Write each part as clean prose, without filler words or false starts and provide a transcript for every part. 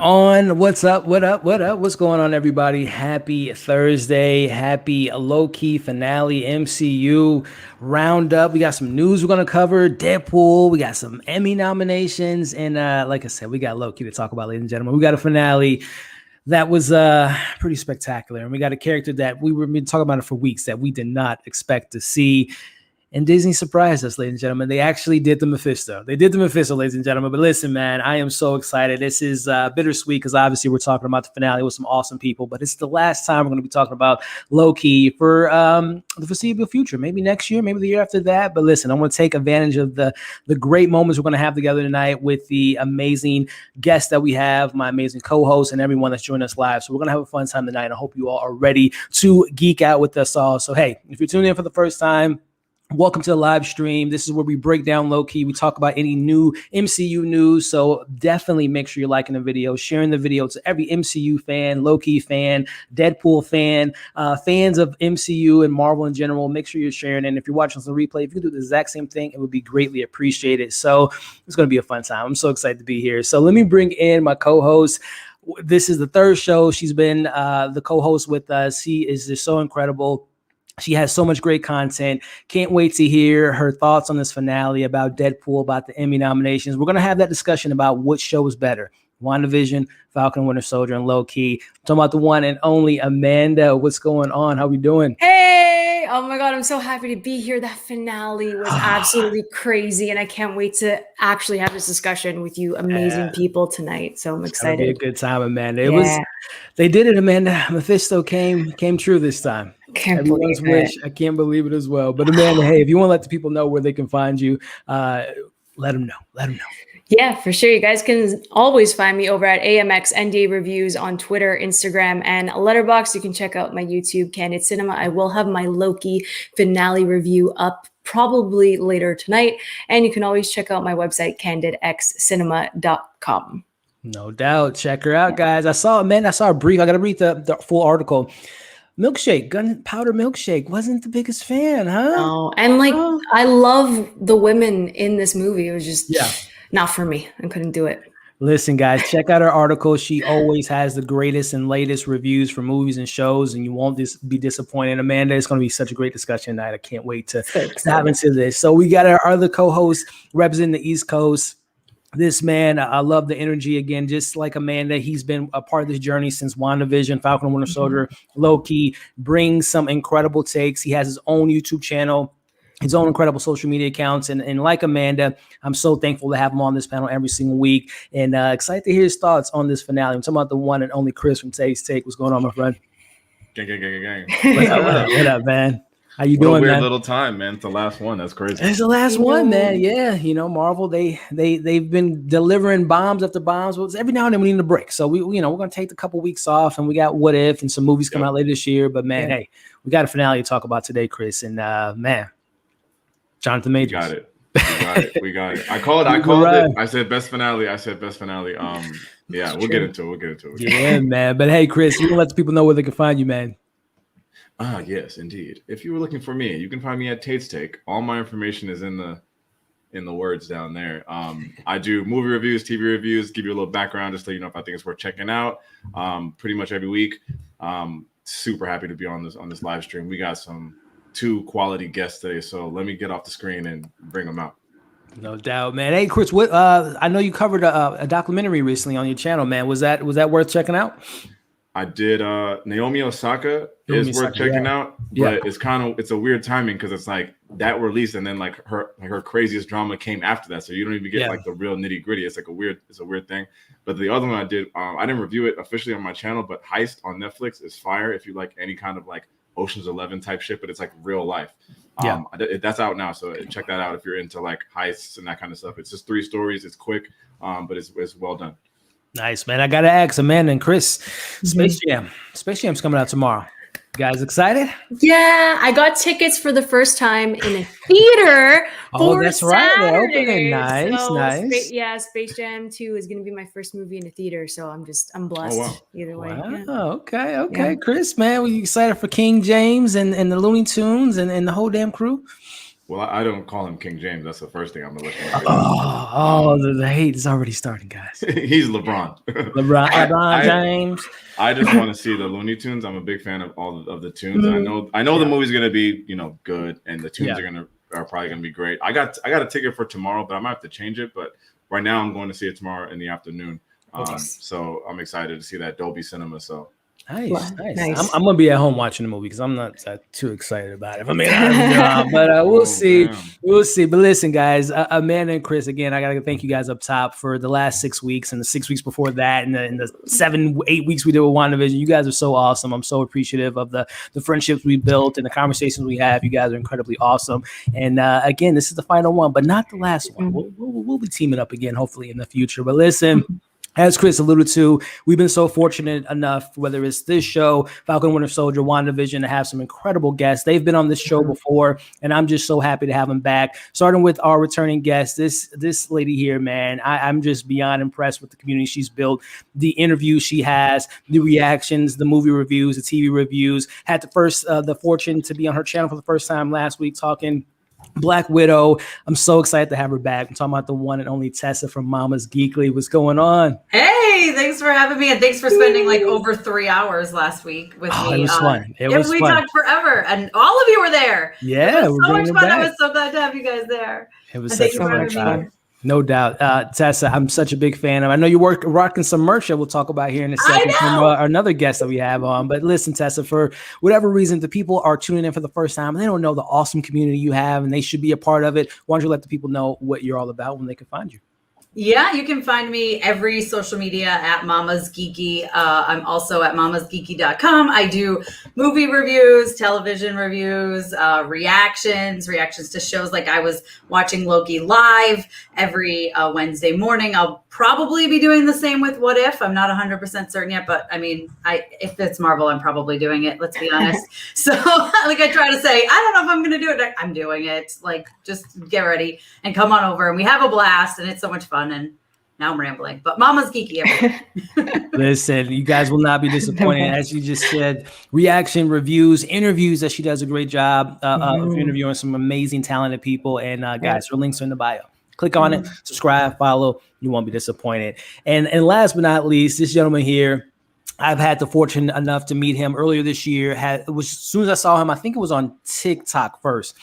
on. What's up? What up? What up? What's going on, everybody? Happy Thursday. Happy Loki finale MCU roundup. We got some news we're going to cover. Deadpool. We got some Emmy nominations. And like I said, we got Loki to talk about, ladies and gentlemen. We got a finale that was pretty spectacular. And we got a character that we were been talking about it for weeks that we did not expect to see. And Disney surprised us, ladies and gentlemen. They actually did the Mephisto. They did the Mephisto, ladies and gentlemen. But listen, man, I am so excited. This is bittersweet because obviously we're talking about the finale with some awesome people. But it's the last time we're going to be talking about Loki for the foreseeable future. Maybe next year, maybe the year after that. But listen, I want to take advantage of the great moments we're going to have together tonight with the amazing guests that we have, my amazing co-hosts, and everyone that's joining us live. So we're going to have a fun time tonight. I hope you all are ready to geek out with us all. So, hey, if you're tuning in for the first time, welcome to the live stream. This is where we break down Loki. We talk about any new MCU news. So definitely make sure you're liking the video, sharing the video to every MCU fan, Loki fan, Deadpool fan, fans of MCU and Marvel in general. Make sure you're sharing. And if you're watching the replay, if you can do the exact same thing, it would be greatly appreciated. So it's going to be a fun time. I'm so excited to be here. So let me bring in my co-host. This is the third show. She's been the co-host with us. She is just so incredible. She has so much great content. Can't wait to hear her thoughts on this finale about Deadpool, about the Emmy nominations. We're going to have that discussion about which show is better. WandaVision, Falcon, Winter Soldier, and Loki. I'm talking about the one and only Amanda. What's going on? How we doing? Hey! Oh my God, I'm so happy to be here. That finale was absolutely crazy, and I can't wait to actually have this discussion with you amazing people tonight. So I'm excited. It'll be a good time, Amanda. They did it, Amanda. Mephisto came true this time. Everyone's wish. I can't believe it as well. But Amanda, hey, if you want to let the people know where they can find you, let them know. Let them know. Yeah, for sure. You guys can always find me over at AMX NDA Reviews on Twitter, Instagram, and Letterboxd. You can check out my YouTube, Candid Cinema. I will have my Loki finale review up probably later tonight. And you can always check out my website, candidxcinema.com. No doubt. Check her out, guys. I saw a brief. I got to read the full article. Milkshake, gunpowder milkshake, wasn't the biggest fan, huh? No, and I love the women in this movie. It was just not for me. I couldn't do it. Listen, guys, check out her article. She always has the greatest and latest reviews for movies and shows, and you won't be disappointed. Amanda, it's going to be such a great discussion tonight. I can't wait to dive into this. So we got our other co-host representing the East Coast. This man, I love the energy again. Just like Amanda, he's been a part of this journey since WandaVision, Falcon and Winter Soldier, Loki, brings some incredible takes. He has his own YouTube channel, his own incredible social media accounts. And like Amanda, I'm so thankful to have him on this panel every single week and excited to hear his thoughts on this finale. I'm talking about the one and only Chris from Tait's Take. What's going on, my friend? Gang. What up, man? How you doing, weird man? Little time, man. It's the last one. That's crazy. It's the last one, man. Yeah, you know, Marvel. They've been delivering bombs after bombs. But every now and then we need a break. So we're gonna take a couple weeks off, and we got What If and some movies coming out later this year. But man, hey, we got a finale to talk about today, Chris. And man, Jonathan Majors. We got it. I called it. I said best finale. Yeah, we'll get into it. Yeah, man. But hey, Chris, you can let the people know where they can find you, man. Yes, indeed. If you were looking for me, you can find me at Tait's Take. All my information is in the words down there. I do movie reviews, TV reviews, give you a little background just so you know if I think it's worth checking out. Pretty much every week. Super happy to be on this live stream. We got two quality guests today, so let me get off the screen and bring them out. No doubt, man. Hey, Chris, what? I know you covered a documentary recently on your channel, man. Was that worth checking out? I did. Naomi Osaka is worth checking out, but it's a weird timing because it's like that release and then like her craziest drama came after that, so you don't even get like the real nitty gritty. It's like a weird thing. But the other one I did, I didn't review it officially on my channel, but Heist on Netflix is fire if you like any kind of like Ocean's 11 type shit, but it's like real life. That's out now, so check that out if you're into like heists and that kind of stuff. It's just 3 stories. It's quick, but it's well done. Nice, man. I got to ask Amanda and Chris, Space Jam. Space Jam's coming out tomorrow. You guys excited? Yeah, I got tickets for the first time in a theater for that's Saturday. Right. Opening. Nice. Space Jam 2 is going to be my first movie in a theater, so I'm blessed either way. Wow. Yeah. Okay. Chris, man, were you excited for King James and the Looney Tunes and the whole damn crew? Well, I don't call him King James. That's the first thing I'm gonna look at. The hate is already starting, guys. He's LeBron. LeBron James. I just want to see the Looney Tunes. I'm a big fan of all of the tunes. And I know the movie's gonna be, good, and the tunes are probably gonna be great. I got a ticket for tomorrow, but I might have to change it. But right now, I'm going to see it tomorrow in the afternoon. So I'm excited to see that Dolby Cinema. So. Nice. I'm gonna be at home watching the movie because I'm not too excited about it. But we'll see. Damn. We'll see. But listen, guys, Amanda and Chris, again, I gotta thank you guys up top for the last 6 weeks and the 6 weeks before that, and the 7-8 weeks we did with WandaVision. You guys are so awesome. I'm so appreciative of the friendships we built and the conversations we have. You guys are incredibly awesome. And again, this is the final one, but not the last one. We'll be teaming up again, hopefully in the future. But listen. As Chris alluded to, we've been so fortunate enough, whether it's this show, Falcon Winter Soldier, WandaVision, to have some incredible guests. They've been on this show before, and I'm just so happy to have them back. Starting with our returning guest, this lady here, man, I'm just beyond impressed with the community she's built, the interviews she has, the reactions, the movie reviews, the TV reviews. Had the fortune to be on her channel for the first time last week talking Black Widow. I'm so excited to have her back. I'm talking about the one and only Tessa from Mama's Geekly. What's going on? Hey, thanks for having me, and thanks for spending like over 3 hours last week with me. It was fun. We talked forever, and all of you were there. Yeah, it was so much fun. I was so glad to have you guys there. It was such a fun time. No doubt. Tessa, I'm such a big fan of. I know you're rocking some merch that we'll talk about here in a second from another guest that we have on. But listen, Tessa, for whatever reason, the people are tuning in for the first time. They don't know the awesome community you have, and they should be a part of it. Why don't you let the people know what you're all about when they can find you? Yeah, you can find me every social media at Mama's Geeky. I'm also at mamasgeeky.com. I do movie reviews, television reviews, reactions to shows. Like I was watching Loki live every Wednesday morning. I'll probably be doing the same with What If. I'm not 100% certain yet, but I mean, if it's Marvel, I'm probably doing it. Let's be honest. So like I try to say, I don't know if I'm going to do it. I'm doing it. Like just get ready and come on over. And we have a blast and it's so much fun. And now I'm rambling, but Mama's Geeky. Listen, you guys will not be disappointed. As you just said, reaction, reviews, interviews that she does a great job of interviewing some amazing, talented people. And guys, her links are in the bio. Click on it, subscribe, follow. You won't be disappointed. And last but not least, this gentleman here, I've had the fortune enough to meet him earlier this year. As soon as I saw him, I think it was on TikTok first.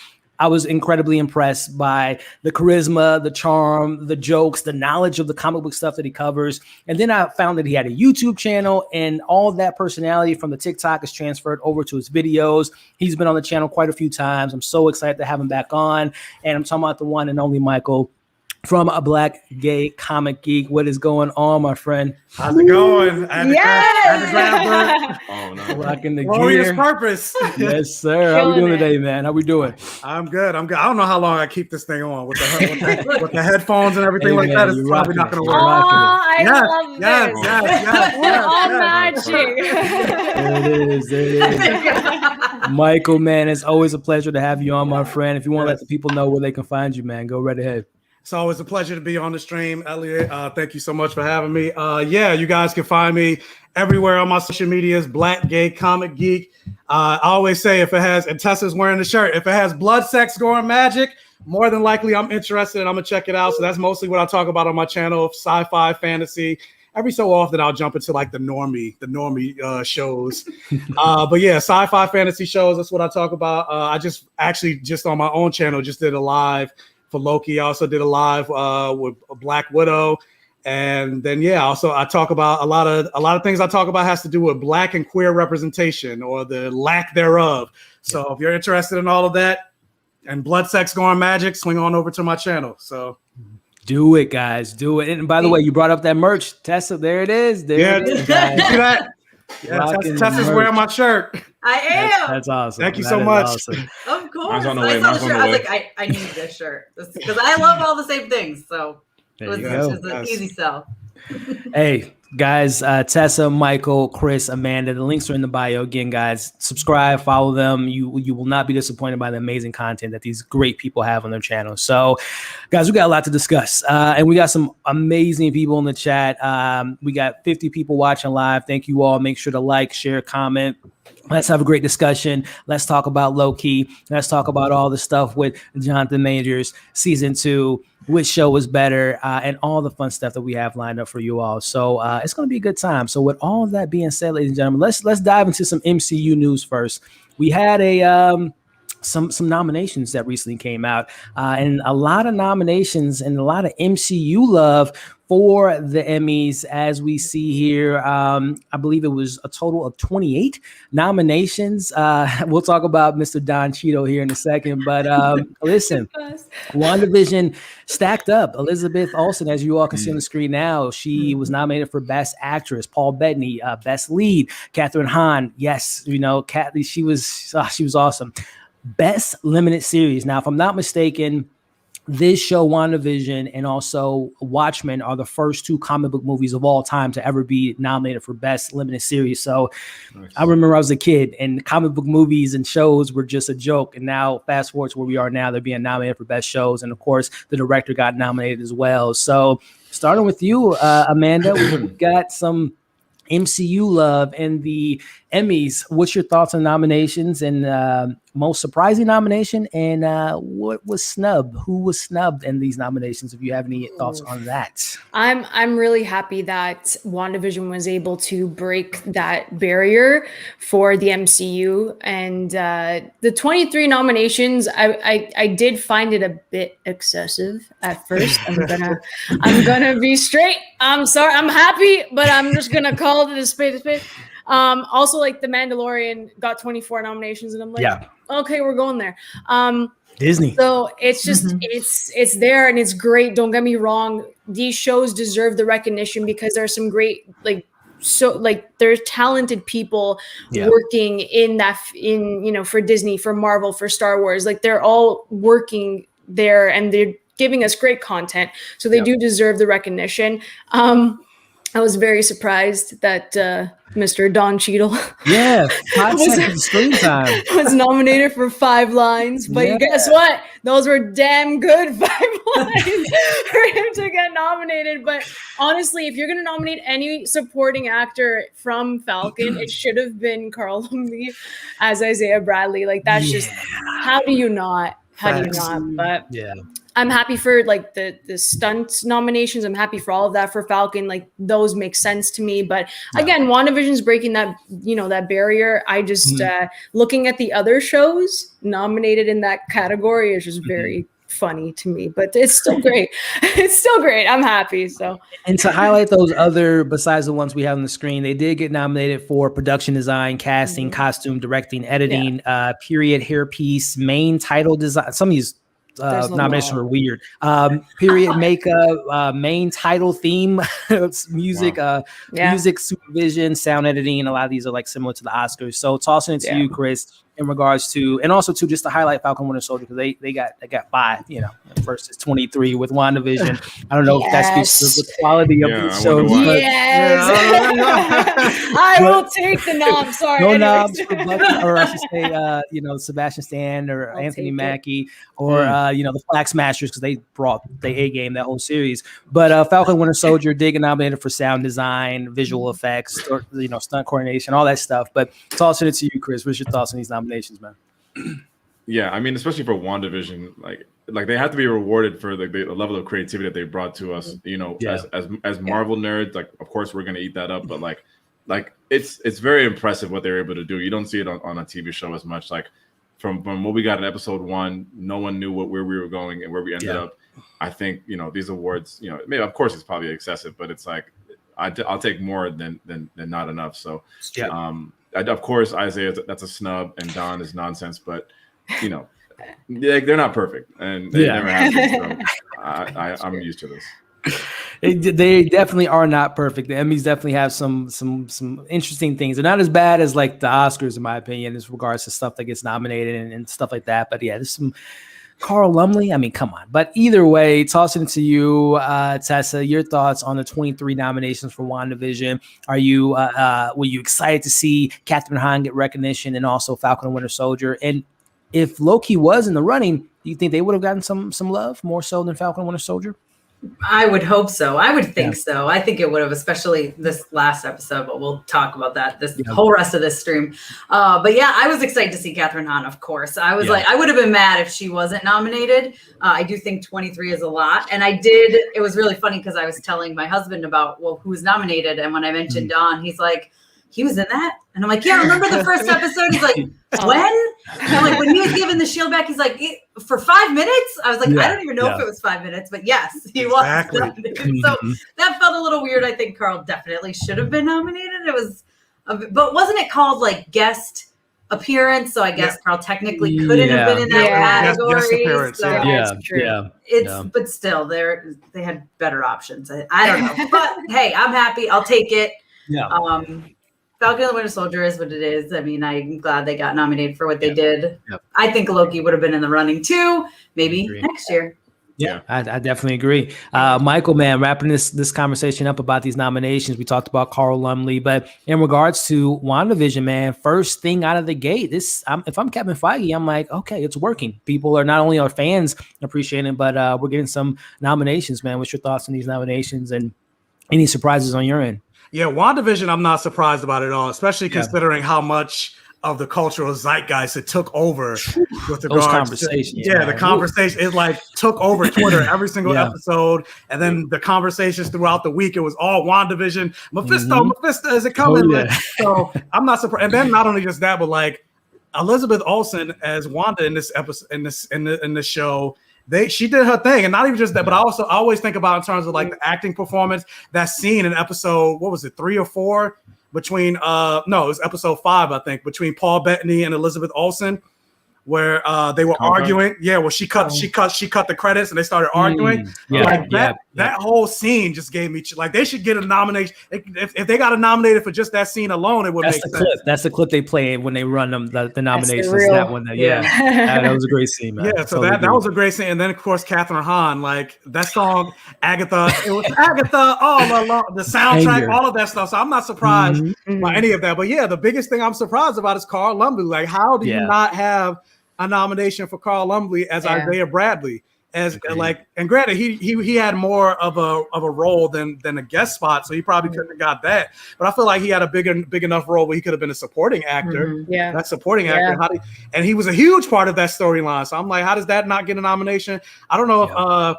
I was incredibly impressed by the charisma, the charm, the jokes, the knowledge of the comic book stuff that he covers. And then I found that he had a YouTube channel, and all that personality from the TikTok is transferred over to his videos. He's been on the channel quite a few times. I'm so excited to have him back on. And I'm talking about the one and only Michael from A Black Gay Comic Geek. What is going on, my friend? How's it going? Rocking the glorious gear. Purpose. Yes, sir. How we doing today, man? How we doing? I'm good. I don't know how long I keep this thing on with the headphones and everything like that. It's probably not going to work. I love this. We're all matching. There it is. Michael, man, it's always a pleasure to have you on, my friend. If you want to let the people know where they can find you, man, go right ahead. It's always a pleasure to be on the stream, Elliot. Thank you so much for having me. You guys can find me everywhere on my social medias, Black Gay Comic Geek. I always say and Tessa's wearing the shirt, if it has blood, sex, gore, and magic, more than likely I'm interested and I'm going to check it out. So that's mostly what I talk about on my channel, sci-fi, fantasy. Every so often I'll jump into like the normie shows. But yeah, sci-fi, fantasy shows, that's what I talk about. I just on my own channel, just did a live for Loki. I also did a live with Black Widow. And then, also I talk about a lot of things I talk about has to do with Black and queer representation or the lack thereof. So if you're interested in all of that and blood, sex, gore, and magic, swing on over to my channel. So do it, guys. Do it. And by the way, you brought up that merch. Tessa, there it is. There it is, guys. See that? Yeah, Tessa's wearing my shirt. I am. That's awesome. Thank you so much. Awesome. Of course. I saw the shirt. I was like, I need this shirt because I love all the same things. So it was an easy sell. Hey, guys, Tessa, Michael, Chris, Amanda, the links are in the bio. Again, guys, subscribe, follow them. You will not be disappointed by the amazing content that these great people have on their channel. So, guys, we got a lot to discuss. And we got some amazing people in the chat. We got 50 people watching live. Thank you all. Make sure to like, share, comment. Let's have a great discussion. Let's talk about Loki. Let's talk about all the stuff with Jonathan Majors, season 2, which show was better, and all the fun stuff that we have lined up for you all. So it's going to be a good time. So with all of that being said, ladies and gentlemen, let's dive into some MCU news first. We had some nominations that recently came out, and a lot of nominations and a lot of MCU love for the Emmys, as we see here. I believe it was a total of 28 nominations. We'll talk about Mr. Don Cheeto here in a second, but listen, WandaVision stacked up. Elizabeth Olsen, as you all can see on the screen now, she was nominated for Best Actress. Paul Bettany, Best Lead. Catherine Hahn, yes, she was awesome. Best Limited Series. Now, if I'm not mistaken, this show, WandaVision, and also Watchmen are the first 2 comic book movies of all time to ever be nominated for Best Limited Series. So nice. I remember I was a kid and comic book movies and shows were just a joke. And now fast forward to where we are now, they're being nominated for Best Shows. And of course, the director got nominated as well. So starting with you, Amanda, we've got some MCU love and the Emmys. What's your thoughts on nominations and most surprising nomination, and what was snubbed? Who was snubbed in these nominations? If you have any thoughts on that. I'm really happy that WandaVision was able to break that barrier for the MCU, and the 23 nominations. I did find it a bit excessive at first. I'm gonna be straight. I'm sorry. I'm happy, but I'm just gonna call it a spade a spade. Also, like The Mandalorian got 24 nominations, and I'm like, yeah, okay, we're going there. Disney. So it's just it's there and it's great. Don't get me wrong; these shows deserve the recognition because there's some great there's talented people working for Disney, for Marvel, for Star Wars. Like they're all working there and they're giving us great content. So they do deserve the recognition. I was very surprised that Mr. Don Cheadle 5 seconds screen time was nominated for 5 lines. But guess what? Those were damn good 5 lines for him to get nominated. But honestly, if you're going to nominate any supporting actor from Falcon, it should have been Carl Lumbly as Isaiah Bradley. Like that's just, how do you not? But I'm happy for like the stunt nominations. I'm happy for all of that for Falcon. Like those make sense to me. But again, WandaVision's breaking that, that barrier. I just looking at the other shows nominated in that category is just very funny to me. But it's still great. It's still great. I'm happy. So, and to highlight those other, besides the ones we have on the screen, they did get nominated for production design, casting, costume, directing, editing, period, hairpiece, main title design. Some of these nominations were weird. Period makeup, main title theme, music, music supervision, sound editing, and a lot of these are like similar to the Oscars. So tossing it to you, Chris, in regards to, and also to just to highlight Falcon Winter Soldier, because they got 5, versus 23 with WandaVision. I don't know if that speaks to the quality of the show. I will take the nom. Sorry, no noms for Bucky, or I should say, Sebastian Stan or Anthony Mackie, or the Flag Smashers, because they brought the A game that whole series. But Falcon Winter Soldier did get nominated for sound design, visual effects, or stunt coordination, all that stuff. But tossing it to you, Chris. What's your thoughts on these nominations, man? Yeah, I mean, especially for WandaVision, like they have to be rewarded for the level of creativity that they brought to us. As Marvel nerds, like of course we're gonna eat that up, but like it's very impressive what they're able to do. You don't see it on a TV show as much. Like from what we got in episode 1, no one knew where we were going and where we ended up. I think these awards, maybe of course it's probably excessive, but it's like I'll take more than not enough. So of course Isaiah, that's a snub, and Don is nonsense, but they're not perfect, and they never have been. So I'm used to this. They definitely are not perfect. The Emmys definitely have some interesting things. They're not as bad as like the Oscars, in my opinion, as regards to stuff that gets nominated and stuff like that. But there's some Carl Lumley. I mean, come on. But either way, tossing it to you, Tessa, your thoughts on the 23 nominations for WandaVision. Are you were you excited to see Katherine Hahn get recognition and also Falcon and Winter Soldier? And if Loki was in the running, do you think they would have gotten some love more so than Falcon and Winter Soldier? I would hope so. I would think so. I think it would have, especially this last episode, but we'll talk about that this whole rest of this stream. But yeah, I was excited to see Katherine Hahn, of course. I was like, I would have been mad if she wasn't nominated. I do think 23 is a lot. And it was really funny because I was telling my husband about, well, who's nominated. And when I mentioned Don, he's like, he was in that? And I'm like, yeah, remember the first episode? He's like, when? And I'm like, when he was given the shield back, he's like, for 5 minutes? I was like, I don't even know if it was 5 minutes, but yes, he was. So that felt a little weird. I think Carl definitely should have been nominated. It was, but wasn't it called like guest appearance? So I guess Carl technically couldn't have been in that category. Guest appearance, so but still, they had better options. I don't know, but hey, I'm happy. I'll take it. Falcon and the Winter Soldier is what it is. I mean, I'm glad they got nominated for what they did. I think Loki would have been in the running too, maybe next year. Yeah, I definitely agree. Michael, man, wrapping this conversation up about these nominations, we talked about Carl Lumley, but in regards to WandaVision, man, first thing out of the gate, if I'm Kevin Feige, I'm like, okay, it's working. People are not only our fans appreciating it, but we're getting some nominations, man. What's your thoughts on these nominations and any surprises on your end? Yeah, WandaVision, I'm not surprised about it at all, especially considering how much of the cultural zeitgeist it took over with those conversations. The conversation is like took over Twitter every single episode, and then the conversations throughout the week, it was all WandaVision. Mephisto, is it coming? So I'm not surprised. And then not only just that, but like Elizabeth Olsen as Wanda in this episode, in this show. She did her thing, and not even just that, but I always think about in terms of like the acting performance, that scene in episode, what was it, 3 or 4, between it was episode 5, I think, between Paul Bettany and Elizabeth Olsen, where they were arguing. Yeah, well, she cut the credits and they started arguing. That whole scene just gave me like they should get a nomination. If they got nominated for just that scene alone, it would make sense. That's the clip they play when they run them the nominations. That one, that was a great scene, man. Yeah, so that was a great scene. And then of course Katherine Hahn, like that song Agatha, it was Agatha all along, the soundtrack, all of that stuff. So I'm not surprised by any of that. But yeah, the biggest thing I'm surprised about is Carl Lumley. Like, how do you not have a nomination for Carl Lumley as Isaiah Bradley? And granted, he had more of a role than a guest spot, so he probably couldn't have got that. But I feel like he had a big enough role where he could have been a supporting actor. That supporting actor, and he was a huge part of that storyline. So I'm like, how does that not get a nomination? I don't know if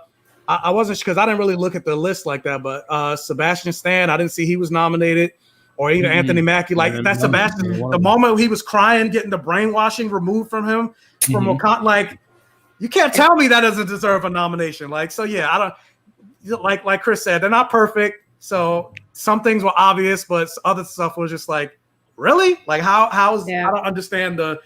I wasn't, because I didn't really look at the list like that. But Sebastian Stan, I didn't see he was nominated. Or even Anthony Mackie, like that Sebastian, the moment he was crying, getting the brainwashing removed from him, from Wakanda, like, you can't tell me that doesn't deserve a nomination. Like, so yeah, I don't, like Chris said, they're not perfect. So some things were obvious, but other stuff was just like, really? Like how's I don't understand the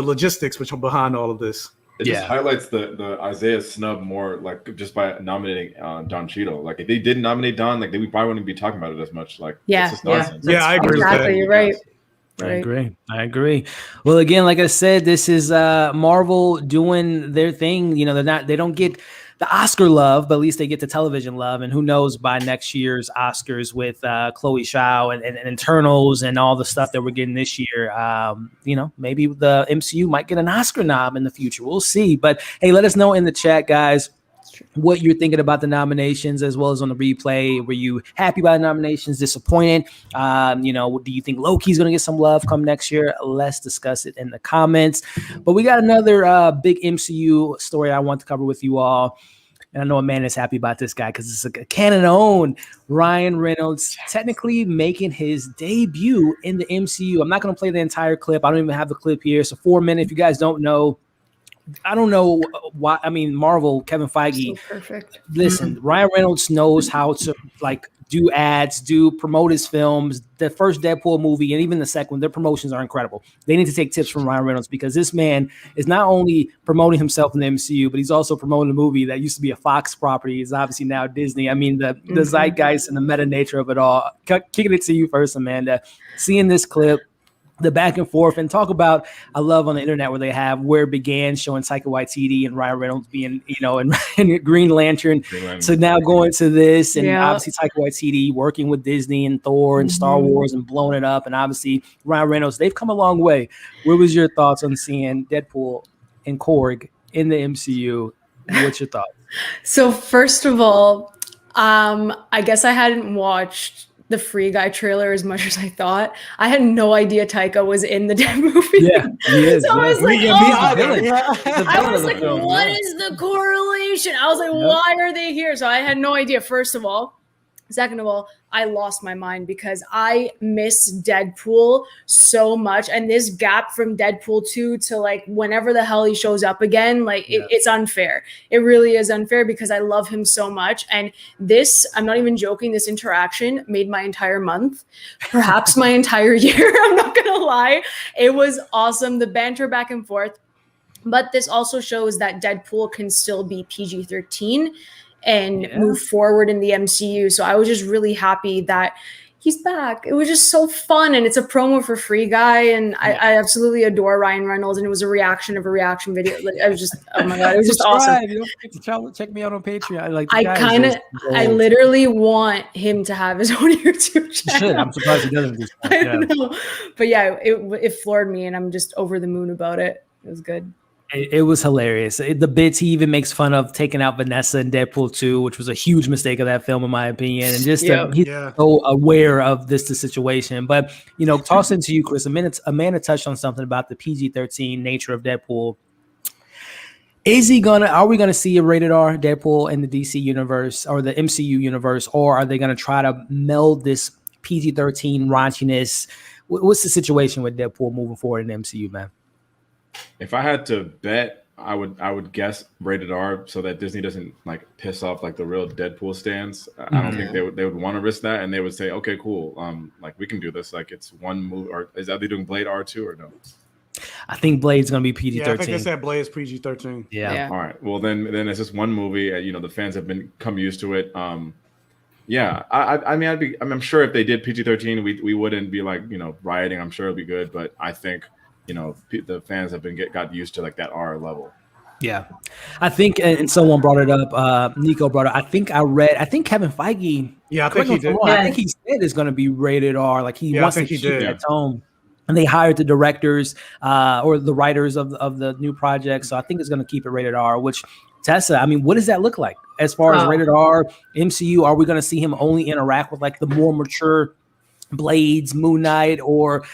logistics which are behind all of this. It just highlights the Isaiah snub more, like just by nominating Don Cheadle. Like if they didn't nominate Don, like we probably wouldn't be talking about it as much. Like it's just nonsense. Yeah, I agree. Exactly, you're right. I agree. Well, again, like I said, this is Marvel doing their thing. You know, they don't get the Oscar love, but at least they get the television love. And who knows, by next year's Oscars with Chloe Zhao and Eternals and all the stuff that we're getting this year, maybe the MCU might get an Oscar nom in the future. We'll see. But hey, let us know in the chat, guys, what you're thinking about the nominations as well as on the replay. Were you happy by the nominations? Disappointed? Do you think Loki's going to get some love come next year? Let's discuss it in the comments. But we got another big MCU story I want to cover with you all. And I know Amanda's happy about this guy because it's a canon-owned Ryan Reynolds technically making his debut in the MCU. I'm not going to play the entire clip. I don't even have the clip here. So 4 minutes. If you guys don't know, I don't know why. I mean, Marvel, Kevin Feige. So perfect. Listen, Ryan Reynolds knows how to do ads, promote his films. The first Deadpool movie and even the second one, their promotions are incredible. They need to take tips from Ryan Reynolds because this man is not only promoting himself in the MCU, but he's also promoting a movie that used to be a Fox property. It's obviously now Disney. I mean, the zeitgeist and the meta nature of it all. Kicking it to you first, Amanda. Seeing this clip, the back and forth, and talk about, I love on the internet where they have where it began showing Taika Waititi and Ryan Reynolds being, in Green Lantern. So now going to this, and obviously Taika Waititi working with Disney and Thor and Star Wars and blowing it up. And obviously Ryan Reynolds, they've come a long way. What was your thoughts on seeing Deadpool and Korg in the MCU? What's your thoughts? So first of all, I guess I hadn't watched the Free Guy trailer as much as I thought. I had no idea Taika was in the Dead movie. Yeah, he is. So I was like, I was like, film, what is the correlation? I was like, why are they here? So I had no idea, first of all. Second of all, I lost my mind because I miss Deadpool so much. And this gap from Deadpool 2 to like whenever the hell he shows up again, like it's unfair. It really is unfair because I love him so much. And this, I'm not even joking, this interaction made my entire month, perhaps my entire year. I'm not going to lie. It was awesome. The banter back and forth. But this also shows that Deadpool can still be PG-13 and move forward in the MCU. So I was just really happy that he's back. It was just so fun. And it's a promo for Free Guy. And I absolutely adore Ryan Reynolds. And it was a reaction of a reaction video. Like, I was just, oh my God, it was just awesome. You don't check me out on Patreon. I literally want him to have his own YouTube channel. I'm surprised he doesn't. I don't know. But yeah, it floored me. And I'm just over the moon about it. It was good. It was hilarious. The bits he even makes fun of taking out Vanessa in Deadpool 2, which was a huge mistake of that film, in my opinion. And just he's so aware of the situation. But, tossing to you, Chris, Amanda touched on something about the PG-13 nature of Deadpool. Are we gonna see a rated R Deadpool in the DC universe or the MCU universe, or are they gonna try to meld this PG-13 raunchiness? What's the situation with Deadpool moving forward in the MCU, man? If I had to bet, I would guess rated R so that Disney doesn't like piss off like the real Deadpool stands. I don't think they would want to risk that, and they would say, okay, cool, like we can do this. Like it's one movie, or are they doing Blade R2 or no? I think Blade's gonna be PG-13. Yeah, I think they said Blade is PG-13. Yeah. All right. Well, then it's just one movie. The fans have come used to it. I'm sure if they did PG-13, we wouldn't be like rioting. I'm sure it'll be good, but I think the fans have got used to like that R level. Yeah, I think, and someone brought it up. Nico brought it. I think Kevin Feige. Yeah, I think he did. I think he said it's going to be rated R. Like he wants to keep that tone. And they hired the directors or the writers of the new project, so I think it's going to keep it rated R. Which, Tessa, I mean, what does that look like as far as rated R MCU? Are we going to see him only interact with like the more mature Blades, Moon Knight, or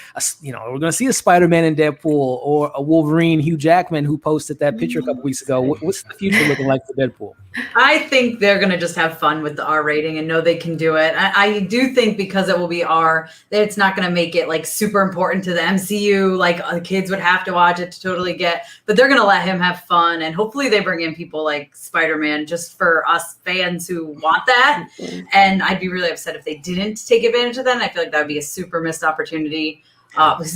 we're going to see a Spider-Man in Deadpool, or a Wolverine, Hugh Jackman, who posted that picture a couple weeks ago? What's the future looking like for Deadpool? I think they're going to just have fun with the R rating and know they can do it. I do think because it will be R, that it's not going to make it like super important to the MCU. Like the kids would have to watch it to totally get, but they're going to let him have fun. And hopefully they bring in people like Spider-Man just for us fans who want that. And I'd be really upset if they didn't take advantage of that. And I feel like that would be a super missed opportunity.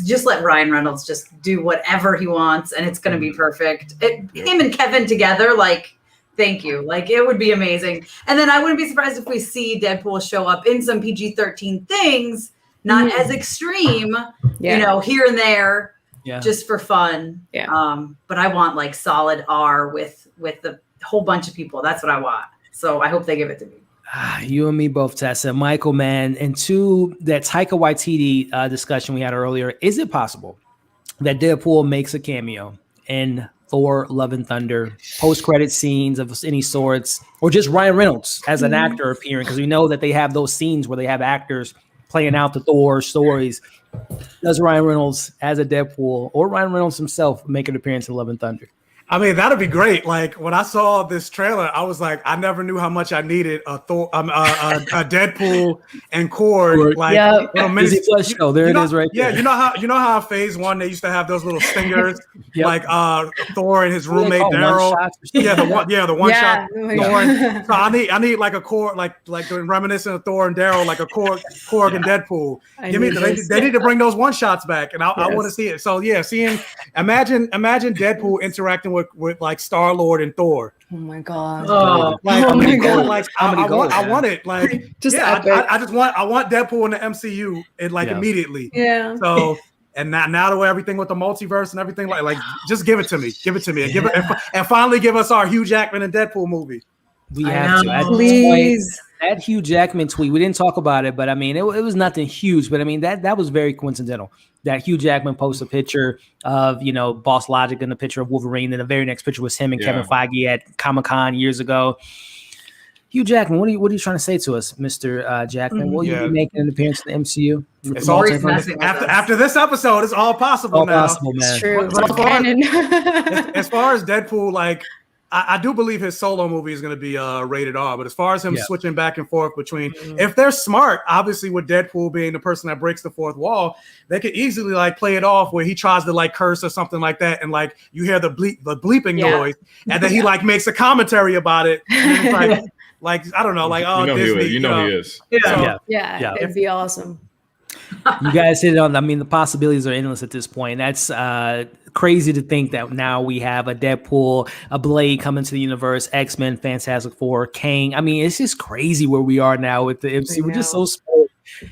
Just let Ryan Reynolds just do whatever he wants, and it's going to be perfect. Him and Kevin together, like, thank you. Like, it would be amazing. And then I wouldn't be surprised if we see Deadpool show up in some PG-13 things, not as extreme, here and there, just for fun. Yeah. But I want like solid R with the whole bunch of people. That's what I want. So I hope they give it to me. You and me both, Tessa. Michael, man. And to that Taika Waititi discussion we had earlier, is it possible that Deadpool makes a cameo in Thor Love and Thunder, post-credit scenes of any sorts, or just Ryan Reynolds as an actor appearing? Because we know that they have those scenes where they have actors playing out the Thor stories. Does Ryan Reynolds as a Deadpool, or Ryan Reynolds himself, make an appearance in Love and Thunder? I mean, that'd be great. Like when I saw this trailer, I was like, I never knew how much I needed a Deadpool and Korg. Disney Plus show. There it is, right there. You know how Phase 1 they used to have those little stingers, like Thor and his roommate Daryl. The one shot. Thor. So I need like a Korg, like reminiscent of Thor and Daryl, like a Korg and Deadpool. They need to bring those one shots back, and I want to see it. So yeah, imagine Deadpool interacting with like Star-Lord and Thor. Oh my god! I want it. Like, just I want Deadpool in the MCU and like immediately. Yeah. So And now the way everything with the multiverse and everything, like just give it to me, and finally give us our Hugh Jackman and Deadpool movie. We have to. At this Please. point, that Hugh Jackman tweet, we didn't talk about it, but I mean, it was nothing huge, but I mean, that was very coincidental. That Hugh Jackman posted a picture of, Boss Logic and a picture of Wolverine, and the very next picture was him and Kevin Feige at Comic-Con years ago. Hugh Jackman, what are you trying to say to us, Mr. Jackman? Will you be making an appearance in the MCU? It's all after this episode, it's all possible now. Possible, man. It's true. As far as Deadpool, like I do believe his solo movie is going to be rated R. But as far as him switching back and forth between, if they're smart, obviously with Deadpool being the person that breaks the fourth wall, they could easily like play it off where he tries to like curse or something like that, and like you hear the bleeping noise, and then he like makes a commentary about it. And it's like I don't know, like Disney, he is. Yeah, it'd be awesome. You guys hit it on. I mean, the possibilities are endless at this point. That's crazy to think that now we have a Deadpool, a Blade coming to the universe, X-Men, Fantastic Four, Kang. I mean, it's just crazy where we are now with the MC. We're just so spoiled.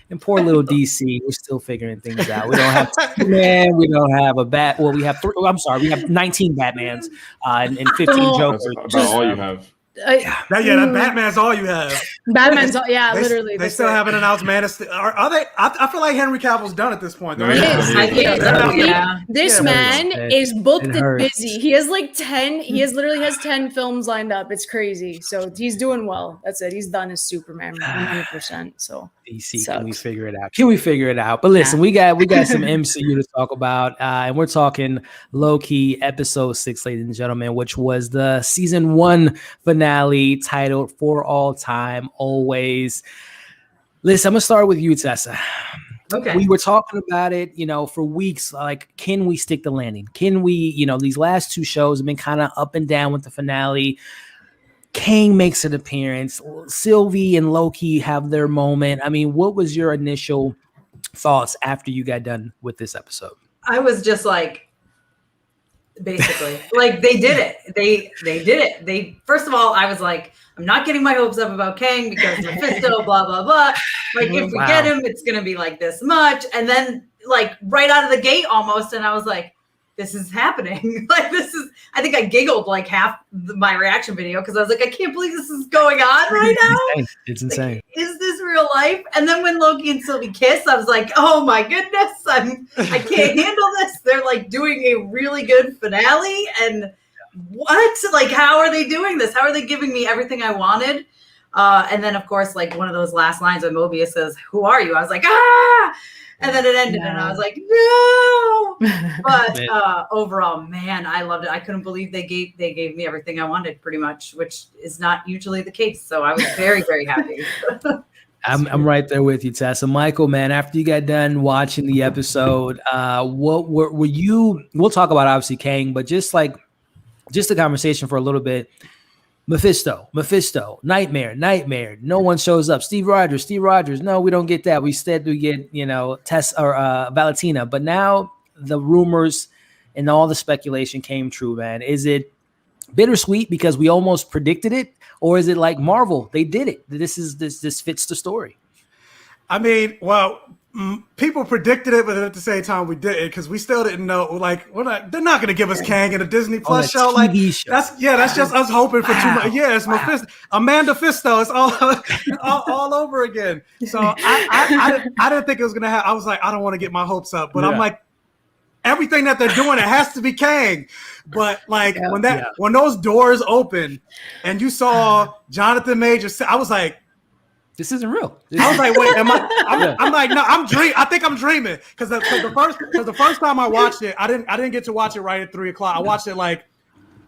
And poor little DC, we're still figuring things out. We don't have Superman. We don't have a Bat. Well, we have we have 19 Batmans and 15 Jokers. That's about all you have. That Batman's all you have. Batman's literally. They still haven't announced Man of Steel. Are they? I feel like Henry Cavill's done at this point. This man is booked and busy. He has like 10. He literally has 10 films lined up. It's crazy. So he's doing well. That's it. He's done as Superman 100%. So DC, sucks. Can we figure it out? But listen, we got some MCU to talk about, and we're talking Loki episode 6, ladies and gentlemen, which was the season 1 finale titled "For All Time Always." Listen, I'm gonna start with you, Tessa. Okay. We were talking about it, for weeks. Like, can we stick the landing? Can we, these last 2 shows have been kind of up and down with the finale. Kang makes an appearance. Sylvie and Loki have their moment. I mean, what was your initial thoughts after you got done with this episode? I was just like, basically, like they did it. They did it. First of all, I was like, I'm not getting my hopes up about Kang because Mephisto, blah, blah, blah. Like, if we get him, it's going to be like this much. And then, like, right out of the gate almost. And I was like, this is happening. I think I giggled like half my reaction video because I was like, I can't believe this is going on right now. It's insane. Like, is this real life? And then when Loki and Sylvie kiss, I was like, oh my goodness, I can't handle this. They're like doing a really good finale. And what? Like, how are they doing this? How are they giving me everything I wanted? And then, of course, like one of those last lines when Mobius says, "Who are you?" I was like, ah! And then it ended, and I was like, no. But overall, man, I loved it. I couldn't believe they gave me everything I wanted, pretty much, which is not usually the case. So I was very, very happy. I'm right there with you, Tessa. Michael, man, after you got done watching the episode, what were you? We'll talk about obviously Kang, but just a conversation for a little bit. Mephisto, Nightmare. No one shows up. Steve Rogers. No, we don't get that. We instead get, Tess or Valentina. But now the rumors and all the speculation came true, man. Is it bittersweet because we almost predicted it, or is it like Marvel? They did it. This fits the story. I mean, well, people predicted it, but at the same time, we didn't because we still didn't know. Like, they're not going to give us Kang in a Disney Plus show. Like, that's just us hoping for too much. Yeah, it's Mephisto, Amanda Fisto. It's all over again. So I didn't think it was going to happen. I was like, I don't want to get my hopes up, but I'm like, everything that they're doing, it has to be Kang. But like when those doors open and you saw Jonathan Majors, I was like, this isn't real. I was like, wait, am I? I'm like, no, I'm dreaming. I think I'm dreaming because the first time I watched it, I didn't get to watch it right at 3:00. I watched it like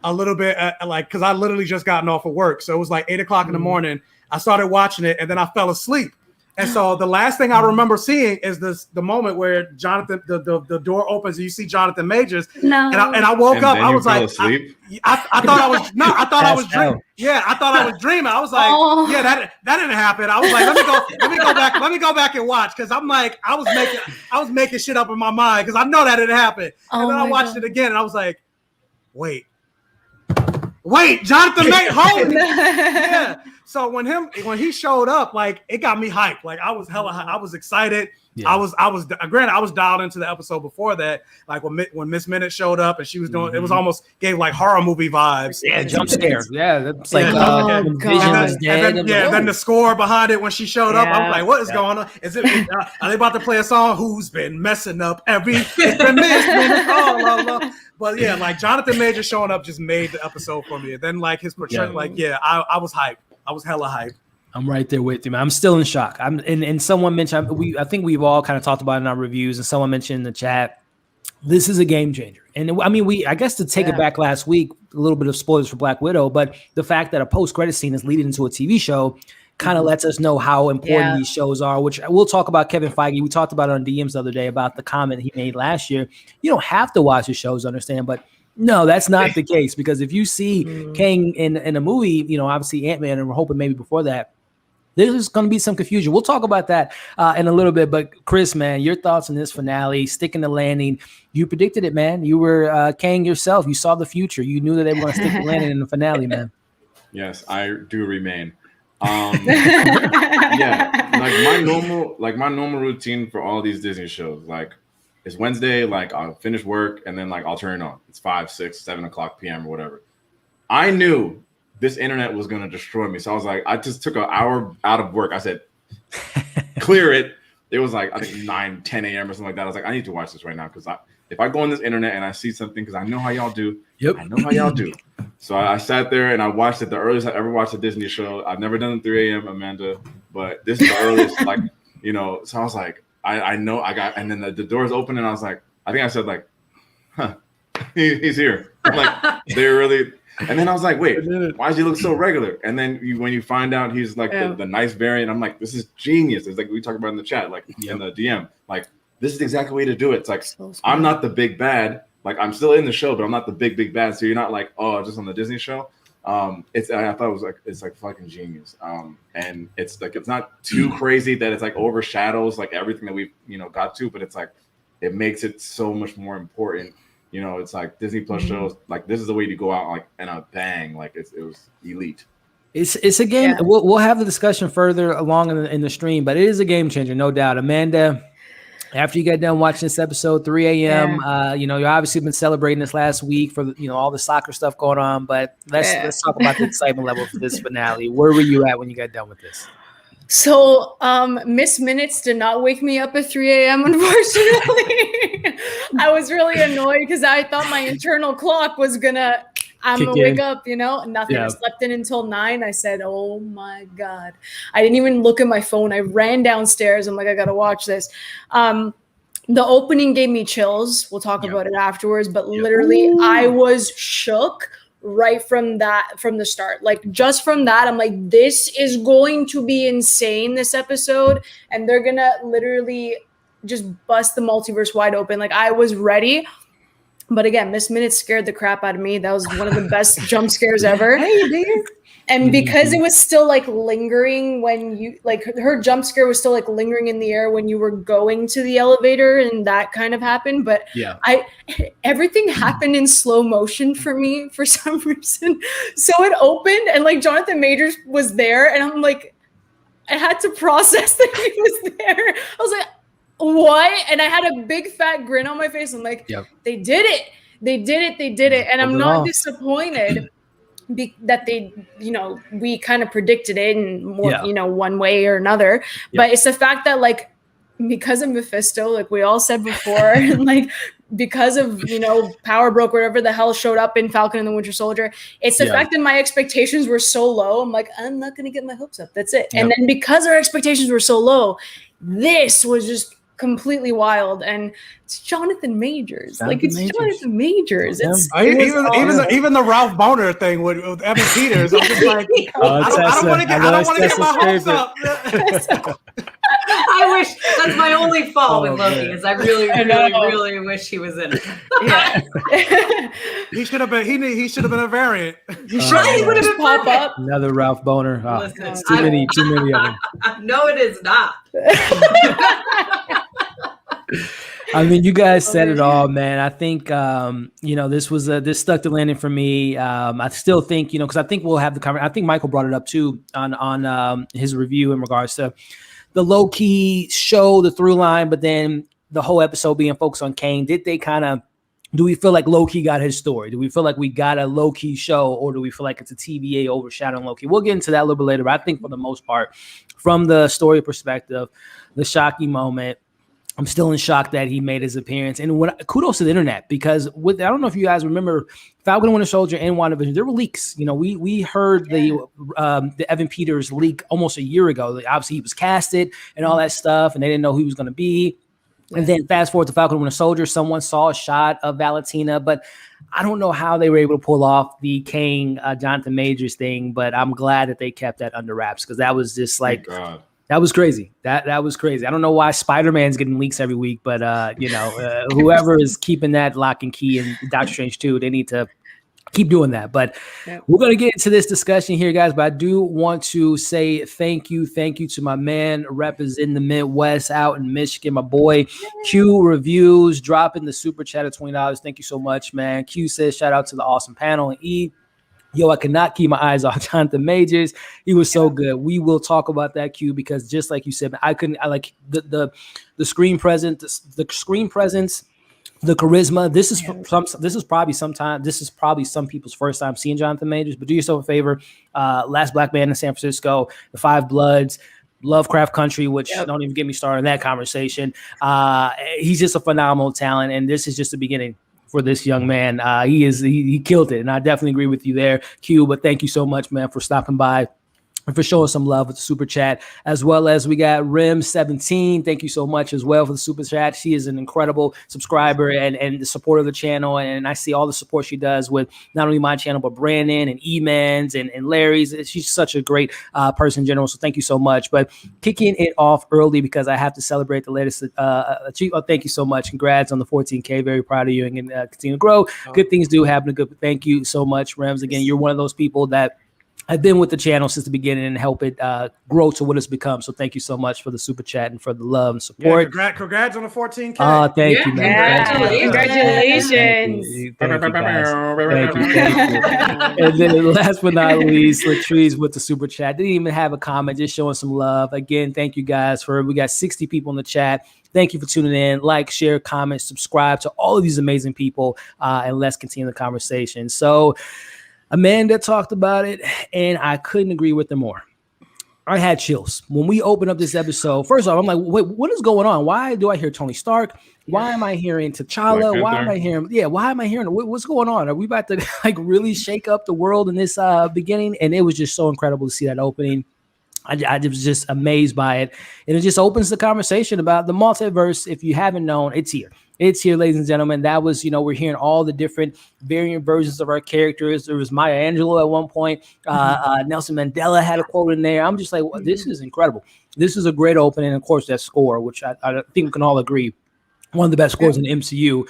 a little bit, because I literally just gotten off of work, so it was like 8:00 in the morning. I started watching it and then I fell asleep. And so the last thing I remember seeing is the moment where Jonathan, the door opens and you see Jonathan Majors. No. And I woke up. I was like, I thought I was I was dreaming. Yeah, I thought I was dreaming. I was like, yeah, that didn't happen. I was like, let me go back and watch because I'm like, I was making shit up in my mind because I know that didn't happen. And then I watched it again and I was like, wait, Jonathan Majors, holy yeah. So when he showed up, like it got me hyped. Like I was I was excited. I was granted I was dialed into the episode before that, like when Miss Minute showed up and she was doing it was almost gave like horror movie vibes. Yeah, jump scare. Yeah, that's like then the score behind it when she showed up, I was like, what is going on? Is it are they about to play a song? Who's been messing up it's been Miss Minute? But yeah, like Jonathan Majors showing up just made the episode for me. And then like his portrayal, I was hyped. I was hella hyped. I'm right there with you, man. I'm still in shock. And someone mentioned I think we've all kind of talked about it in our reviews, and someone mentioned in the chat, this is a game changer. And I mean, I guess to take it back last week, a little bit of spoilers for Black Widow, but the fact that a post-credit scene is leading into a TV show kind of lets us know how important these shows are, which we'll talk about Kevin Feige. We talked about it on DMs the other day about the comment he made last year. You don't have to watch the shows to understand, but no, that's not the case, because if you see Kang in a movie, obviously Ant-Man, and we're hoping maybe before that, there's going to be some confusion. We'll talk about that in a little bit. But Chris, man, your thoughts on this finale, sticking the landing. You predicted it, man. You were Kang yourself. You saw the future. You knew that they were going to stick the landing in the finale, man. Yes, I do remain. Yeah, like my normal routine for all these Disney shows, like it's Wednesday, like I'll finish work and then like I'll turn it on. It's 5, 6, 7 o'clock p.m. or whatever. I knew this internet was going to destroy me. So I was like, I just took an hour out of work. I said, clear it. It was like, I think 9, 10 a.m. or something like that. I was like, I need to watch this right now. Because if I go on this internet and I see something, because I know how y'all do. Yep. I know how y'all do. So I sat there and I watched it. The earliest I ever watched a Disney show. I've never done it 3 a.m., Amanda. But this is the earliest, like, so I was like, I know I got, and then the doors open and I was like, I think I said like, he's here. I'm like, they're really. And then I was like, wait, why does he look so regular? And then when you find out he's like the nice variant, I'm like, this is genius. It's like we talked about in the chat, like in the DM, like this is the exact way to do it. It's like, I'm not the big bad. Like I'm still in the show, but I'm not the big bad. So you're not like, oh, just on the Disney show. I thought it was like, it's like fucking genius. And it's like, it's not too crazy that it's like overshadows like everything that we've, got to, but it's like, it makes it so much more important. It's like Disney Plus shows, like this is the way to go out like and a bang, like it was elite. It's a game. Yeah. We'll have the discussion further along in the stream, but it is a game changer, no doubt. Amanda, after you get done watching this episode, 3 a.m., you obviously been celebrating this last week for all the soccer stuff going on, but let's talk about the excitement level for this finale. Where were you at when you got done with this? So, Miss Minutes did not wake me up at 3 a.m., unfortunately. I was really annoyed because I thought my internal clock was I'm gonna wake up, nothing. I slept in until 9. I said, oh my God. I didn't even look at my phone. I ran downstairs. I'm like, I gotta watch this. The opening gave me chills. We'll talk about it afterwards, but literally I was shook right from the start. Like just from that, I'm like, this is going to be insane, this episode, and they're gonna literally just bust the multiverse wide open. Like I was ready, but again, Miss Minutes scared the crap out of me. That was one of the best jump scares ever. Hey, dear. And because it was still like lingering when you like her jump scare was still like lingering in the air when you were going to the elevator, and that kind of happened. But everything happened in slow motion for me for some reason. So it opened and like Jonathan Majors was there, and I'm like, I had to process that he was there. I was like, what? And I had a big fat grin on my face. I'm like, they did it. They did it. And I'm not disappointed. That they, we kind of predicted it in more, one way or another. But it's the fact that like, because of Mephisto, like we all said before, and like because of, Power Broke, whatever the hell showed up in Falcon and the Winter Soldier, it's the fact that my expectations were so low. I'm like, I'm not going to get my hopes up. That's it. And then because our expectations were so low, this was just completely wild, and it's Jonathan Majors. Jonathan Majors. It's even the Ralph Boner thing with Evan Peters. I'm just like, I don't want to get my hopes up. I wish that's my only fault with Loki is I really wish he was in it. He should have been. He should have been a variant. He would have been pop up. Another Ralph Boner. Listen, too many of them. No, it is not. I mean, you guys said it all, man. I think, this stuck the landing for me. I still think, because I think we'll have the conversation. I think Michael brought it up too on his review in regards to the low key show, the through line, but then the whole episode being focused on Kang, did they kind of, do we feel like Loki got his story? Do we feel like we got a Loki show, or do we feel like it's a TVA overshadowing Loki? We'll get into that a little bit later, but I think for the most part, from the story perspective, the shocking moment, I'm still in shock that he made his appearance. And kudos to the internet, because I don't know if you guys remember Falcon and Winter Soldier and WandaVision, there were leaks. We heard the Evan Peters leak almost a year ago. Obviously, he was casted and all that stuff, and they didn't know who he was going to be. Yeah. And then fast forward to Falcon and Winter Soldier, someone saw a shot of Valentina, but I don't know how they were able to pull off the Kang Jonathan Majors thing, but I'm glad that they kept that under wraps, because that was just like... That was crazy. That was crazy. I don't know why Spider-Man's getting leaks every week, but whoever is keeping that lock and key, and Doctor Strange too, they need to keep doing that. But we're going to get into this discussion here, guys. But I do want to say thank you to my man representing the Midwest out in Michigan, my boy Q Reviews, dropping the super chat of $20. Thank you so much, man. Q says shout out to the awesome panel, and E. Yo, I cannot keep my eyes off Jonathan Majors. He was so good. We will talk about that, Q, because just like you said, I like the screen presence, the charisma. This is probably some people's first time seeing Jonathan Majors. But do yourself a favor. Last Black Man in San Francisco, The Five Bloods, Lovecraft Country, which don't even get me started on that conversation. He's just a phenomenal talent, and this is just the beginning for this young man. He killed it, and I definitely agree with you there, Q. But thank you so much, man, for stopping by and for showing some love with the super chat, as well as we got Rim17. Thank you so much as well for the super chat. She is an incredible subscriber and the supporter of the channel, and I see all the support she does with not only my channel but Brandon and E-Man's and Larry's. She's such a great person in general, so thank you so much. But kicking it off early because I have to celebrate the latest achievement. Thank you so much. Congrats on the 14K. Very proud of you, and continue to grow. Good things do happen. Good. Thank you so much, Rims. Again, you're one of those people that I've been with the channel since the beginning and help it grow to what it's become. So thank you so much for the super chat and for the love and support. Yeah, congrats on the 14K. Oh, thank you, man. Yeah, congratulations. Thank you, guys. Thank you. And then last but not least, Latrice with the super chat. Didn't even have a comment, just showing some love. Again, thank you guys we got 60 people in the chat. Thank you for tuning in. Like, share, comment, subscribe to all of these amazing people, and let's continue the conversation. So, Amanda talked about it, and I couldn't agree with her more. I had chills. When we opened up this episode, first off, I'm like, wait, what is going on? Why do I hear Tony Stark? Why am I hearing T'Challa? Why am I hearing what's going on? Are we about to really shake up the world in this beginning? And it was just so incredible to see that opening. I was just amazed by it. And it just opens the conversation about the multiverse. If you haven't known, it's here. It's here, ladies and gentlemen. That was, we're hearing all the different variant versions of our characters. There was Maya Angelou at one point. Nelson Mandela had a quote in there. I'm just like, well, this is incredible. This is a great opening. And of course, that score, which I think we can all agree, one of the best scores in the MCU.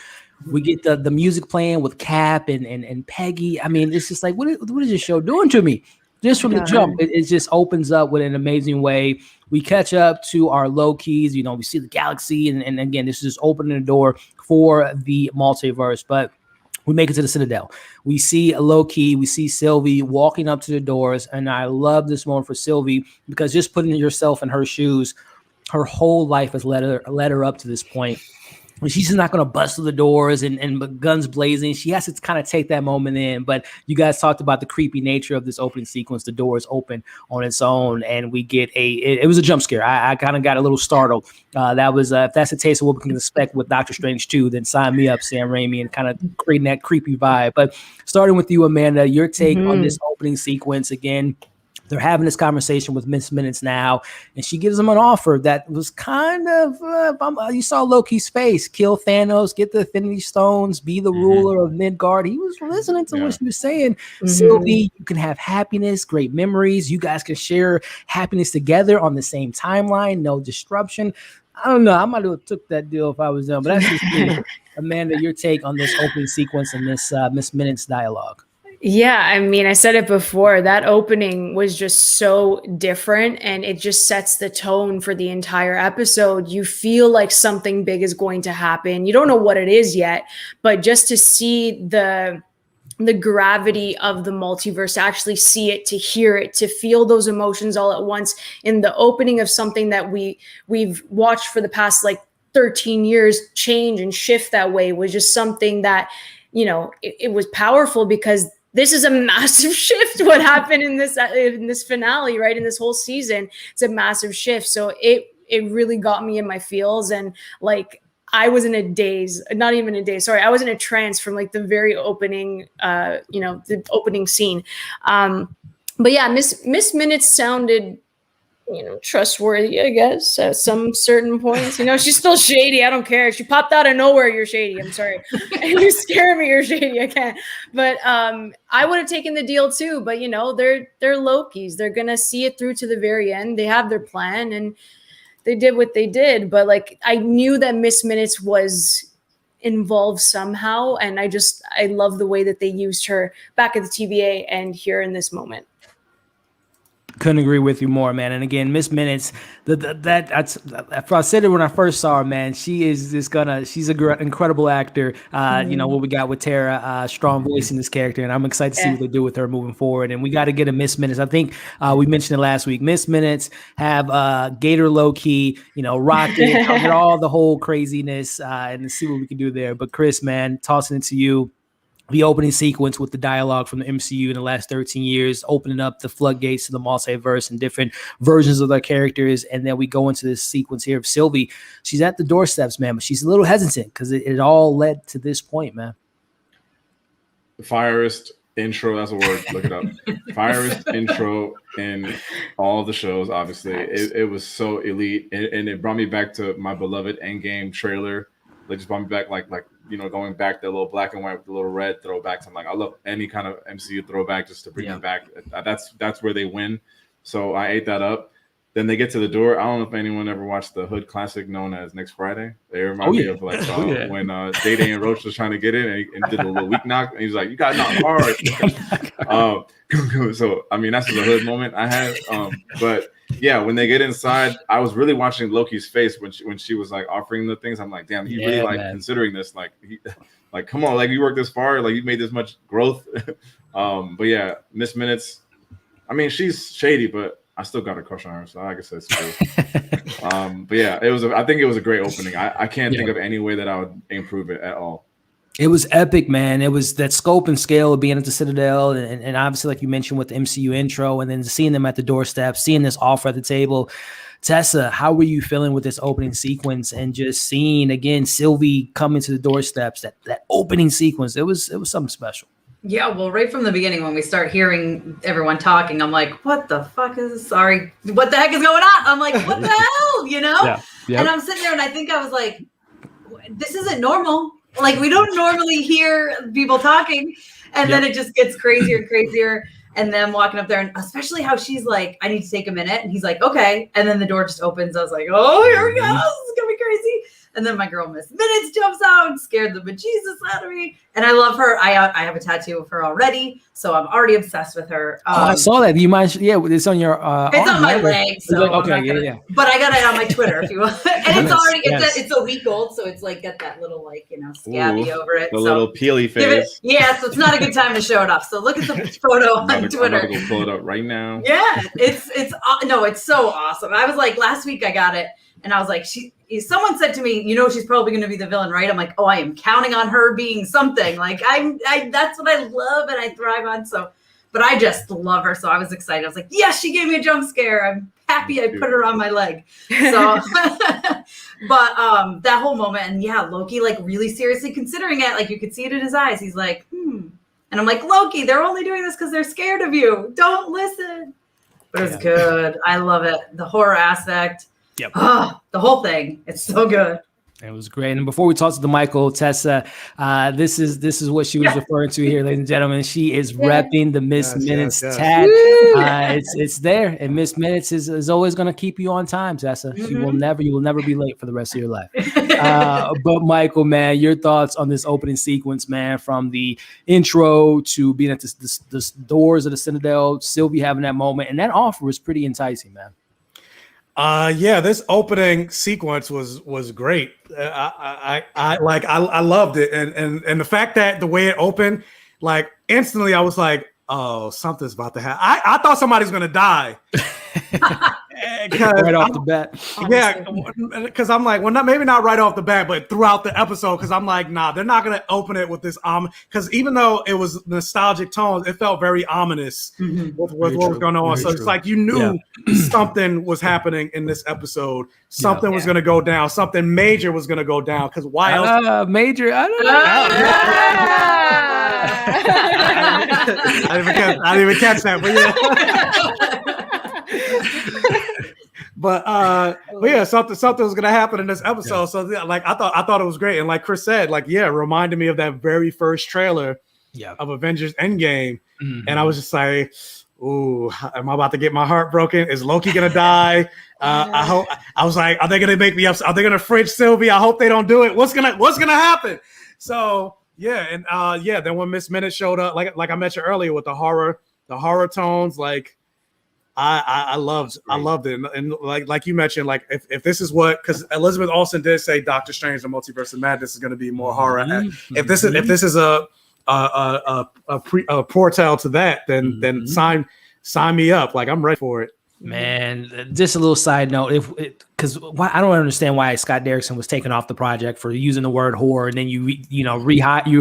We get the music playing with Cap and Peggy. I mean, it's just like, what is this show doing to me? Just from the jump, it just opens up with an amazing way. We catch up to our Lokis. We see the galaxy. And again, this is just opening the door for the multiverse. But we make it to the Citadel. We see Loki. We see Sylvie walking up to the doors. And I love this moment for Sylvie, because just putting yourself in her shoes, her whole life has led her up to this point. She's just not going to bust through the doors and guns blazing. She has to kind of take that moment in. But you guys talked about the creepy nature of this opening sequence. The doors open on its own, and we get it was a jump scare. I kind of got a little startled. That was if that's a taste of what we can expect with Doctor Strange 2, then sign me up, Sam Raimi, and kind of creating that creepy vibe. But starting with you, Amanda, your take on this opening sequence again. They're having this conversation with Miss Minutes now, and she gives them an offer that was kind of, you saw Loki's face, kill Thanos, get the Infinity Stones, be the ruler of Midgard. He was listening to what she was saying. Sylvie, you can have happiness, great memories. You guys can share happiness together on the same timeline, no disruption. I don't know. I might have took that deal if I was them, but that's just me. Amanda, your take on this opening sequence and this Miss Minutes dialogue. Yeah, I mean, I said it before, that opening was just so different, and it just sets the tone for the entire episode. You feel like something big is going to happen. You don't know what it is yet, but just to see the the gravity of the multiverse, to actually see it, to hear it, to feel those emotions all at once in the opening of something that we've watched for the past like 13 years change and shift that way, was just something that, you know, it was powerful, because this is a massive shift. What happened in this finale, right? In this whole season, it's a massive shift. So it really got me in my feels, and like, I was in a daze, not even a daze. Sorry, I was in a trance from like the very opening, the opening scene. But yeah, Miss Minutes sounded, trustworthy, I guess, at some certain points. She's still shady. I don't care. She popped out of nowhere. You're shady. I'm sorry. You scare me. You're shady. I can't. But I would have taken the deal too. But they're Lokis. They're gonna see it through to the very end. They have their plan, and they did what they did. But like, I knew that Miss Minutes was involved somehow, and I love the way that they used her back at the TVA and here in this moment. Couldn't agree with you more, man. And again, Miss Minutes, I said it when I first saw her, man. She's an incredible actor. What we got with Tara, strong voice in this character, and I'm excited to see what they do with her moving forward. And we got to get a Miss Minutes. I think we mentioned it last week. Miss Minutes have Gator Loki, Rocket, get all the whole craziness, and see what we can do there. But Chris, man, tossing it to you. The opening sequence with the dialogue from the MCU in the last 13 years, opening up the floodgates to the multiverse and different versions of their characters. And then we go into this sequence here of Sylvie. She's at the doorsteps, man, but she's a little hesitant because it all led to this point, man. The firest intro, that's a word, look it up. Firest intro in all the shows, obviously. It was so elite. And it brought me back to my beloved Endgame trailer. They just brought me back like going back the little black and white with the little red throwbacks. I'm like, I love any kind of MCU throwback just to bring them back. That's where they win. So I ate that up. Then they get to the door. I don't know if anyone ever watched the Hood classic known as Next Friday. They remind me of like when Day and Roach was trying to get in and did a little weak knock. And he's like, you got knocked hard. So, I mean, that's the Hood moment I had. But yeah, when they get inside, I was really watching Loki's face when she was like offering the things. I'm like, damn, he really like considering this. Like, come on, like you worked this far, like you made this much growth. But yeah, Miss Minutes. I mean, she's shady, but I still got a crush on her, so I guess that's true. But yeah, I think it was a great opening. I can't think of any way that I would improve it at all. It was epic, man. It was that scope and scale of being at the Citadel, and obviously, like you mentioned, with the MCU intro, and then seeing them at the doorstep, seeing this offer at the table. Tessa, how were you feeling with this opening sequence and just seeing again Sylvie coming to the doorsteps? That opening sequence, it was something special. Yeah, well, right from the beginning, when we start hearing everyone talking, I'm like, what the fuck is this? Sorry, what the heck is going on? I'm like, what the hell, Yeah. Yep. And I'm sitting there and I think I was like, this isn't normal. Like, we don't normally hear people talking. And then it just gets crazier and crazier. And then walking up there, and especially how she's like, I need to take a minute. And he's like, okay. And then the door just opens. I was like, oh, here we go. This is going to be crazy. And then my girl Miss Minutes jumps out and scared the bejesus out of me. And I love her. I have a tattoo of her already, so I'm already obsessed with her. I saw that. You might, it's on your. It's on my leg. So okay, But I got it on my Twitter if you want. And it's already it's a week old, so it's like got that little scabby over it. The little peely face. So it's not a good time to show it off. So look at the photo on Twitter. I'm gonna go pull it up right now. Yeah, it's so awesome. I was like, last week I got it, and I was like, someone said to me, she's probably going to be the villain, right? I'm like, oh, I am counting on her being something. Like that's what I love and I thrive on. So, but I just love her. So I was excited. I was like, yes, she gave me a jump scare. I'm happy I put her on my leg. So, but that whole moment, and Loki, like really seriously considering it, like you could see it in his eyes. He's like, And I'm like, Loki, they're only doing this because they're scared of you. Don't listen. But it's good. I love it. The horror aspect. Yep. The whole thing. It's so good. It was great. And before we talk to the Michael, Tessa, this is what she was referring to here, ladies and gentlemen. She is repping the Miss Minutes tag. It's there. And Miss Minutes is always going to keep you on time, Tessa. You will never be late for the rest of your life. But Michael, man, your thoughts on this opening sequence, man, from the intro to being at the doors of the Citadel, Sylvie having that moment. And that offer was pretty enticing, man. This opening sequence was great. I loved it, and the fact that the way it opened, like instantly I was like, oh, something's about to happen. I thought somebody's gonna die. Right off the bat. Yeah, because I'm like, well, maybe not right off the bat, but throughout the episode, because I'm like, nah, they're not gonna open it with this because even though it was nostalgic tones, it felt very ominous with what was going on. So it's like you knew something was happening in this episode. Something was gonna go down. Something major was gonna go down. Because why else? Major? I don't know. I didn't even catch that, but yeah. But yeah, something was gonna happen in this episode. Yeah. So like I thought it was great, and like Chris said, like reminded me of that very first trailer of Avengers Endgame, and I was just like, ooh, am I about to get my heart broken? Is Loki gonna die? I hope. I was like, are they gonna make me upset? Are they gonna fridge Sylvie? I hope they don't do it. What's gonna happen? So yeah, and then when Miss Minute showed up, like I mentioned earlier, with the horror tones, like. I loved it, and like you mentioned, like if this is what, because Elizabeth Olsen did say Doctor Strange: The Multiverse of Madness is going to be more horror. If this is a portal to that, then sign me up. Like I'm ready for it. Man, just a little side note, because I don't understand why Scott Derrickson was taken off the project for using the word horror, and then you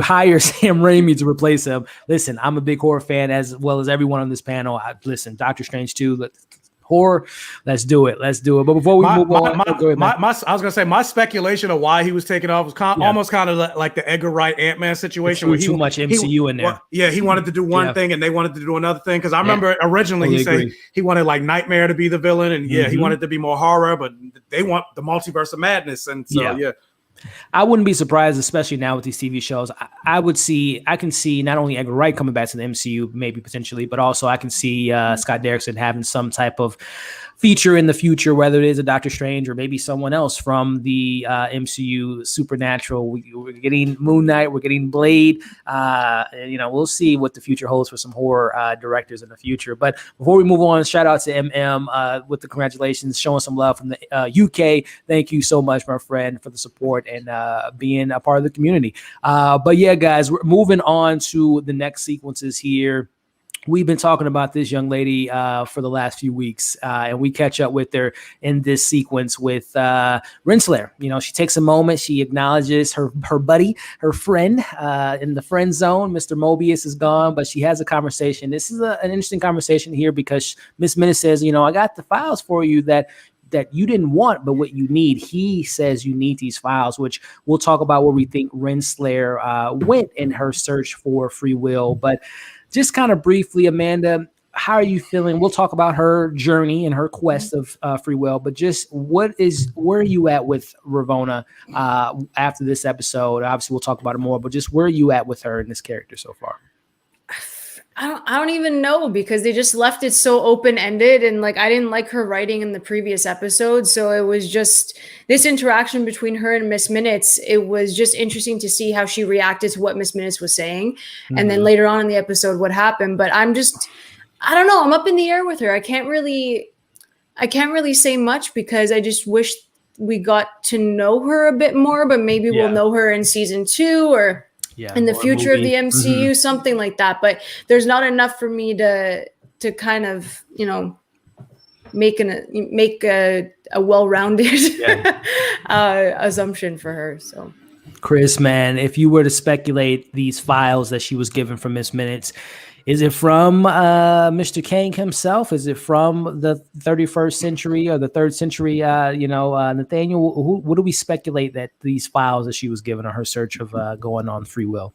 hire Sam Raimi to replace him. Listen, I'm a big horror fan as well as everyone on this panel. Listen, Doctor Strange 2, horror, let's do it. But before we move on, I was gonna say my speculation of why he was taken off was almost kind of like the Edgar Wright Ant-Man situation, where too much MCU in there. He wanted to do one thing and they wanted to do another thing. Because I remember originally he said he wanted like Nightmare to be the villain, and he wanted to be more horror, but they want the Multiverse of Madness, and so I wouldn't be surprised, especially now with these TV shows. I can see not only Edgar Wright coming back to the MCU, maybe potentially, but also I can see Scott Derrickson having some type of feature in the future, whether it is a Doctor Strange or maybe someone else from the MCU Supernatural. We're getting Moon Knight, we're getting Blade. We'll see what the future holds for some horror directors in the future. But before we move on, shout out to MM with the congratulations, showing some love from the UK. Thank you so much, my friend, for the support and being a part of the community. But yeah, guys, we're moving on to the next sequences here. We've been talking about this young lady for the last few weeks, and we catch up with her in this sequence with Renslayer. She takes a moment. She acknowledges her buddy, her friend in the friend zone. Mr. Mobius is gone, but she has a conversation. This is an interesting conversation here because Miss Minute says, I got the files for you that you didn't want, but what you need. He says you need these files, which we'll talk about where we think Renslayer went in her search for free will. But just kind of briefly, Amanda, how are you feeling? We'll talk about her journey and her quest of free will, but just where are you at with Ravonna after this episode? Obviously, we'll talk about it more, but just where are you at with her and this character so far? I don't even know, because they just left it so open-ended, and like I didn't like her writing in the previous episode, so it was just this interaction between her and Miss Minutes. It was just interesting to see how she reacted to what Miss Minutes was saying, and then later on in the episode what happened. But I don't know, I'm up in the air with her. I can't really say much, because I just wish we got to know her a bit more, but maybe we'll know her in season 2 or in the future of the MCU, something like that. But there's not enough for me to kind of, make a well-rounded assumption for her. So, Chris, man, if you were to speculate these files that she was given from Miss Minutes, is it from Mr. Kang himself? Is it from the 31st century or the 3rd century? Nathaniel, what do we speculate that these files that she was given on her search of going on free will?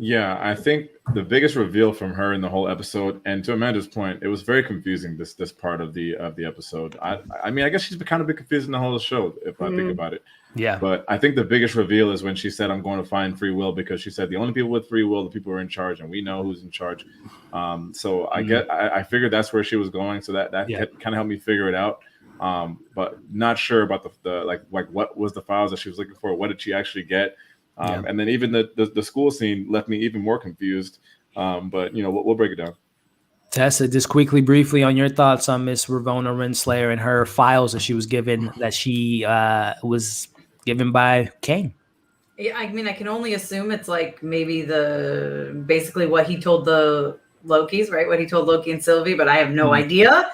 Yeah, I think the biggest reveal from her in the whole episode, and to Amanda's point, it was very confusing. This part of the episode. I mean, I guess she's kind of been confused in the whole show if I think about it. Yeah. But I think the biggest reveal is when she said, "I'm going to find free will," because she said the only people with free will, the people who are in charge, and we know who's in charge. So I figured that's where she was going. So that kind of helped me figure it out. But not sure about the like what was the files that she was looking for? What did she actually get? And then even the school scene left me even more confused. But we'll break it down. Tessa, just quickly, briefly, on your thoughts on Miss Ravonna Renslayer and her files that she was given, that she was given by Kang. I mean, I can only assume it's like maybe basically what he told the Lokis, right? What he told Loki and Sylvie, but I have no idea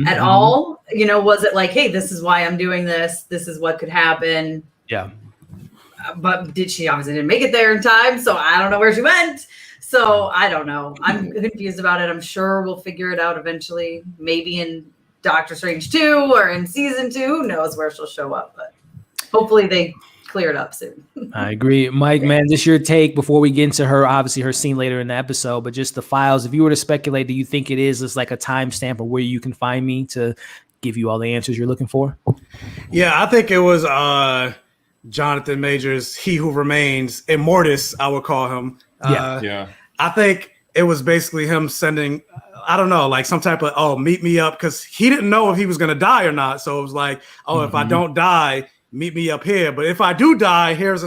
at all. You know, was it like, hey, this is why I'm doing this. This is what could happen. Yeah. But she obviously didn't make it there in time, so I don't know where she went. So I don't know. I'm confused about it. I'm sure we'll figure it out eventually. Maybe in Doctor Strange 2 or in season 2. Who knows where she'll show up, but hopefully they clear it up soon. I agree. Mike, man, just your take before we get into her scene later in the episode, but just the files. If you were to speculate, do you think it is just like a timestamp of where you can find me to give you all the answers you're looking for? Yeah, I think it was Jonathan Majors, He Who Remains, Immortus, I would call him. Yeah. I think it was basically him sending, I don't know, like some type of, meet me up, because he didn't know if he was going to die or not. So it was like, if I don't die, meet me up here. But if I do die, here's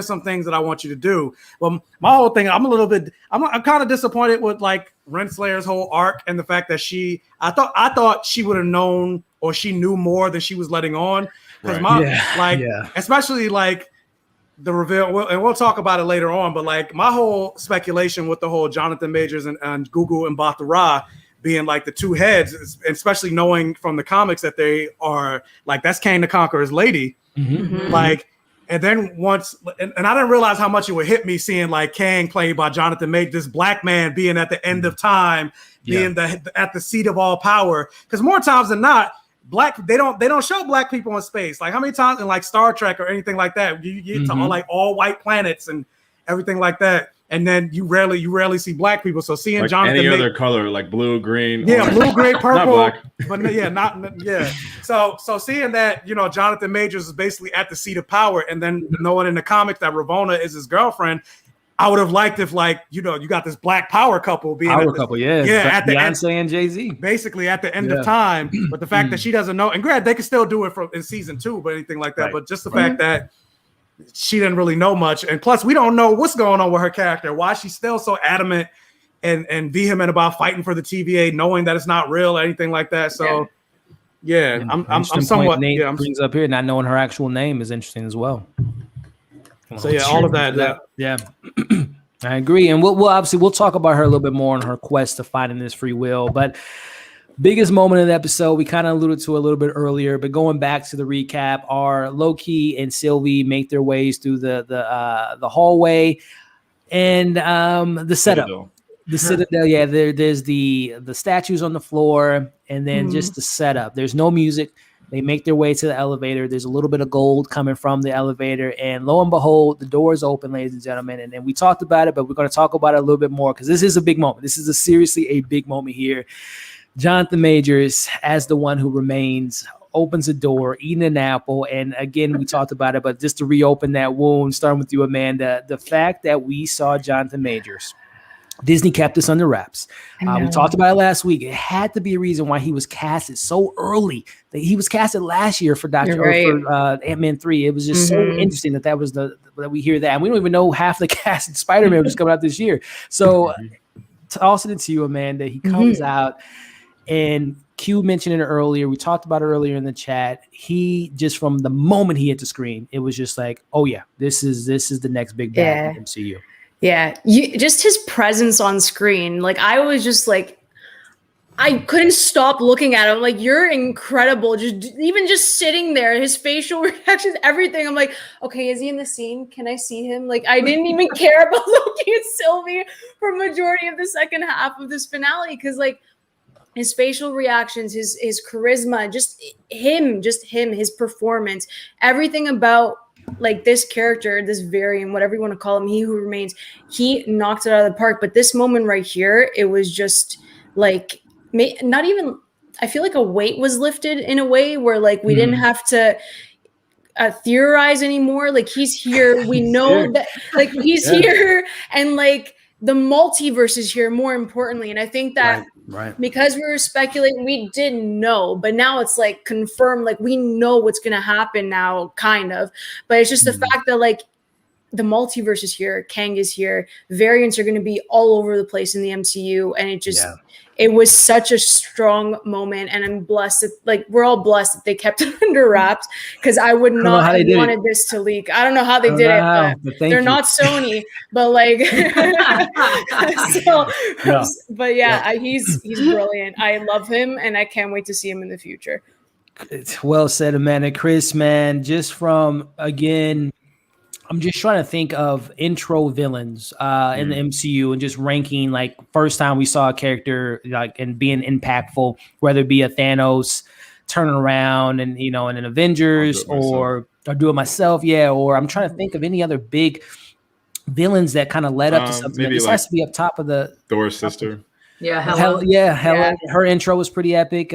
some things that I want you to do. Well, my whole thing, I'm kind of disappointed with like Renslayer's whole arc and the fact that I thought she would have known, or she knew more than she was letting on. Because especially like the reveal, and we'll talk about it later on, but like my whole speculation with the whole Jonathan Majors and Gugu and Bathara being like the two heads, especially knowing from the comics that they are like, that's Kang the Conqueror's lady. Like, and then once, and I didn't realize how much it would hit me seeing like Kang played by Jonathan Majors, this black man being at the end of time, being at the seat of all power. Because more times than not, they don't show black people in space. Like how many times in like Star Trek or anything like that, you get to all white planets and everything like that, and then you rarely see black people. So seeing like Jonathan any other color, like blue, green, blue, gray, purple, not black. But So seeing that, Jonathan Majors is basically at the seat of power, and then knowing in the comics that Ravonna is his girlfriend, I would have liked if, like, you got this black power couple being at the Beyonce and Jay-Z, basically at the end of time. But the fact that she doesn't know, and granted, they could still do it in season 2, but anything like that. Right. But just the fact that she didn't really know much, and plus we don't know what's going on with her character. Why she's still so adamant and vehement about fighting for the TVA, knowing that it's not real or anything like that. So I'm somewhat. Nate brings up here not knowing her actual name is interesting as well. So all of that. Yeah. I agree. And we'll talk about her a little bit more on her quest to finding this free will. But biggest moment of the episode, we kind of alluded to a little bit earlier, but going back to the recap, are Loki and Sylvie make their ways through the hallway and the setup. The Citadel, there's the statues on the floor, and then just the setup. There's no music. They make their way to the elevator. There's a little bit of gold coming from the elevator. And lo and behold, the doors open, ladies and gentlemen. And then we talked about it, but we're going to talk about it a little bit more because this is a big moment. This is seriously a big moment here. Jonathan Majors, as the one who remains, opens a door, eating an apple. And again, we talked about it, but just to reopen that wound, starting with you, Amanda, the fact that we saw Jonathan Majors, Disney kept this under wraps. We talked about it last week. It had to be a reason why he was casted so early. That he was casted last year for Ant-Man 3. It was just so interesting that was that we hear that. And we don't even know half the cast in Spider-Man just coming out this year. So tossing it to you, Amanda. He comes out, and Q mentioned it earlier. We talked about it earlier in the chat. He just, from the moment he hit the screen, it was just like, oh yeah, this is the next big bad in MCU. Yeah, just his presence on screen. Like, I was just like, I couldn't stop looking at him. Like, you're incredible. Just sitting there, his facial reactions, everything. I'm like, okay, is he in the scene? Can I see him? Like, I didn't even care about Loki and Sylvie for majority of the second half of this finale, because like his facial reactions, his charisma, just him, his performance, everything about like this character, this variant, whatever you want to call him, He Who Remains, he knocked it out of the park. But this moment right here, it was just like, not even, I feel like a weight was lifted in a way where like we didn't have to theorize anymore. Like, he's here. We know that like he's here, and like the multiverse is here, more importantly. And I think that because we were speculating, we didn't know, but now it's like confirmed, like we know what's going to happen now, kind of. But it's just the fact that like the multiverse is here. Kang is here. Variants are going to be all over the place in the MCU, and it was such a strong moment. And I'm blessed that, like, we're all blessed that they kept it under wraps, because I would not have wanted this to leak. I don't know how they did it, but they're not Sony. But like, he's brilliant. I love him, and I can't wait to see him in the future. It's well said, Amanda. Chris, man, just from, again, I'm just trying to think of intro villains in the MCU and just ranking, like, first time we saw a character, like, and being impactful, whether it be a Thanos turning around and, you know, in an Avengers or do it myself. Yeah. Or I'm trying to think of any other big villains that kind of led up to something. Maybe this has to be up top of the Thor's sister. Yeah, Helen. Helen. Her intro was pretty epic.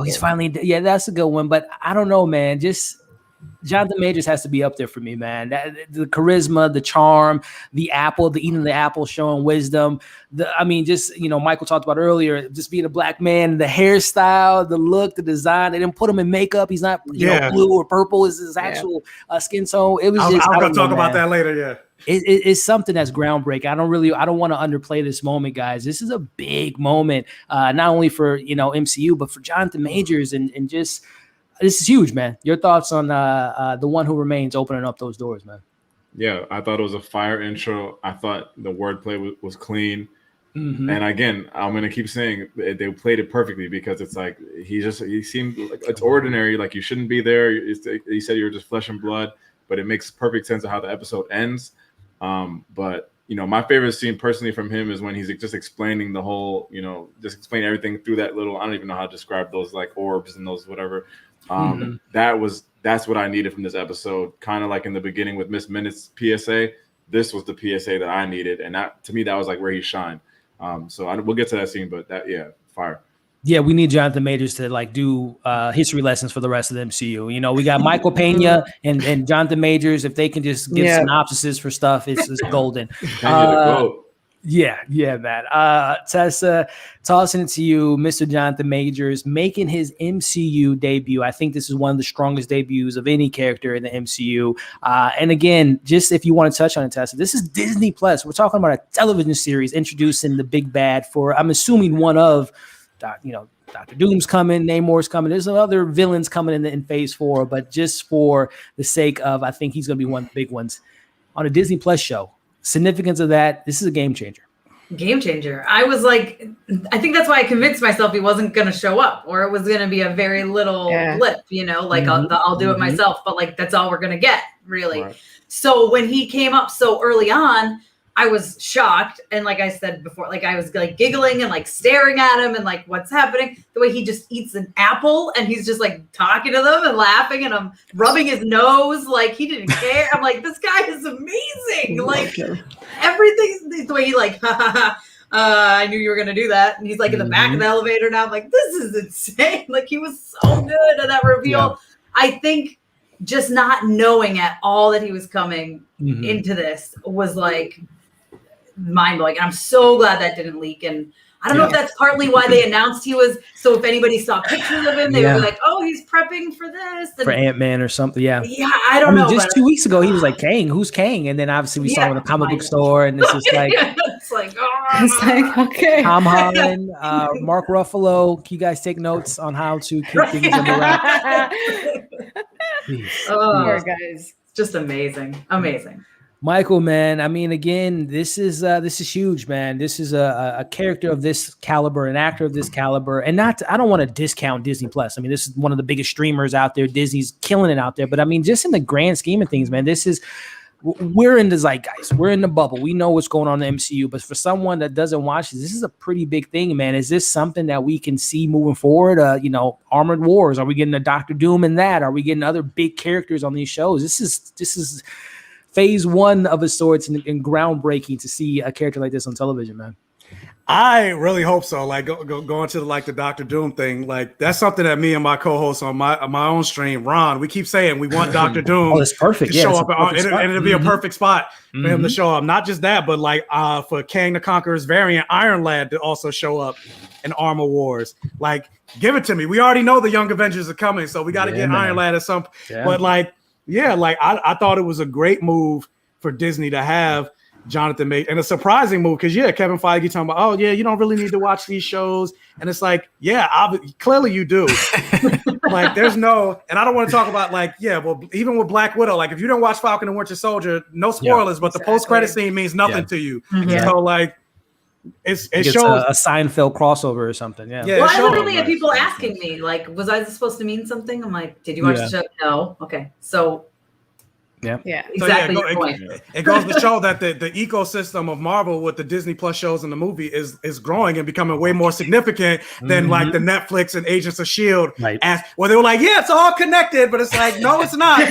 He's finally, that's a good one. But I don't know, man. Just Jonathan Majors has to be up there for me, man. The charisma, the charm, the apple, the eating the apple, showing wisdom. Just, you know, Michael talked about earlier, just being a black man, the hairstyle, the look, the design. They didn't put him in makeup. He's not, you know, blue or purple. Is his actual skin tone. It was I'm going to talk about that later. Yeah. It's something that's groundbreaking. I don't want to underplay this moment, guys. This is a big moment, not only for, you know, MCU, but for Jonathan Majors, and just, this is huge, man. Your thoughts on the one who remains opening up those doors, man? Yeah, I thought it was a fire intro. I thought the wordplay was clean. Mm-hmm. And again, I'm going to keep saying they played it perfectly, because it's like he seemed like it's ordinary, like you shouldn't be there. He said you were just flesh and blood, but it makes perfect sense of how the episode ends. But you know, my favorite scene personally from him is when he's just explaining the whole, you know, just explaining everything through that little, I don't even know how to describe those, like, orbs and those whatever. That's what I needed from this episode. Kind of like in the beginning with Miss Minutes PSA, this was the PSA that I needed, and that, to me, that was like where he shined. We'll get to that scene, but fire. Yeah, we need Jonathan Majors to, like, do history lessons for the rest of the MCU. You know, we got Michael Pena and Jonathan Majors. If they can just give synopsises for stuff, it's golden. Yeah, man. Tessa, tossing it to you, Mr. Jonathan Majors, making his MCU debut. I think this is one of the strongest debuts of any character in the MCU. And again, just if you want to touch on it, Tessa, this is Disney Plus. We're talking about a television series introducing the big bad for, I'm assuming, one of, Dr. Doom's coming, Namor's coming. There's other villains coming in Phase 4, but just for the sake of, I think he's going to be one of the big ones on a Disney Plus show. Significance of that, this is a game changer. Game changer. I was like, I think that's why I convinced myself he wasn't going to show up, or it was going to be a very little blip, you know, like I'll do it myself, but like that's all we're going to get, really. Right. So when he came up so early on, I was shocked. And like I said before, like I was like giggling and like staring at him and like, what's happening? The way he just eats an apple and he's just like talking to them and laughing, and I'm rubbing his nose like he didn't care. I'm like, this guy is amazing. Like everything, the way he like, I knew you were going to do that. And he's like in the back of the elevator now. I'm like, this is insane. Like he was so good at that reveal. Yeah. I think just not knowing at all that he was coming into this was like mind-blowing. And I'm so glad that didn't leak. And I don't know if that's partly why they announced he was, so if anybody saw pictures of him, they would be like, oh, he's prepping for this. And, for Ant-Man or something, yeah, I don't know. Just 2 weeks ago, he was like, Kang, who's Kang? And then obviously we saw him in a comic book store, and this is like, it's like, okay. Tom Holland, Mark Ruffalo, can you guys take notes on how to keep things in the wrap? Oh, guys, it's just amazing. Michael, man, I mean, again, this is huge, man. This is a character of this caliber, an actor of this caliber, and I don't want to discount Disney Plus. I mean, this is one of the biggest streamers out there. Disney's killing it out there, but I mean, just in the grand scheme of things, man, we're in the zeitgeist. We're in the bubble. We know what's going on in the MCU, but for someone that doesn't watch this is a pretty big thing, man. Is this something that we can see moving forward? Armored Wars. Are we getting a Dr. Doom in that? Are we getting other big characters on these shows? This is Phase 1 of a sorts, and groundbreaking to see a character like this on television, man. I really hope so. Like going to the Dr. Doom thing, like that's something that me and my co-host on my own stream, Ron, we keep saying we want Dr. Doom it's perfect. to show up, and it'll be a perfect spot for him to show up. Not just that, but like for Kang the Conqueror's variant, Iron Lad, to also show up in Armor Wars. Like, give it to me. We already know the Young Avengers are coming, so we got to get Iron Lad at some. Yeah. But I thought it was a great move for Disney to have Jonathan Majors, and a surprising move because Kevin Feige talking about, oh yeah, you don't really need to watch these shows, and it's like, clearly you do. Like there's no, and I don't want to talk about like, well, even with Black Widow, like if you don't watch Falcon and Winter Soldier, no spoilers, but the post-credit scene means nothing to you. So like it shows a Seinfeld crossover or something. Well, I literally had people asking me like, was I supposed to mean something? I'm like, did you watch the show? No. Okay, so. Exactly. It goes to show that the ecosystem of Marvel with the Disney Plus shows and the movie is growing and becoming way more significant than like the Netflix and Agents of S.H.I.E.L.D. Right. Where they were like, it's all connected, but it's like, no, it's not.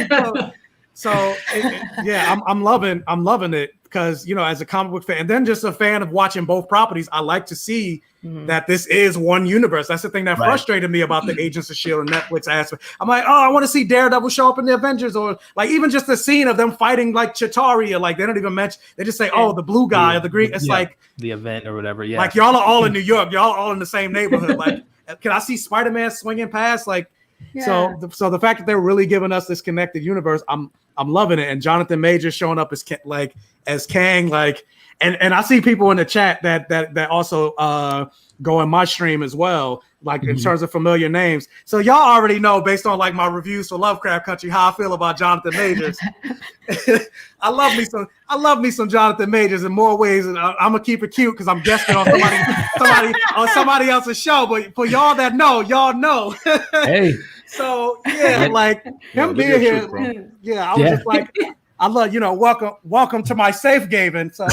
I'm loving it because, as a comic book fan and then just a fan of watching both properties, I like to see that this is one universe. That's the thing that frustrated me about the Agents of S.H.I.E.L.D. and Netflix aspect. I'm like, I want to see Daredevil show up in the Avengers, or like even just the scene of them fighting like Chitauri, or like they don't even mention, they just say, the blue guy or the green. It's like the event or whatever. Yeah. Like y'all are all in New York. Y'all all in the same neighborhood. Like, can I see Spider-Man swinging past? Like, so the fact that they're really giving us this connected universe, I'm loving it. And Jonathan Majors showing up as Kang, like, and I see people in the chat that also go in my stream as well, like in terms of familiar names. So y'all already know based on like my reviews for Lovecraft Country how I feel about Jonathan Majors. I love me some Jonathan Majors in more ways, and I'm gonna keep it cute because I'm guesting on somebody else's show. But for y'all that know, y'all know. Hey. So like him being here, I was just like, I love, welcome to my safe haven. So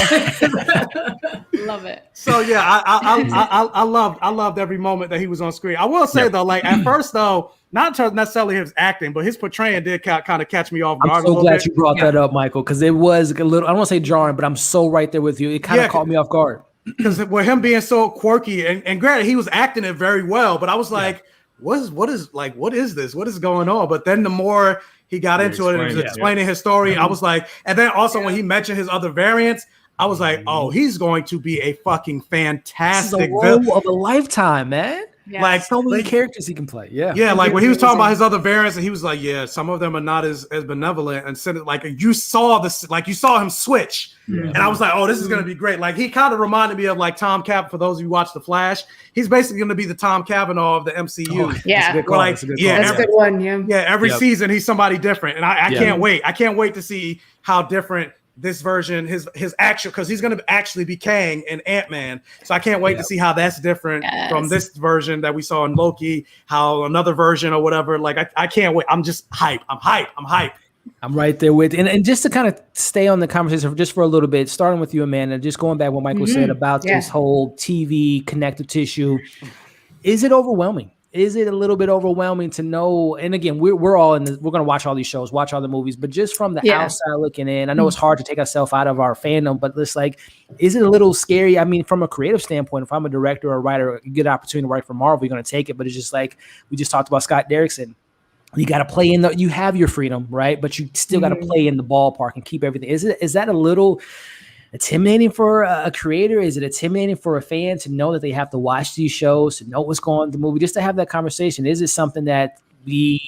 love it. So I loved every moment that he was on screen. I will say though, like at first though, not necessarily his acting, but his portraying did kind of catch me off guard. I'm so glad you brought that up, Michael, because it was a little, I don't want to say jarring, but I'm so right there with you. It kind of caught me off guard. Because with him being so quirky, and granted, he was acting it very well, but I was like, what is this? What is going on? But then the more he got into it and was explaining his story, I was like, and then also when he mentioned his other variants, I was like, oh, he's going to be a fucking fantastic villain of a lifetime, man. Yes. Like so many characters he can play. Yeah, like when he was talking about his other variants, and he was like, some of them are not as benevolent, and said like you saw him switch, and I was like, oh, this is gonna be great. Like he kind of reminded me of like Tom Cavanaugh. For those of you who watch The Flash, he's basically gonna be the Tom Cavanaugh of the MCU. Oh, that's a good one. Yeah, every season he's somebody different, and I can't wait. I can't wait to see how different this version, his actual, because he's going to actually be Kang and Ant-Man. So I can't wait to see how that's different from this version that we saw in Loki, how another version or whatever. Like, I can't wait. I'm just hype. I'm hype. I'm right there with you. And just to kind of stay on the conversation just for a little bit, starting with you, Amanda, just going back what Michael said about this whole TV connective tissue. Is it overwhelming? Is it a little bit overwhelming to know? And again, we're all we're going to watch all these shows, watch all the movies, but just from the outside looking in, I know it's hard to take ourselves out of our fandom, but it's like, is it a little scary? I mean, from a creative standpoint, if I'm a director or a writer, you get an opportunity to write for Marvel, you're going to take it. But it's just like, we just talked about Scott Derrickson. You got to play you have your freedom, right? But you still got to play in the ballpark and keep everything. Is that a little intimidating for a creator? Is it intimidating for a fan to know that they have to watch these shows, to know what's going on in the movie, just to have that conversation? Is it something that we're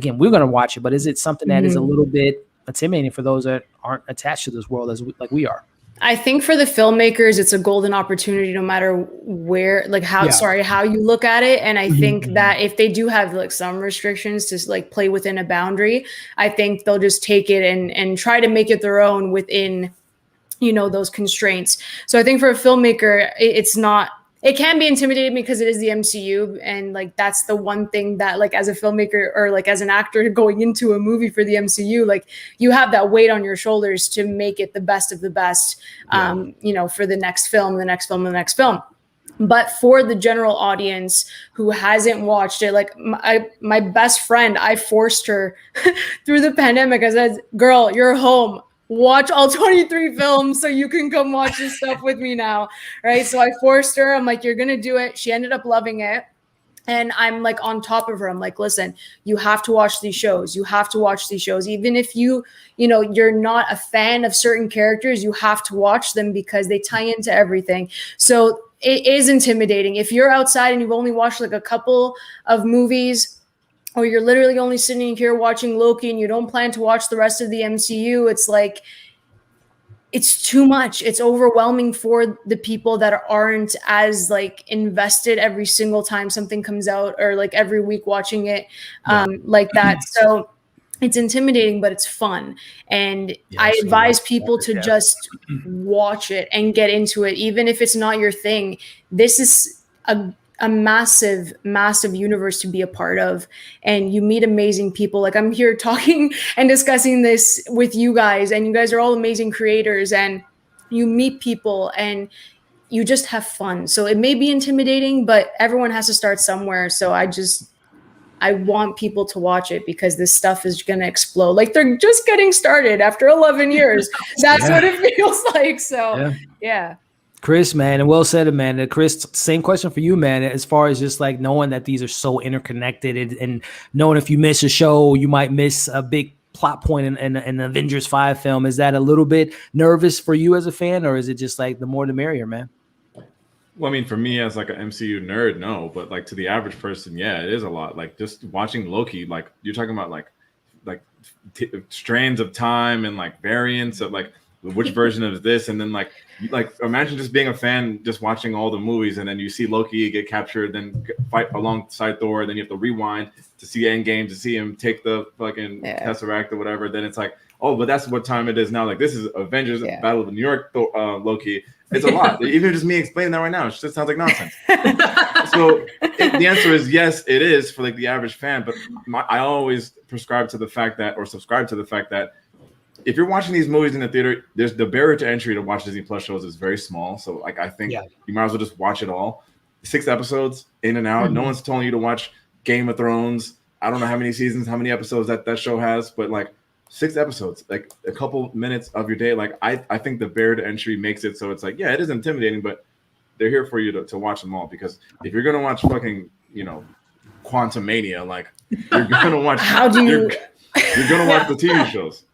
going to watch it, but is it something that is a little bit intimidating for those that aren't attached to this world like we are? I think for the filmmakers, it's a golden opportunity, no matter where, like how you look at it. And I think that if they do have like some restrictions to like play within a boundary, I think they'll just take it and try to make it their own within those constraints. So I think for a filmmaker, it can be intimidating because it is the MCU. And like, that's the one thing that like, as a filmmaker or like as an actor going into a movie for the MCU, like you have that weight on your shoulders to make it the best of the best, for the next film. But for the general audience who hasn't watched it, like my best friend, I forced her through the pandemic. I said, girl, you're home. Watch all 23 films so you can come watch this stuff with me now, right? So I forced her. I'm like, you're going to do it. She ended up loving it. And I'm like on top of her. I'm like, listen, you have to watch these shows. You have to watch these shows. Even if you're not a fan of certain characters, you have to watch them because they tie into everything. So it is intimidating. If you're outside and you've only watched like a couple of movies, or you're literally only sitting here watching Loki and you don't plan to watch the rest of the MCU, it's like, it's too much. It's overwhelming for the people that aren't as like invested every single time something comes out, or like every week watching it like that. So it's intimidating, but it's fun. And I advise people to just watch it and get into it, even if it's not your thing. This is a massive, massive universe to be a part of. And you meet amazing people. Like, I'm here talking and discussing this with you guys, and you guys are all amazing creators, and you meet people and you just have fun. So it may be intimidating, but everyone has to start somewhere. So I want people to watch it, because this stuff is going to explode. Like, they're just getting started after 11 years. That's what it feels like. So, yeah. Chris, man, and well said, Amanda. Chris, same question for you, man. As far as just like knowing that these are so interconnected, and knowing if you miss a show, you might miss a big plot point in an Avengers 5 film. Is that a little bit nervous for you as a fan, or is it just like the more the merrier, man? Well, I mean, for me as like an MCU nerd, no, but like to the average person, yeah, it is a lot. Like just watching Loki, like you're talking about like strands of time and like variants of like which version of this, and then like imagine just being a fan, just watching all the movies, and then you see Loki get captured, then fight alongside Thor, then you have to rewind to see Endgame to see him take the fucking Tesseract or whatever. Then it's like, oh, but that's what time it is now. Like this is Avengers Battle of New York, Loki. It's a lot. Even just me explaining that right now, it just sounds like nonsense. So the answer is yes, it is for like the average fan. But I always subscribe to the fact that if you're watching these movies in the theater, there's the barrier to entry to watch Disney Plus shows is very small. So like I think you might as well just watch it all. 6 episodes in and out. No one's telling you to watch Game of Thrones. I don't know how many seasons, how many episodes that show has, but like 6 episodes, like a couple minutes of your day. Like I think the barrier to entry makes it so it's like, yeah, it is intimidating, but they're here for you to watch them all. Because if you're gonna watch fucking, Quantum Mania, like you're gonna watch you're gonna watch the TV shows.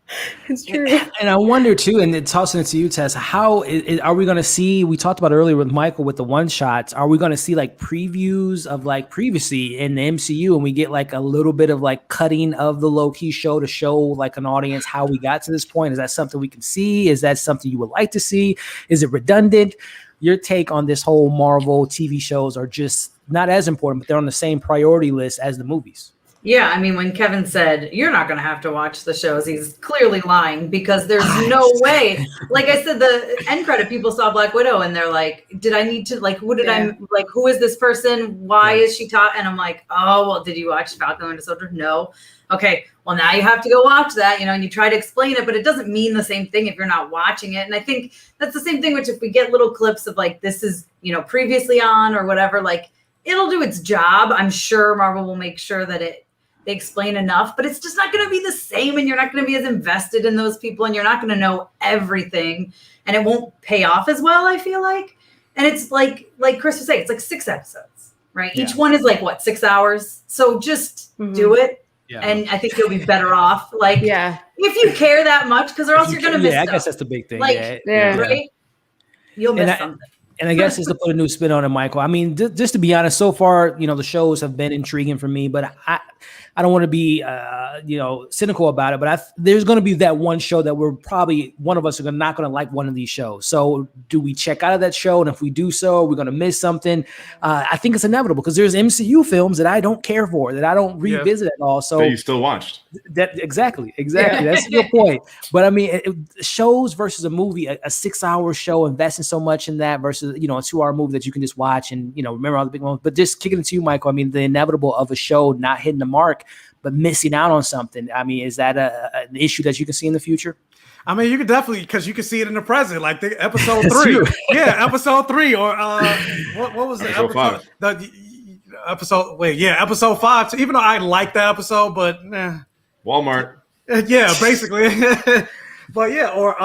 It's true. And I wonder too, and tossing it to you, Tess, how are we going to see? We talked about earlier with Michael with the one shots. Are we going to see like previews of like previously in the MCU, and we get like a little bit of like cutting of the Loki show to show like an audience how we got to this point? Is that something we can see? Is that something you would like to see? Is it redundant? Your take on this whole Marvel TV shows are just not as important, but they're on the same priority list as the movies. Yeah, I mean, when Kevin said, you're not going to have to watch the shows, he's clearly lying, because there's no way. Like I said, the end credit, people saw Black Widow and they're like, did I need to, like, who is this person? Why is she taught? And I'm like, oh, well, did you watch Falcon and Winter Soldier? No. Okay, well, now you have to go watch that, and you try to explain it, but it doesn't mean the same thing if you're not watching it. And I think that's the same thing, which if we get little clips of like, this is, previously on or whatever, like it'll do its job. I'm sure Marvel will make sure that they explain enough, but it's just not going to be the same, and you're not going to be as invested in those people, and you're not going to know everything, and it won't pay off as well, I feel like. And it's like Chris was saying, it's like 6 episodes, right? Yeah. Each one is like, 6 hours? So just do it, and I think you'll be better off. Like, if you care that much, because or else you're going to miss stuff. I guess that's the big thing. Like, right? You'll miss something. And I guess just to put a new spin on it, Michael, I mean, just to be honest, so far, the shows have been intriguing for me, but I don't want to be, cynical about it, but there's going to be that one show that one of us are not going to like one of these shows. So do we check out of that show? And if we do so, we're going to miss something. I think it's inevitable, because there's MCU films that I don't care for, that I don't revisit at all. So that you still watched. Exactly. That's a good point. But I mean, shows versus a movie, a 6-hour show, investing so much in that versus, a 2-hour movie that you can just watch and, remember all the big moments. But just kicking it to you, Michael, I mean, the inevitable of a show not hitting the mark, but missing out on something. I mean, is that an issue that you can see in the future? I mean, you could definitely, because you can see it in the present, like the episode 3. Episode 3, or what was the episode 5? Episode 5. So even though I like that episode, but Walmart. Basically. But or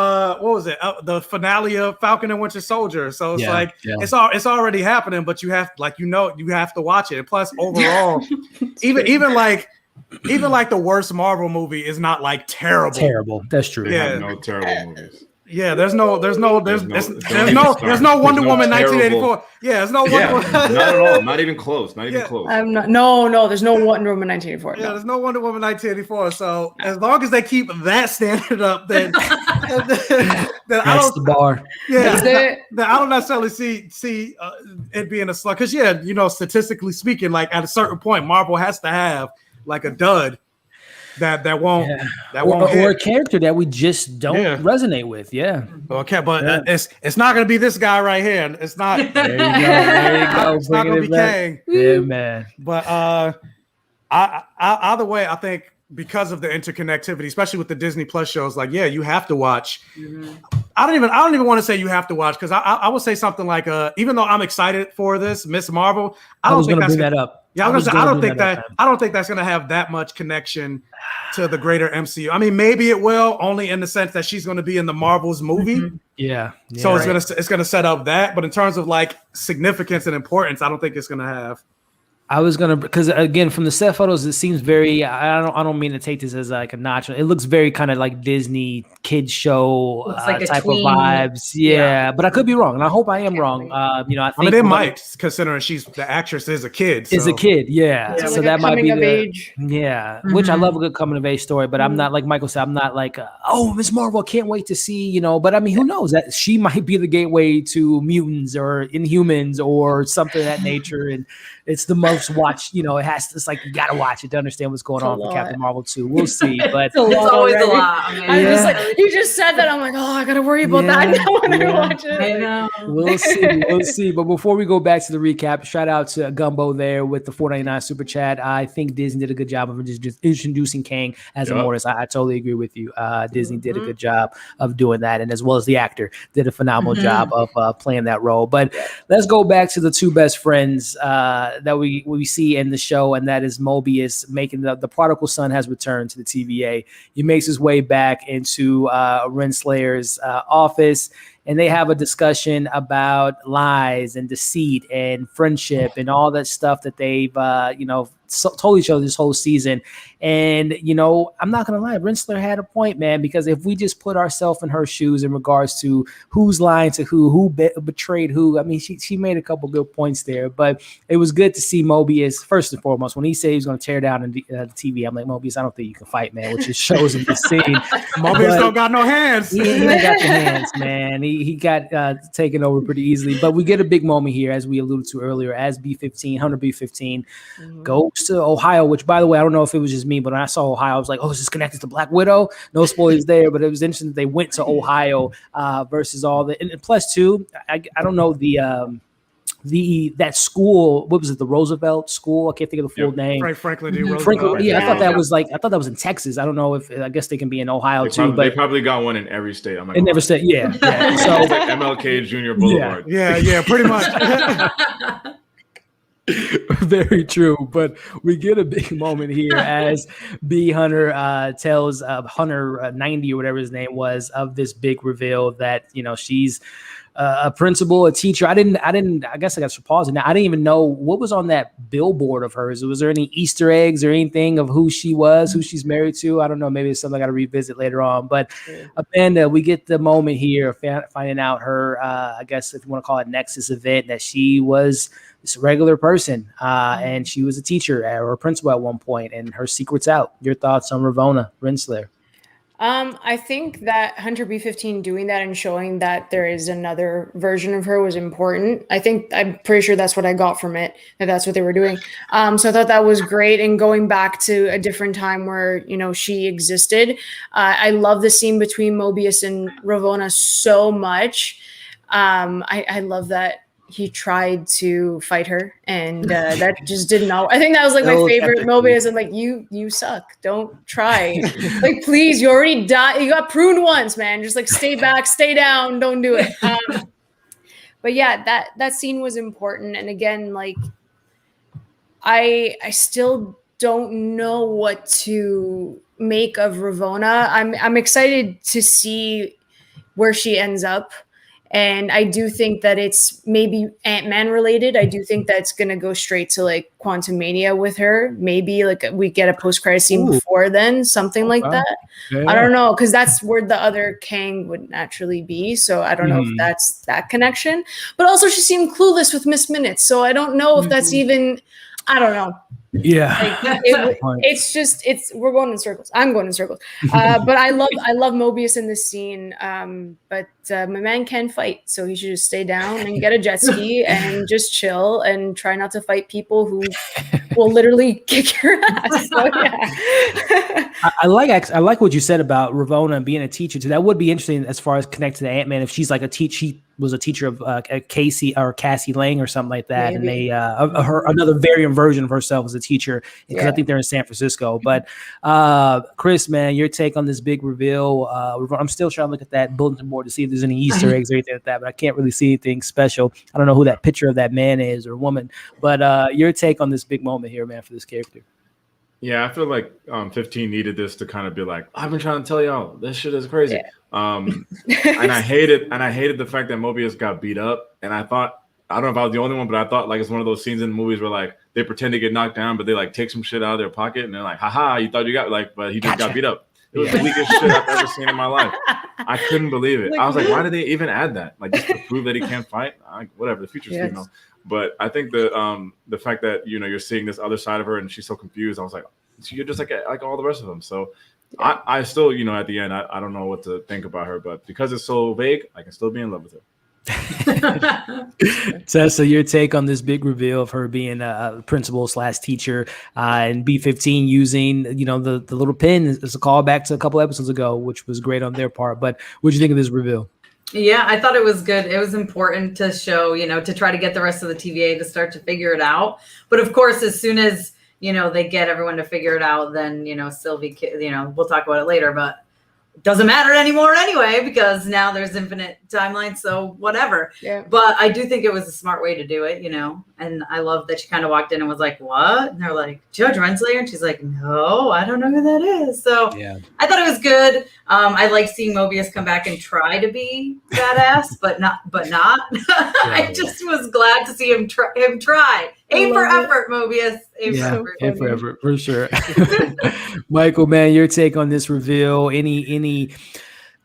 what was it? The finale of Falcon and Winter Soldier. So it's it's already happening, but you have you have to watch it. And plus, overall, even like the worst Marvel movie is not like terrible. That's true. They have no terrible movies. Yeah, there's no Wonder Woman 1984. Yeah, there's no Wonder Woman. Not at all. Not even close. Not even close. No, there's no Wonder Woman 1984. Yeah, there's no Wonder Woman 1984. So as long as they keep that standard up, then that's the bar. Yeah, then I don't necessarily see it being a slug. Because statistically speaking, like at a certain point, Marvel has to have like a dud. That won't or a character that we just don't resonate with. Yeah. Okay, but it's not going to be this guy right here. It's not. There you go. It's not going to be Kang. Yeah, man. But either way, I think because of the interconnectivity, especially with the Disney Plus shows, like you have to watch. Mm-hmm. I don't even want to say you have to watch because I would say something like even though I'm excited for this Miss Marvel, I don't think that's bring that up. Yeah, I don't think that's going to have that much connection to the greater MCU. I mean, maybe it will, only in the sense that she's going to be in the Marvels movie. Mm-hmm. Yeah. So it's going to set up that, but in terms of like significance and importance, I don't think it's going to have. I was gonna, because again, from the set photos, it seems very. I don't mean to take this as like a notch. It looks very kind of like Disney kids show like type tween. Of vibes. Yeah, but I could be wrong, and I hope I am wrong. I think they might, considering the actress is a kid. So. Is a kid, yeah. So like that might be the age. Yeah, which I love a good coming of age story. But I'm not like Michael said. I'm not like Miss Marvel. Can't wait to see. But I mean, who knows? That she might be the gateway to mutants or Inhumans or something of that nature, and. It's the most watched, it's like you gotta watch it to understand what's going on for Captain Marvel 2. We'll see, but it's always a lot. I was like, you just said that. I'm like, I gotta worry about that now when I watch it. I know. We'll see. But before we go back to the recap, shout out to Gumbo there with the $4.99 super chat. I think Disney did a good job of just introducing Kang as a Mortis. I totally agree with you. Disney did a good job of doing that, and as well as the actor did a phenomenal job of playing that role. But let's go back to the two best friends that we see in the show, and that is Mobius making the prodigal son has returned to the TVA. He makes his way back into Renslayer's office, and they have a discussion about lies and deceit and friendship and all that stuff that they've told each other this whole season. And I'm not gonna lie, Renslayer had a point, man, because if we just put ourselves in her shoes in regards to who's lying to who betrayed who, I mean, she made a couple good points there. But it was good to see Mobius first and foremost. When he said he was going to tear down the TV, I'm like, Mobius, I don't think you can fight, man, which just shows in the scene. Mobius don't got no hands. He ain't got the hands, man. He got taken over pretty easily. But we get a big moment here, as we alluded to earlier, as Hunter B-15 goes to Ohio, which, by the way, I don't know if it was just me, but when I saw Ohio, I was like, is this connected to Black Widow? No spoilers there, but it was interesting that they went to Ohio versus all the, and plus too, I don't know that school, what was it, the Roosevelt School? I can't think of the full name. Franklin D. Roosevelt. I thought that was in Texas. I don't know if, I guess they can be in Ohio too. But they probably got one in every state. I'm like, in every state, yeah. So it's like MLK Jr. Boulevard. Yeah, pretty much. Very true, but we get a big moment here as B Hunter tells Hunter 90 or whatever his name was of this big reveal that she's a principal, a teacher. I guess I got to pause it now. I didn't even know what was on that billboard of hers. Was there any Easter eggs or anything of who she was, who she's married to? I don't know. Maybe it's something I got to revisit later on. But Amanda, we get the moment here finding out her, I guess if you want to call it Nexus event, that she was this regular person and she was a teacher or a principal at one point, and her secret's out. Your thoughts on Ravonna Renslayer? I think that Hunter B-15 doing that and showing that there is another version of her was important. I'm pretty sure that's what I got from it, that's what they were doing. So I thought that was great. And going back to a different time where, she existed. I love the scene between Mobius and Ravonna so much. I love that he tried to fight her, and that just did not. I think that was like my favorite Mobius. I'm like, you suck. Don't try. Like, please, you already died. You got pruned once, man. Just like stay back, stay down. Don't do it. But yeah, that scene was important. And again, like, I still don't know what to make of Ravonna. I'm excited to see where she ends up. And I do think that it's maybe Ant-Man related. I do think that's going to go straight to like Quantumania with her. Maybe like we get a post-credit scene before then, something like that. I don't know, because that's where the other Kang would naturally be. So I don't know if that's that connection. But also she seemed clueless with Miss Minutes. So I don't know if that's even, I don't know. Yeah, It's we're going in circles. I'm going in circles. But I love Mobius in this scene. But my man can fight, so he should just stay down and get a jet ski and just chill and try not to fight people who will literally kick your ass. So, yeah. I like what you said about Ravonna being a teacher too. That would be interesting as far as connected to Ant-Man. If she's like she was a teacher of Cassie Lang or something like that, maybe. And they her another variant version of herself as a teacher, because I think they're in San Francisco. But Chris, man, your take on this big reveal? I'm still trying to look at that bulletin board to see if there's any Easter eggs or anything like that, but I can't really see anything special. I don't know who that picture of that man is or woman, but your take on this big moment here, man, for this character. Yeah, I feel like 15 needed this to kind of be like, I've been trying to tell y'all, this shit is crazy. And I hated the fact that Mobius got beat up. And I thought, I don't know if I was the only one, but I thought like it's one of those scenes in movies where like they pretend to get knocked down, but they like take some shit out of their pocket and they're like, haha, you thought you got like, but he just got beat up. It was the weakest shit I've ever seen in my life. I couldn't believe it. I was like, why did they even add that? Like just to prove that he can't fight? Whatever, the future's female. But I think the fact that, you know, you're seeing this other side of her and she's so confused, I was like, so you're just like all the rest of them. So I still, you know, at the end, I don't know what to think about her, but because it's so vague, I can still be in love with her. Tessa, your take on this big reveal of her being a principal / teacher and B-15 using, you know, the little pin as a callback to a couple episodes ago, which was great on their part. But what do you think of this reveal? Yeah, I thought it was good. It was important to show, you know, to try to get the rest of the TVA to start to figure it out. But of course, as soon as, you know, they get everyone to figure it out, then, you know, Sylvie, you know, we'll talk about it later, but it doesn't matter anymore anyway, because now there's infinite timelines. So whatever. Yeah. But I do think it was a smart way to do it, you know, and I love that she kind of walked in and was like, what? And they're like, Judge Renslayer? And she's like, no, I don't know who that is. So yeah. I thought it was good. I like seeing Mobius come back and try to be badass, but not. I just was glad to see him try. A for effort, Mobius. A for effort, for sure. Michael, man, your take on this reveal? Any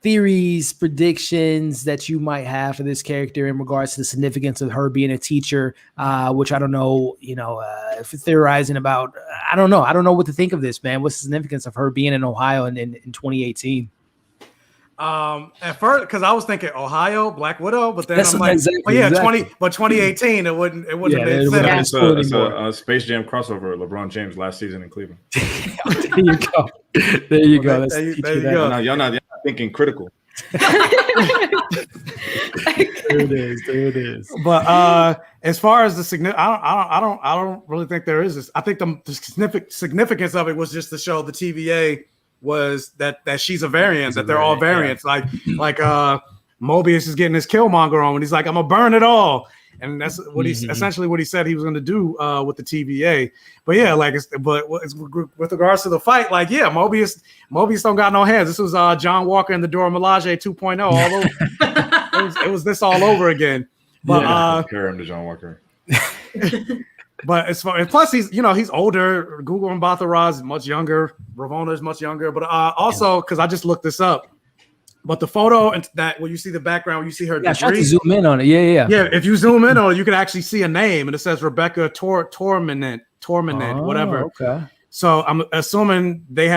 theories, predictions that you might have for this character in regards to the significance of her being a teacher? Which I don't know, you know, if theorizing about. I don't know. I don't know what to think of this, man. What's the significance of her being in Ohio in 2018? At first, because I was thinking Ohio, Black Widow, but then I'm like, 2018, it wouldn't have been sense. It's a Space Jam crossover. LeBron James last season in Cleveland. There you go. There you go. There you go. No, y'all not thinking critical. There it is. But as far as the significance, I don't really think there is this. I think the significance of it was just to show the TVA was that she's a variant, that they're all variants. Yeah. Like Mobius is getting his Killmonger on when he's like, I'm gonna burn it all. And that's what he's essentially what he said he was going to do with the TVA. But yeah, like, with regards to the fight, like, yeah, Mobius don't got no hands. This was John Walker and the Dora Milaje 2.0 all over. it was this all over again. But compare him to John Walker. But and plus he's older. Google and Mbatha-Raw is much younger. Ravonna is much younger. But also because I just looked this up. But the photo and that when you see the background, when you see her degree, try to zoom in on it. Yeah. If you zoom in on it, you can actually see a name and it says Rebecca Tormenant, whatever. Okay. So I'm assuming they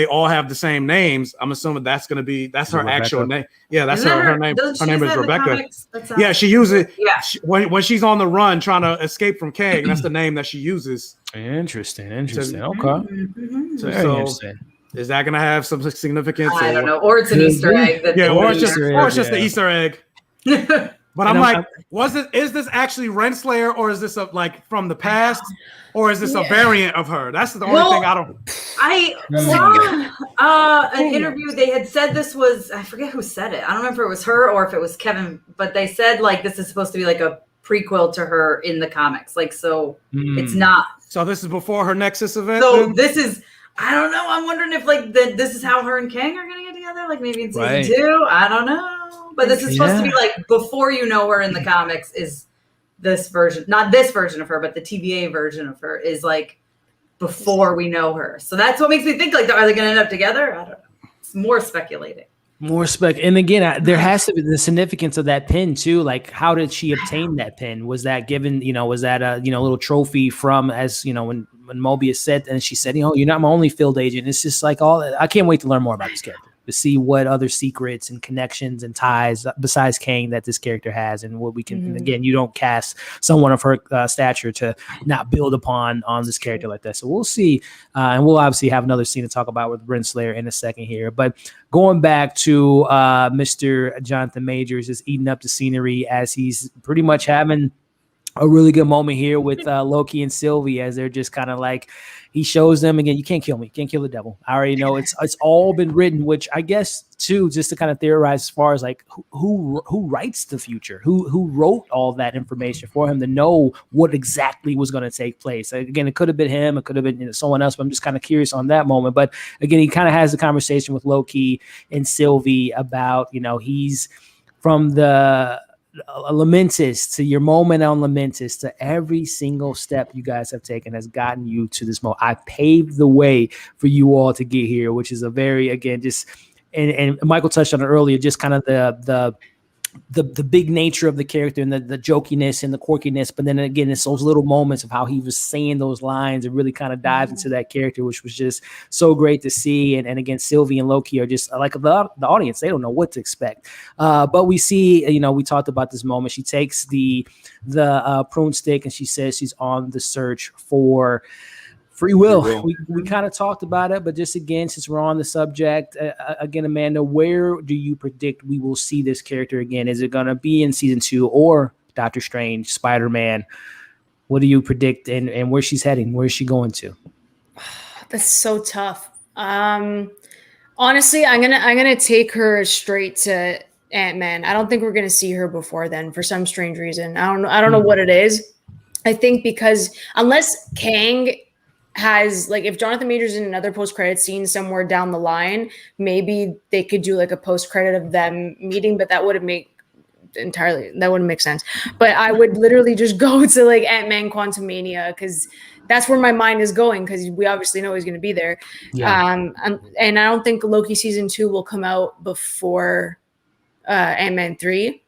all have the same names. I'm assuming that's her Rebecca? Actual name. Yeah, that's her name. Her name is Rebecca. Yeah, she uses it. Yeah. when she's on the run trying to escape from Kang. That's the name that she uses. Interesting. Okay. Very interesting. Is that going to have some significance? I don't know. Or it's an Easter egg. Or it's just the Easter egg. But I'm like, is this actually Renslayer, or is this like from the past, or is this a variant of her? That's the only thing I don't. I saw an interview. They had said this was, I forget who said it. I don't remember if it was her or if it was Kevin, but they said like this is supposed to be like a prequel to her in the comics. Like, so it's not. So this is before her Nexus event? So this is. I don't know. I'm wondering if like this is how her and Kang are gonna get together. Like maybe in season 2. I don't know. But this is supposed to be like before you know her in the comics is this version, not this version of her, but the TVA version of her is like before we know her. So that's what makes me think like, are they going to end up together? I don't know. It's more speculating. More spec, and again, there has to be the significance of that pin too. Like, how did she obtain that pin? Was that given? Was that a little trophy from, as when Mobius said, and she said, you're not my only field agent. It's just like I can't wait to learn more about this character, to see what other secrets and connections and ties besides Kang that this character has, and what we can. Again, you don't cast someone of her stature to not build upon this character like that. So we'll see, and we'll obviously have another scene to talk about with Renslayer in a second here. But going back to Mr. Jonathan Majors is eating up the scenery as he's pretty much having a really good moment here with Loki and Sylvie, as they're just kind of like, he shows them again, you can't kill me, can't kill the devil. I already know it's all been written, which I guess too, just to kind of theorize as far as like who writes the future, who wrote all that information for him to know what exactly was going to take place. Again, it could have been him, it could have been someone else, but I'm just kind of curious on that moment. But again, he kind of has the conversation with Loki and Sylvie about, he's from the Lamentus to your moment on Lamentus to every single step you guys have taken has gotten you to this moment. I paved the way for you all to get here, which is a very, again, just, and Michael touched on it earlier, just kind of the big nature of the character and the jokiness and the quirkiness. But then again, it's those little moments of how he was saying those lines and really kind of dives into that character, which was just so great to see. And again, Sylvie and Loki are just like the audience. They don't know what to expect. But we see, we talked about this moment. She takes the prune stick and she says she's on the search for free will. We kind of talked about it, but just again, since we're on the subject, again, Amanda, where do you predict we will see this character again? Is it going to be in season 2 or Doctor Strange, Spider-Man? What do you predict and where she's heading? Where is she going to? That's so tough. Honestly, I'm gonna take her straight to Ant-Man. I don't think we're gonna see her before then for some strange reason. I don't know what it is. I think because unless Kang has, like, if Jonathan Majors in another post-credit scene somewhere down the line, maybe they could do like a post-credit of them meeting, but that wouldn't make sense. But I would literally just go to like Ant-Man Quantumania, because that's where my mind is going, because we obviously know he's going to be there. And I don't think Loki season 2 will come out before Ant-Man 3.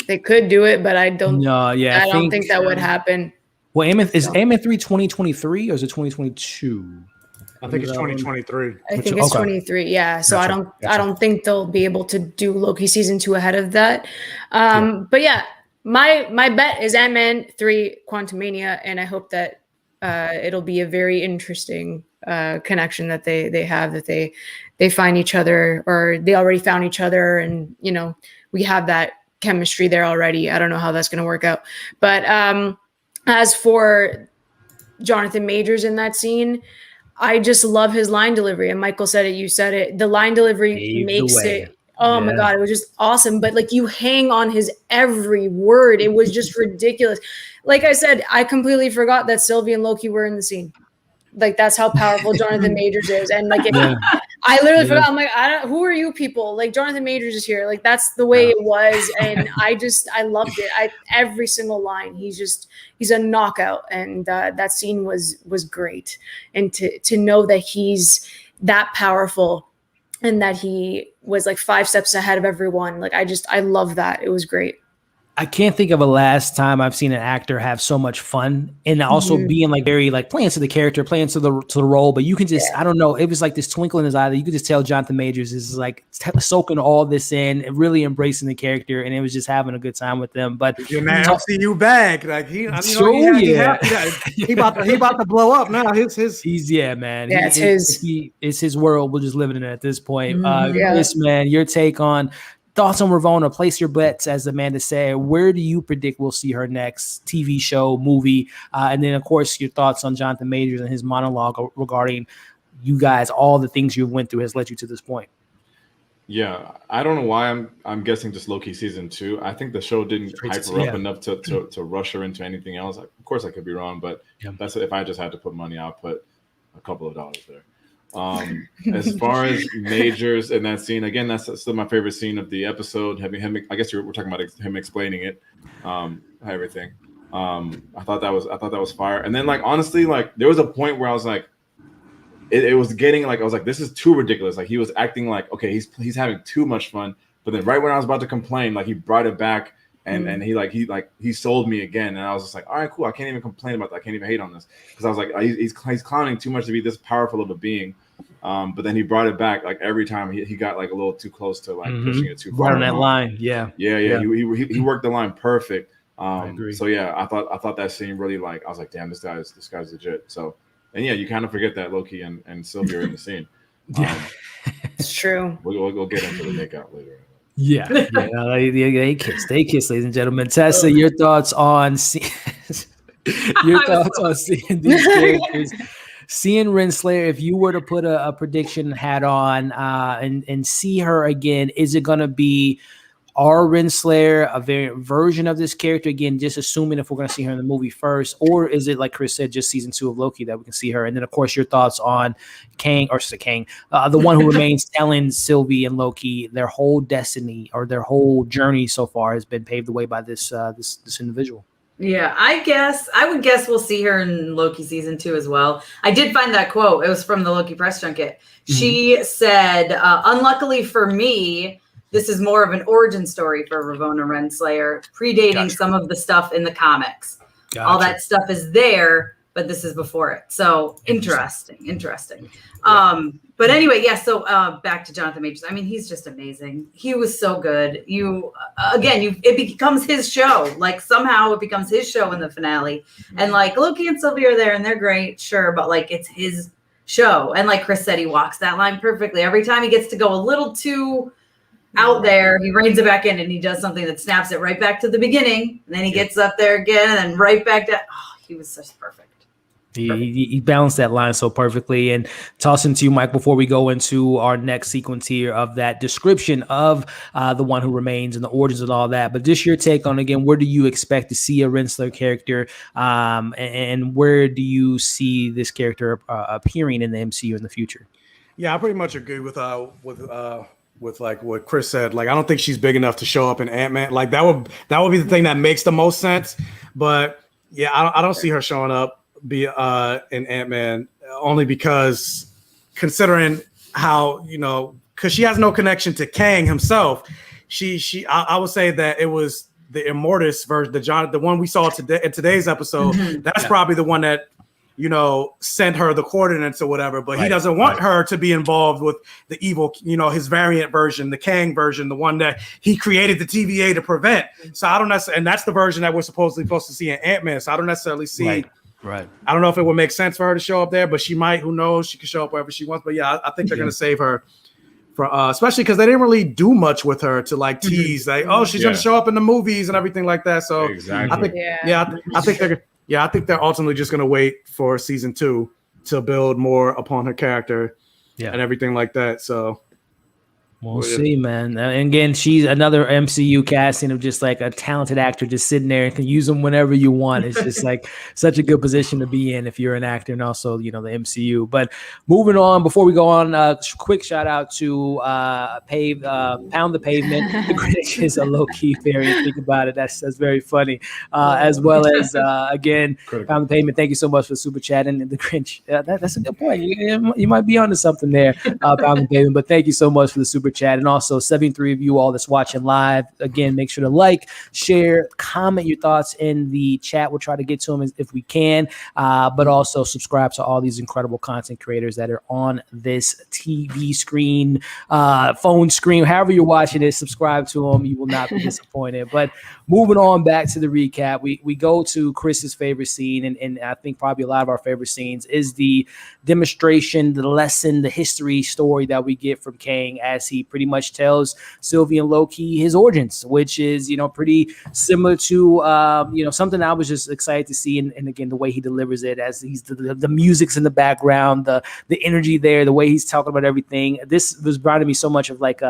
They could do it, but I don't think that would happen. Well, Ant-Man 3 2023 or is it 2022? I think it's 2023. I think it's 23. Yeah. So gotcha. I don't think they'll be able to do Loki season 2 ahead of that. But yeah, my bet is Ant-Man 3 Quantumania, and I hope that it'll be a very interesting connection that they have, that they find each other, or they already found each other, and we have that chemistry there already. I don't know how that's going to work out, but as for Jonathan Majors in that scene, I just love his line delivery. And Michael said it, you said it. The line delivery makes it. Oh my God, it was just awesome. But like, you hang on his every word. It was just ridiculous. Like I said, I completely forgot that Sylvie and Loki were in the scene. Like, that's how powerful Jonathan Majors is. And like, I literally forgot. I'm like, who are you people? Like, Jonathan Majors is here. Like, that's the way it was. And I loved it. Every single line, he's a knockout. And that scene was great. And to know that he's that powerful and that he was like 5 steps ahead of everyone. Like, I love that. It was great. I can't think of a last time I've seen an actor have so much fun and also being like very like playing to the character, playing to the role. But you can just, I don't know, it was like this twinkle in his eye that you could just tell Jonathan Majors is like soaking all this in and really embracing the character, and it was just having a good time with them. But your MCU bag, like he about to blow up now. He's man. Yeah, it's his world. We're just living in it at this point. Chris, man, your take on thoughts on Ravonna? Place your bets, as Amanda said. Where do you predict we'll see her next TV show, movie? And then, of course, your thoughts on Jonathan Majors and his monologue regarding you guys, all the things you went through has led you to this point. Yeah, I don't know why I'm guessing just Loki season 2. I think the show didn't hype her up enough to rush her into anything else. Of course, I could be wrong, but that's if I just had to put money, I'll put a couple of dollars there. As far as majors in that scene, again, that's still my favorite scene of the episode. Having him, I guess we're talking about him explaining it, everything. I thought that was fire. And then, like, honestly, like, there was a point where I was like, it was getting like, I was like, this is too ridiculous. Like, he was acting like, okay, he's having too much fun. But then right when I was about to complain, like, he brought it back and he sold me again. And I was just like, all right, cool. I can't even complain about that. I can't even hate on this, because I was like, he's clowning too much to be this powerful of a being. But then he brought it back. Like, every time he got like a little too close to like pushing it too far. Right on that line. Yeah. He worked the line perfect. I agree. So yeah, I thought that scene really, like, I was like, damn, this guy's legit. So, and yeah, you kind of forget that Loki and Sylvia are in the scene. It's true. We'll get into the makeout later. Yeah, they kiss, ladies and gentlemen. Tessa, your thoughts on seeing these characters, seeing Renslayer. If you were to put a prediction hat on and see her again, is it going to be our Renslayer, a variant version of this character? Again, just assuming if we're going to see her in the movie first, or is it, like Chris said, just season 2 of Loki that we can see her? And then, of course, your thoughts on Kang, the one who remains, telling Sylvie and Loki their whole destiny or their whole journey so far has been paved the way by this individual. Yeah, I would guess we'll see her in Loki season 2 as well. I did find that quote. It was from the Loki press junket. She said, unluckily for me, this is more of an origin story for Ravonna Renslayer, predating some of the stuff in the comics. All that stuff is there, but this is before it. So interesting. Yeah. But anyway, yeah. So back to Jonathan Majors. I mean, he's just amazing. He was so good. It becomes his show. Like, somehow it becomes his show in the finale. And like, Loki and Sylvie are there and they're great, sure, but like, it's his show. And like Chris said, he walks that line perfectly. Every time he gets to go a little too out there, he reins it back in and he does something that snaps it right back to the beginning. And then he gets up there again and then right back down. Oh, he was just perfect. He balanced that line so perfectly. And tossing to you, Mike, before we go into our next sequence here of that description of the one who remains and the origins and all that, but just your take on, again, where do you expect to see a Renslayer character, and where do you see this character appearing in the MCU in the future? Yeah, I pretty much agree with like what Chris said. Like, I don't think she's big enough to show up in Ant-Man. Like, that would be the thing that makes the most sense. But yeah, I don't see her showing up in Ant-Man, only because, considering how, because she has no connection to Kang himself. I would say that it was the Immortus version, the one we saw today in today's episode. That's probably the one that sent her the coordinates or whatever, but he doesn't want her to be involved with the evil, his variant version, the Kang version, the one that he created the TVA to prevent. So I don't necessarily, and that's the version that we're supposed to see in Ant-Man. So I don't necessarily see. Right. I don't know if it would make sense for her to show up there, but she might. Who knows? She can show up wherever she wants. But yeah, I think they're going to save her for, especially because they didn't really do much with her to like tease, like, oh, she's going to show up in the movies and everything like that. So exactly. I think, I think they're ultimately just going to wait for season 2 to build more upon her character and everything like that. So we'll see, man. And again, she's another MCU casting of just like a talented actor just sitting there and can use them whenever you want. It's just like such a good position to be in if you're an actor and also, the MCU. But moving on, before we go on, quick shout out to Pound the Pavement. The Grinch is a low-key variant. Think about it. That's very funny. As well as, again, Pound the Pavement. Thank you so much for the super chat. And the Grinch, that's a good point. You might be onto something there, Pound the Pavement. But thank you so much for the super chat. And also 73 of you all that's watching live, again, make sure to like, share, comment your thoughts in the chat. We'll try to get to them if we can, but also subscribe to all these incredible content creators that are on this TV screen, phone screen, however you're watching it. Subscribe to them. You will not be disappointed. But moving on back to the recap, we go to Chris's favorite scene, and I think probably a lot of our favorite scenes is the demonstration, the lesson, the history story that we get from Kang as he pretty much tells Sylvie and Loki his origins, which is, pretty similar to, something I was just excited to see. And again, the way he delivers it, as he's the music's in the background, the energy there, the way he's talking about everything. This was reminding me so much of like,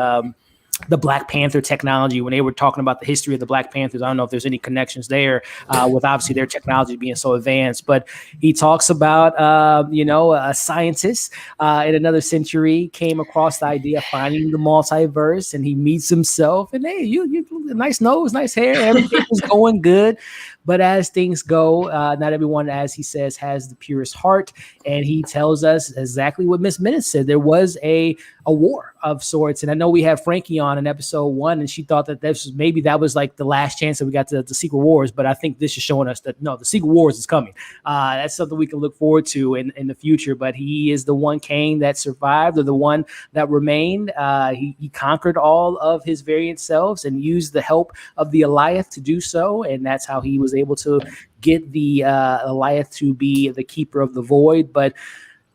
the Black Panther technology when they were talking about the history of the Black Panthers. I don't know if there's any connections there with obviously their technology being so advanced, but he talks about, a scientist in another century came across the idea of finding the multiverse, and he meets himself and, hey, you nice nose, nice hair. Everything was going good. But as things go, not everyone, as he says, has the purest heart. And he tells us exactly what Miss Minute said. There was a war of sorts. And I know we had Frankie on in episode 1, and she thought that that was like the last chance that we got to the Secret Wars. But I think this is showing us that, no, the Secret Wars is coming. That's something we can look forward to in the future. But he is the one Kang that survived, or the one that remained. He conquered all of his variant selves and used the help of the Alliance to do so. And that's how he was able to get the Alliance to be the keeper of the void. But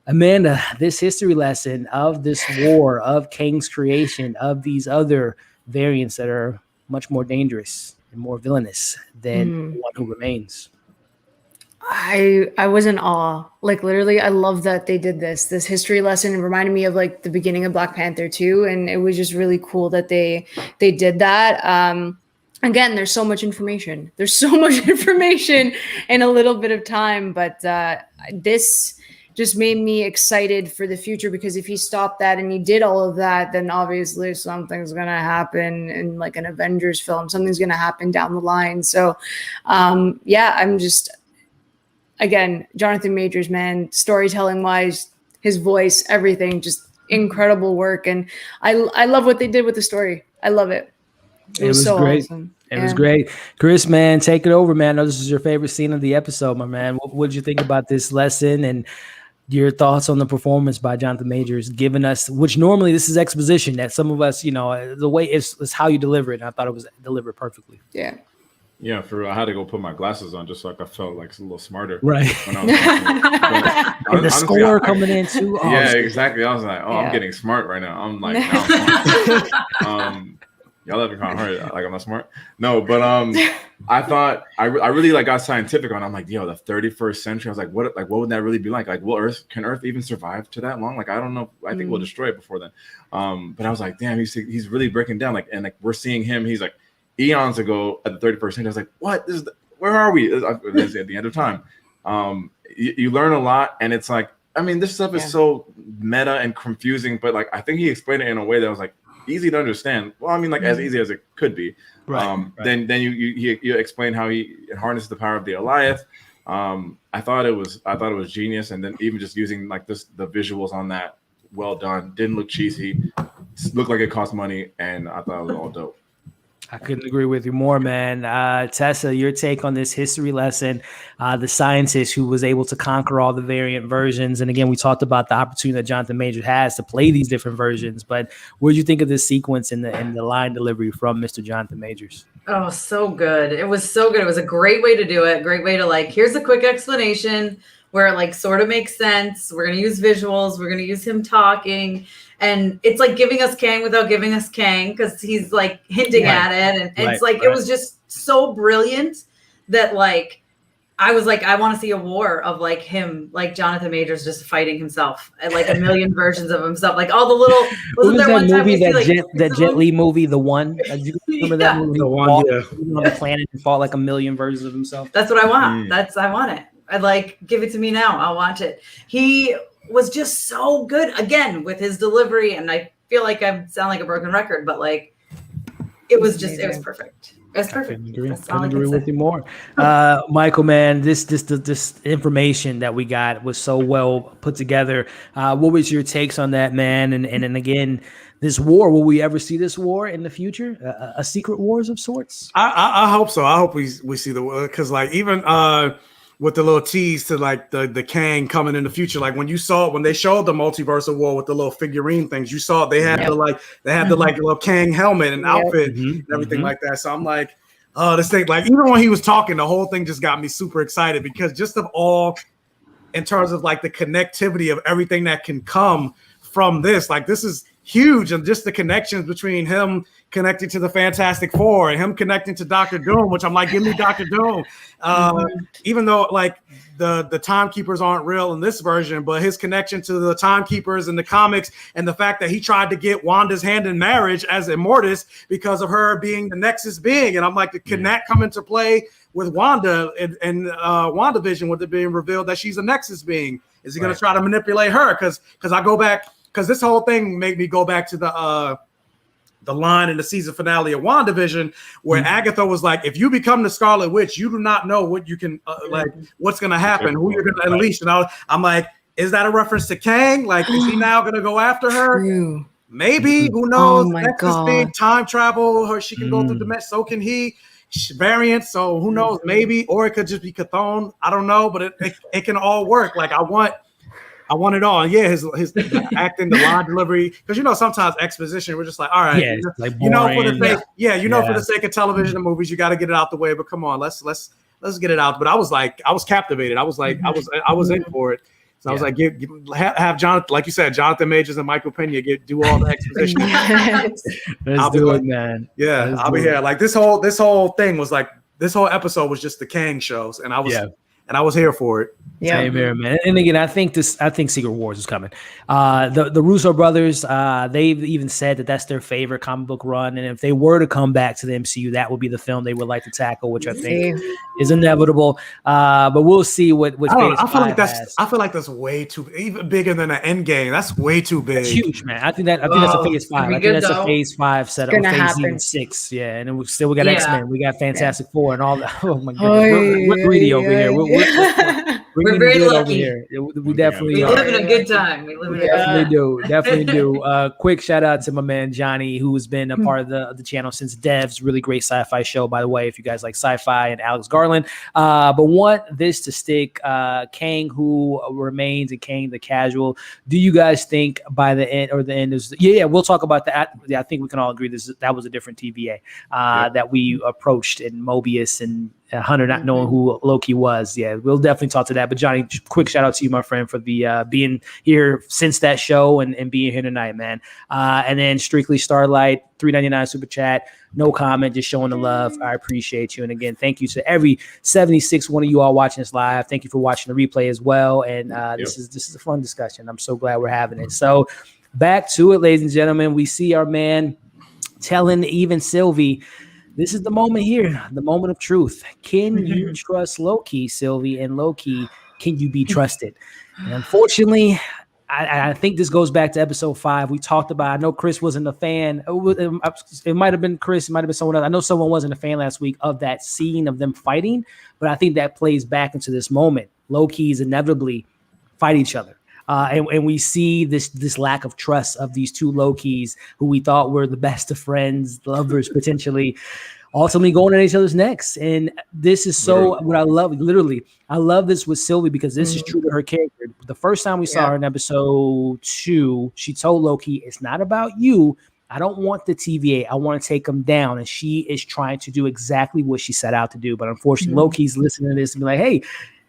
Amanda, this history lesson of this war, of Kang's creation, of these other variants that are much more dangerous and more villainous than the one who remains. I was in awe. Like, literally, I love that they did this history lesson. It reminded me of like the beginning of Black Panther 2, and it was just really cool that they did that. Again, there's so much information. There's so much information in a little bit of time, but this just made me excited for the future, because if he stopped that and he did all of that, then obviously something's going to happen in like an Avengers film. Something's going to happen down the line. So, I'm just, again, Jonathan Majors, man, storytelling wise, his voice, everything, just incredible work. And I love what they did with the story. I love it. It was so great. awesome. It was great. Chris, man, take it over, man. I know this is your favorite scene of the episode, my man. What did you think about this lesson and your thoughts on the performance by Jonathan Majors, giving us, which normally this is exposition that some of us, the way is how you deliver it. And I thought it was delivered perfectly. Yeah. Yeah, I had to go put my glasses on just so I felt like a little smarter. Right. When I was and the score coming in too. Oh, yeah, exactly. I was like, I'm getting smart right now. I'm like, y'all let me kind of hard. Like, I'm not smart. No, but I thought I really like got scientific on. I'm like, the 31st century. I was like, what would that really be like? Like, can Earth even survive to that long? Like, I don't know. I think we'll destroy it before then. But I was like, damn, he's really breaking down. Like, and like we're seeing him. He's like eons ago at the 31st century. I was like, what? Where are we? This is at the end of time. You learn a lot, and it's like, I mean, this stuff is so meta and confusing, but like I think he explained it in a way that was like easy to understand. Well, I mean, like as easy as it could be. Right. Then you explain how he harnessed the power of the Alliance. I thought it was genius, and then even just using like the visuals on that, well done. Didn't look cheesy. Looked like it cost money, and I thought it was all dope. I couldn't agree with you more, man. Tessa, your take on this history lesson, the scientist who was able to conquer all the variant versions. And again, we talked about the opportunity that Jonathan Majors has to play these different versions. But what did you think of this sequence and the line delivery from Mr. Jonathan Majors? Oh, so good. It was so good. It was a great way to do it. Great way to like, here's a quick explanation where it like sort of makes sense. We're going to use visuals. We're going to use him talking. And it's like giving us Kang without giving us Kang, because he's like hinting at it. And it's like, it was just so brilliant that like, I was like, I want to see a war of like him, like Jonathan Majors just fighting himself, and like a million versions of himself. Like all the little, wasn't there one time that Jet Li movie, The One? Do you remember that movie? The One, on the planet and fought like a million versions of himself. That's what I want. I want it. I'd like, give it to me now. I'll watch it. He was just so good again with his delivery, and I feel like I sound like a broken record, but like it was perfect. It's perfect. I agree with you more. Michael, man, this information that we got was so well put together. What was your takes on that, man? And again, this war, will we ever see this war in the future? A secret wars of sorts? I hope so. I hope we see the war, because like even with the little tease to like the Kang coming in the future, like when they showed the multiversal war with the little figurine things, you saw they had the little Kang helmet and outfit and everything like that. So I'm like, oh, this thing, like even when he was talking, the whole thing just got me super excited, because just of all in terms of like the connectivity of everything that can come from this, like this is huge, and just the connections between him connecting to the Fantastic Four and him connecting to Doctor Doom, which I'm like, give me Doctor Doom. Even though like the timekeepers aren't real in this version, but his connection to the timekeepers in the comics and the fact that he tried to get Wanda's hand in marriage as Immortus because of her being the Nexus being. And I'm like, can that come into play with Wanda and WandaVision with it being revealed that she's a Nexus being? Is he going to try to manipulate her? Because I go back, because this whole thing made me go back to the line in the season finale of WandaVision where Agatha was like, if you become the Scarlet Witch, you do not know what you can, what's going to happen, who you're going to unleash. And I'm like, is that a reference to Kang? Like, is he now going to go after her? Maybe, who knows? Oh my That's God. this thing, time travel, her, she can go through dimensions, so can he. Variant, so who knows? Maybe, or it could just be Chthon. I don't know, but it can all work. Like I want it all. Yeah, his acting, the line delivery, because sometimes exposition, we're just like, all right, like for the sake, for the sake of television and movies, you got to get it out the way. But come on, let's get it out. But I was captivated. I was like, I was in for it. So I was like, have Jonathan, like you said, Jonathan Majors and Michael Pena do all the exposition. Let's do it, man. Yeah, I'll be here. Like this whole thing was like, this whole episode was just the Kang shows, and I was here for it. Yeah, same here, man. And again, I think Secret Wars is coming. The Russo brothers, they've even said that that's their favorite comic book run, and if they were to come back to the MCU, that would be the film they would like to tackle, which I think is inevitable. But we'll see what I feel like that's way too, even bigger than an Endgame. That's way too big. It's huge, man. I think that's a Phase 5. I think that's a Phase 5 setup. Phase even 6, yeah. And then we got X-Men, we got Fantastic Four, and all that. Oh my goodness, we're greedy over here. We're very lucky. We definitely live in a good time. Definitely do. Quick shout out to my man Johnny, who has been a part of the channel since Devs. Really great sci-fi show, by the way, if you guys like sci-fi, and Alex Garland. But want this to stick. Kang Who Remains and Kang the Casual. Do you guys think by the end is we'll talk about that. Yeah, I think we can all agree that was a different TVA that we approached in Mobius and Hunter not knowing who Loki was. Yeah, we'll definitely talk to that. But Johnny, quick shout out to you, my friend, for the being here since that show and being here tonight, man. And then Strictly Starlight, $3.99 super chat, no comment, just showing the love. I appreciate you. And again, thank you to every 76 one of you all watching this live. Thank you for watching the replay as well. And this is a fun discussion. I'm so glad we're having it. So back to it, ladies and gentlemen. We see our man telling even Sylvie, this is the moment here, the moment of truth. Can you trust Loki, Sylvie? And Loki, can you be trusted? And unfortunately, I think this goes back to episode 5. We talked about, I know Chris wasn't a fan. It might have been Chris, it might have been someone else. I know someone wasn't a fan last week of that scene of them fighting, but I think that plays back into this moment. Loki's inevitably fight each other. And we see this lack of trust of these two Lokis who we thought were the best of friends, lovers, potentially, ultimately going at each other's necks. And this is what I love. Literally, I love this with Sylvie because this is true to her character. The first time we saw her in episode 2, she told Loki, it's not about you. I don't want the TVA. I want to take them down. And she is trying to do exactly what she set out to do. But unfortunately, Loki's listening to this and be like, hey,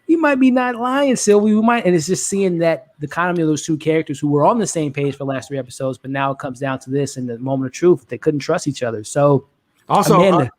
you might be not lying, Sylvie. We might, and it's just seeing that the economy of those two characters who were on the same page for the last 3 episodes, but now it comes down to this in the moment of truth. They couldn't trust each other. So, also, Amanda,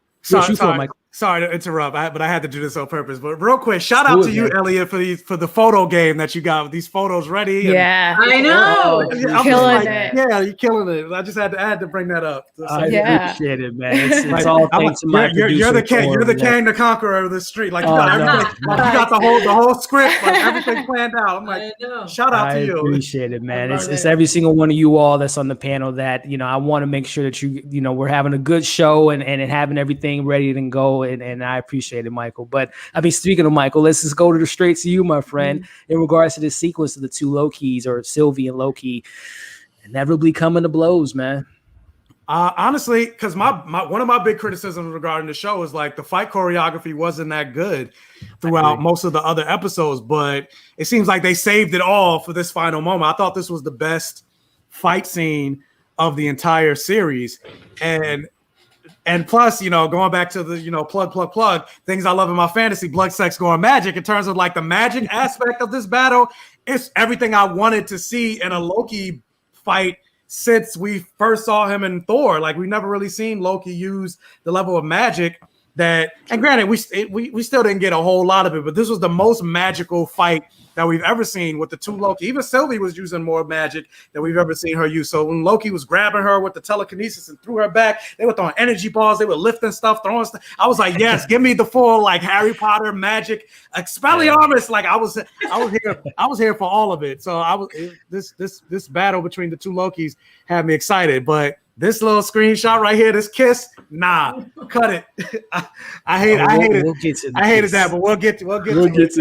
sorry to interrupt, but I had to do this on purpose. But real quick, shout out to you, Elliot, for the photo game that you got with these photos ready. Yeah, I know. Killing it. Yeah, you're killing it. I just had to bring that up. I appreciate it, man. It's all thanks to my producer. You're the Kang the Conqueror of the street. Like you got the whole script, like everything planned out. I'm like, shout out to you. I appreciate it, man. It's every single one of you all that's on the panel that I want to make sure that we're having a good show and having everything ready to go. And I appreciate it, Michael. But I mean, speaking of Michael, let's just go straight to you, my friend, in regards to this sequence of the two Lokis, or Sylvie and Loki, inevitably coming to blows, man. Honestly, because one of my big criticisms regarding the show is like the fight choreography wasn't that good throughout most of the other episodes, but it seems like they saved it all for this final moment. I thought this was the best fight scene of the entire series, and plus, going back to the, plug, things I love in my fantasy, blood, sex, gore, magic, in terms of like the magic aspect of this battle, it's everything I wanted to see in a Loki fight since we first saw him in Thor. Like, we've never really seen Loki use the level of magic that, and granted, we still didn't get a whole lot of it, but this was the most magical fight that we've ever seen with the two Loki. Even Sylvie was using more magic than we've ever seen her use. So when Loki was grabbing her with the telekinesis and threw her back, they were throwing energy balls, they were lifting stuff, throwing stuff. I was like, yes, give me the full like Harry Potter magic, Expelliarmus. Like I was here for all of it. So this battle between the two Lokis had me excited, but this little screenshot right here, this kiss, nah, cut it. I hated that, but we'll get to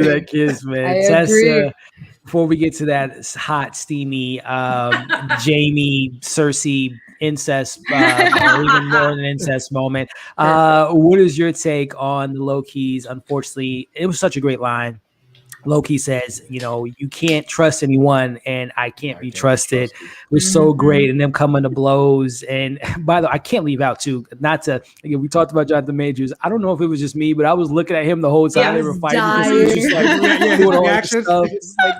that kiss, man. I agree. Before we get to that hot, steamy Jamie, Cersei incest, or even more than incest moment, what is your take on the Loki's? Unfortunately, it was such a great line. Loki says, you can't trust anyone, and I can't be trusted. It was so great, and them coming to blows. And by the way, I can't leave out too. We talked about Jonathan Majors. I don't know if it was just me, but I was looking at him the whole time they were fighting. He was just like doing all this stuff. It's like,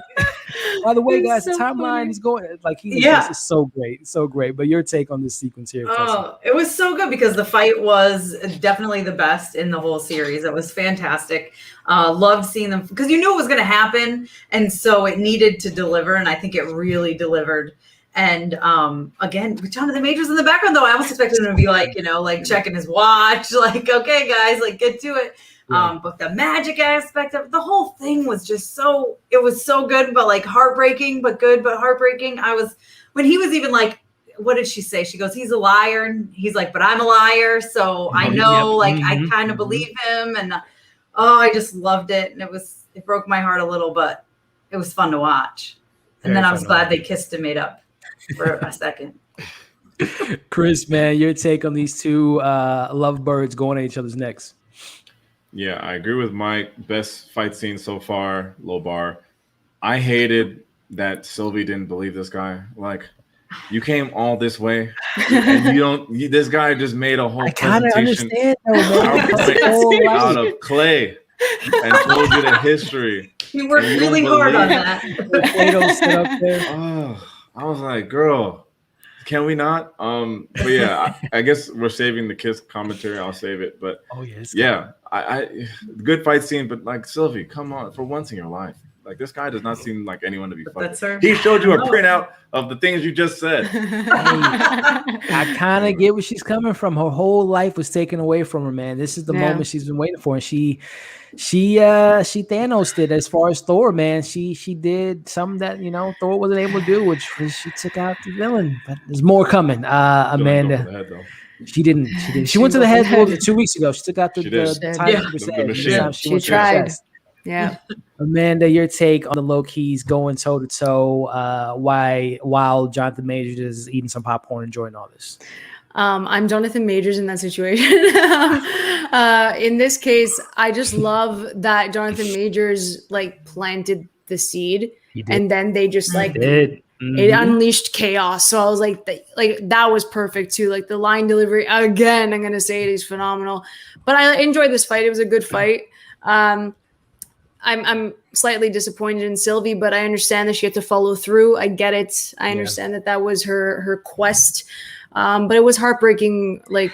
by the way, guys, the timeline is going like it's so great. But your take on this sequence here? Oh, it was so good because the fight was definitely the best in the whole series. It was fantastic. Loved seeing them because you knew it was going to happen, and so it needed to deliver, and I think it really delivered. And again, with Jonathan Majors in the background, though, I almost expected him to be like, like checking his watch, like, okay, guys, like get to it. But the magic aspect of the whole thing was just it was so good, but like heartbreaking, but good, but heartbreaking. When he was even like, what did she say? She goes, he's a liar. And he's like, but I'm a liar. So I know, I kind of believe him. And I just loved it. And it broke my heart a little, but it was fun to watch. And then I was glad they kissed and made up for a second. Chris, man, your take on these two lovebirds going at each other's necks? Yeah, I agree with Mike. Best fight scene so far, low bar. I hated that Sylvie didn't believe this guy. Like, you came all this way, and this guy just made a whole presentation out of clay and told you the history. You worked really hard on that. I was like, girl, can we not? But yeah, I guess we're saving the kiss commentary. I'll save it. But I good fight scene. But like, Sylvie, come on, for once in your life. Like, this guy does not seem like anyone to be fucking. He showed you a printout of the things you just said. I kind of get where she's coming from. Her whole life was taken away from her, man. This is the moment she's been waiting for, and she Thanos did as far as Thor, man. She did something that Thor wasn't able to do, which was she took out the villain. But there's more coming. Amanda. She didn't. She went to the head 2 weeks ago. She took out the machine. She tried. Yeah. Amanda, your take on the Loki's going toe to toe while Jonathan Majors is eating some popcorn, enjoying all this? I'm Jonathan Majors in that situation. In this case, I just love that Jonathan Majors like planted the seed, and then they just it unleashed chaos. So I was like that was perfect too. Like the line delivery again, I'm gonna say it is phenomenal. But I enjoyed this fight. It was a good fight. I'm slightly disappointed in Sylvie, but I understand that she had to follow through. I get it. I understand that was her quest. But it was heartbreaking, like,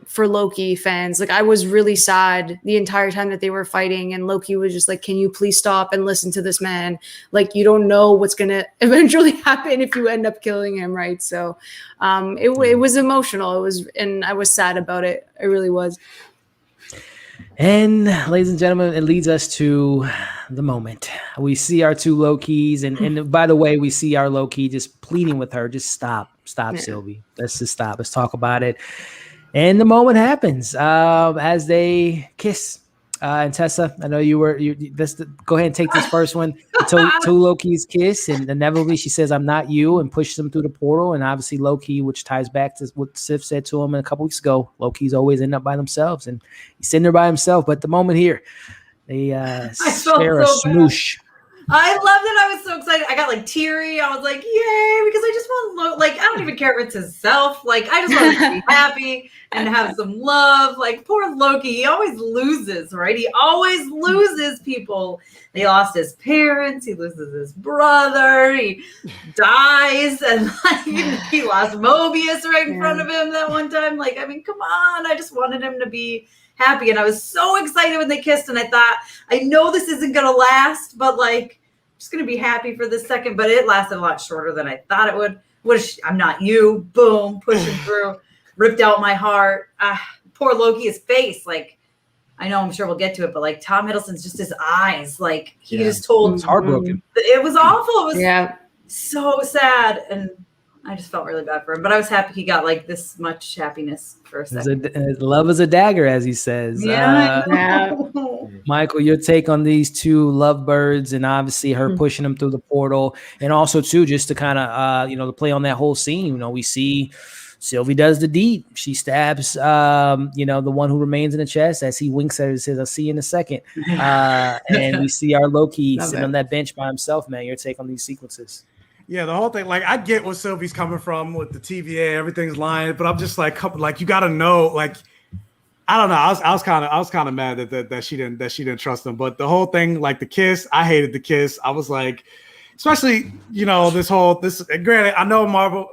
for Loki fans. Like, I was really sad the entire time that they were fighting, and Loki was just like, can you please stop and listen to this man? Like, you don't know what's going to eventually happen if you end up killing him, right? So it was emotional. And I was sad about it. It really was. And ladies and gentlemen, it leads us to the moment. We see our two Lokis, and by the way, we see our Loki just pleading with her, just stop, Sylvie. Let's just stop. Let's talk about it. And the moment happens as they kiss. And Tessa, I know let's go ahead and take this first one. Two Lokis kiss, and inevitably she says, I'm not you, and pushes him through the portal. And obviously Loki, which ties back to what Sif said to him a couple weeks ago, Loki's always end up by themselves, and he's sitting there by himself. But the moment here, they share a smoosh. I loved it. I was so excited. I got like teary. I was like, yay, because I just want I don't even care if it's himself. Like, I just want him to be happy. and have some love. Like poor Loki, he always loses, right? He always loses people. He lost his parents, he loses his brother, he dies, and like he lost Mobius right in front of him that one time. Like, I mean, come on, I just wanted him to be happy, and I was so excited when they kissed, and I thought, I know this isn't gonna last, but like, I'm just gonna be happy for this second. But it lasted a lot shorter than I thought it would. I'm not you, boom, pushing through, ripped out my heart. Poor Loki, his face, like, I know, I'm sure we'll get to it, but like Tom Hiddleston's just his eyes, like he just told. It's heartbroken. It was awful. It was so sad, and I just felt really bad for him. But I was happy he got like this much happiness for a second. Love is a dagger, as he says. Michael, your take on these two lovebirds, and obviously her pushing them through the portal, and also too, just to kind of to play on that whole scene. You know, we see Sylvie does the deed. She stabs, the one who remains in the chest as he winks at her and says, "I'll see you in a second." And we see our Loki sitting on that bench by himself. Man, your take on these sequences? Yeah, the whole thing. Like, I get where Sylvie's coming from with the TVA, everything's lying, but I'm just like you got to know, like, I don't know. I was kind of mad that she didn't trust him. But the whole thing, like the kiss, I hated the kiss. I was like, especially this. Granted, I know Marvel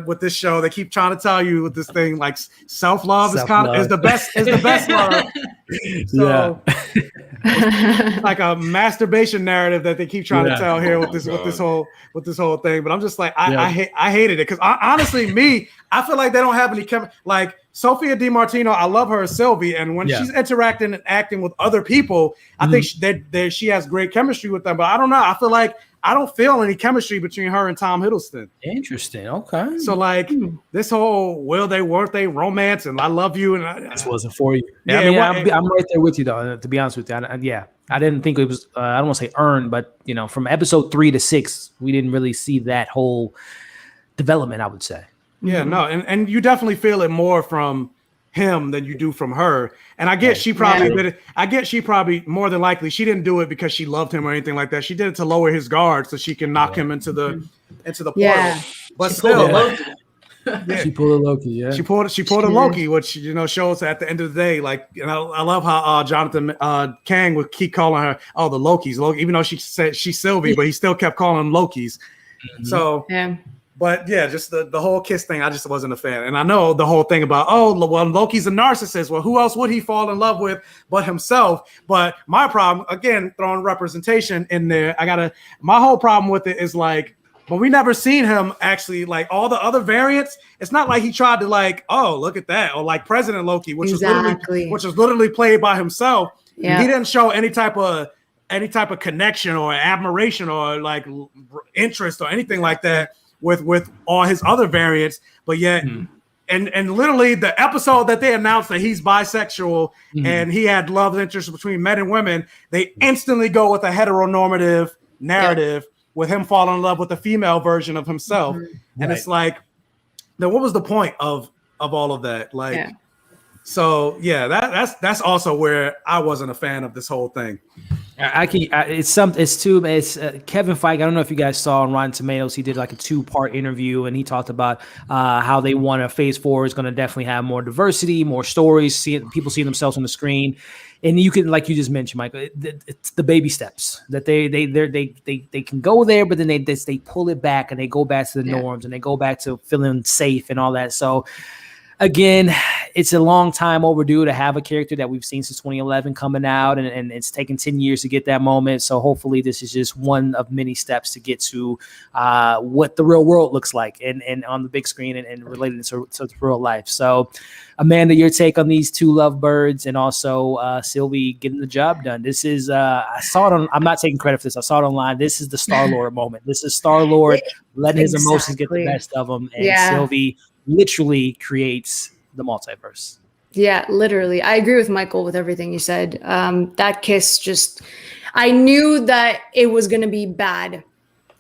with this show, they keep trying to tell you with this thing like self-love is the best love. So it's like a masturbation narrative that they keep trying to tell here with this whole thing. But I'm just like, I hated it because honestly, I feel like they don't have any like Sophia DiMartino. I love her as Sylvie, and when she's interacting and acting with other people, I think she has great chemistry with them. But I don't know. I feel like I don't feel any chemistry between her and Tom Hiddleston. Interesting. Okay. So like this whole weren't they romance and I love you and this wasn't for you. I'm right there with you though. To be honest with you, I didn't think it was. I don't want to say earned, but from episode 3 to 6, we didn't really see that whole development, I would say. Yeah, no, and you definitely feel it more from him than you do from her. And I get she probably did it. I get she probably more than likely she didn't do it because she loved him or anything like that. She did it to lower his guard so she can knock him into the portal. But she still, she pulled a Loki. Yeah, she pulled a Loki, which shows at the end of the day. Like, I love how Jonathan Kang would keep calling her the Lokis, Loki, even though she said she's Sylvie, but he still kept calling them Lokis. So But yeah, just the whole kiss thing, I just wasn't a fan. And I know the whole thing about, Loki's a narcissist. Well, who else would he fall in love with but himself? But my problem, again, throwing representation in there, my whole problem with it is like, but we never seen him actually, like all the other variants. It's not like he tried to like, oh, look at that. Or like President Loki, which was literally played by himself. Yeah. He didn't show any type of connection or admiration or like interest or anything like that with all his other variants, but yet and literally the episode that they announced that he's bisexual and he had love interest between men and women, they instantly go with a heteronormative narrative with him falling in love with the female version of himself. And it's like, then what was the point of all of that? Like, so yeah, that's also where I wasn't a fan of this whole thing. It's Kevin Feige. I don't know if you guys saw on Rotten Tomatoes, he did like a 2-part interview and he talked about how they want a phase 4 is going to definitely have more diversity, more stories, people see themselves on the screen. And you can, like you just mentioned, Michael, it's the baby steps that they can go there, but then they pull it back and they go back to the norms and they go back to feeling safe and all that. So again, it's a long time overdue to have a character that we've seen since 2011 coming out, and it's taken 10 years to get that moment. So hopefully this is just one of many steps to get to what the real world looks like and on the big screen and related to real life. So Amanda, your take on these two lovebirds and also Sylvie getting the job done. This is, I saw it on, I'm not taking credit for this. I saw it online. This is the Star-Lord moment. This is Star-Lord letting his emotions get the best of him. And Sylvie literally creates the multiverse. Yeah, literally. I agree with Michael with everything you said. That kiss I knew that it was going to be bad.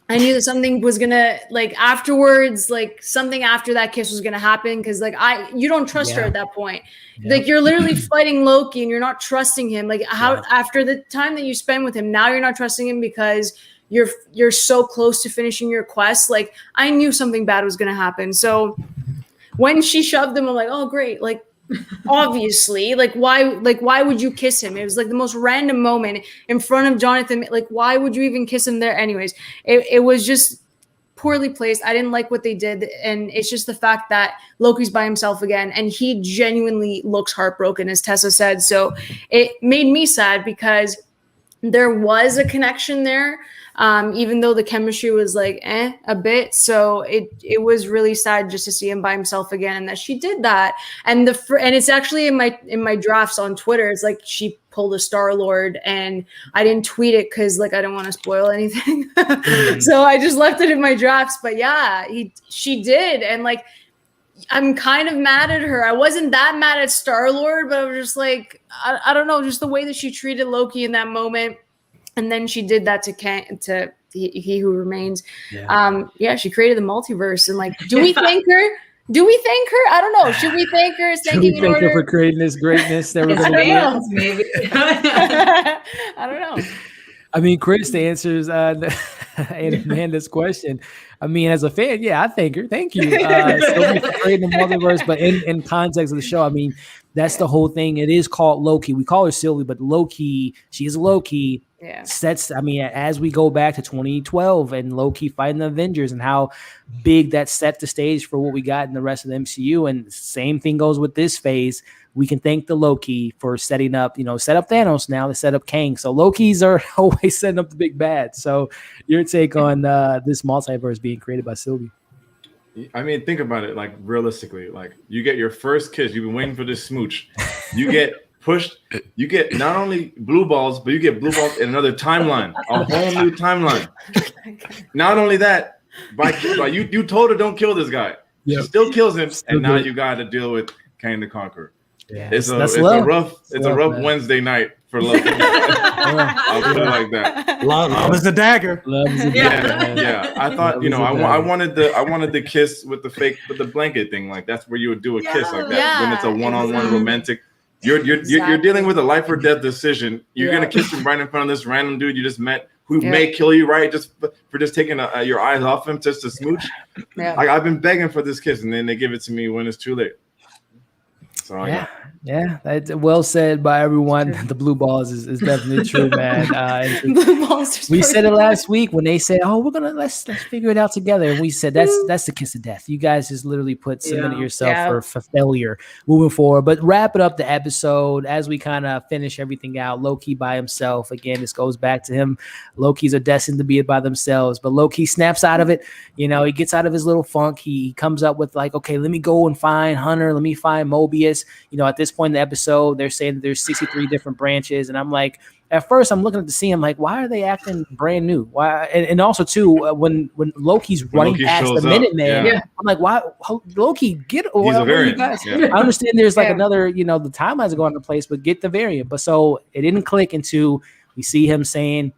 I knew that something was going to, like, afterwards, like, something after that kiss was going to happen. Because, like, you don't trust her at that point. Yeah. Like, you're literally fighting Loki and you're not trusting him. Like, after the time that you spend with him, now you're not trusting him because you're so close to finishing your quest. Like, I knew something bad was going to happen. So when she shoved him, I'm like, oh, great. Like, obviously, like why would you kiss him? It was like the most random moment in front of Jonathan. Like, why would you even kiss him there? Anyways, it was just poorly placed. I didn't like what they did, and it's just the fact that Loki's by himself again, and he genuinely looks heartbroken, as Tessa said. So it made me sad because there was a connection there, even though the chemistry was like a bit. So it was really sad just to see him by himself again, and that she did that. And and it's actually in my drafts on Twitter. It's like she pulled a Star-Lord, and I didn't tweet it because like I don't want to spoil anything. So I just left it in my drafts. But yeah, she did, and like I'm kind of mad at her. I wasn't that mad at Star-Lord, but I was just like, I don't know, just the way that she treated Loki in that moment. And then she did that to He Who Remains. Yeah. She created the multiverse. And like, do we thank her? I don't know. Should we thank her? Should we thank her for creating this greatness that we're going to do? Maybe. I don't know. I mean, Chris, the answers and Amanda's question. I mean, as a fan, yeah, I thank her. Thank you. Sylvie for creating the multiverse, but in context of the show, I mean, that's the whole thing. It is called Loki. We call her Sylvie, but Loki, she is Loki. Yeah. As we go back to 2012 and Loki fighting the Avengers and how big that set the stage for what we got in the rest of the MCU. And same thing goes with this phase. We can thank the Loki for setting up, set up Thanos now to set up Kang. So Lokis are always setting up the big bad. So your take on this multiverse being created by Sylvie? I mean, think about it, like realistically, like you get your first kiss, you've been waiting for this smooch. You get pushed, you get not only blue balls, but you get blue balls in another timeline, a whole new timeline. Not only that, by you told her don't kill this guy. Yep. She still kills him, and now you got to deal with Kang the Conqueror. Yeah. It's a rough Wednesday night for Loki. I'll put it like that. Love is a dagger. Yeah. I thought I wanted the kiss with the blanket thing. Like that's where you would do a kiss like that when it's a one-on-one romantic. You're dealing with a life or death decision. You're gonna kiss him right in front of this random dude you just met who may kill you, right? Just for just taking your eyes off him just to smooch. Yeah. Like I've been begging for this kiss, and then they give it to me when it's too late. So yeah, that's well said by everyone. The blue balls is definitely true, man. Blue balls. We said it last week when they said, "Oh, let's figure it out together," and we said that's the kiss of death. You guys just literally submitted yourself for failure moving forward. But wrapping up the episode as we kind of finish everything out. Loki by himself again. This goes back to him. Lokis are destined to be by themselves, but Loki snaps out of it. He gets out of his little funk. He comes up with like, okay, let me go and find Hunter. Let me find Mobius. At this point in the episode, they're saying that there's 63 different branches. And I'm like, at first I'm looking at the scene, I'm like, why are they acting brand new? Why? And also too, when Loki's running past the Minuteman, I'm like, why Loki, get He's a variant. You guys. I understand there's like another, the timelines are going into place, but get the variant. But so it didn't click into, we see him saying,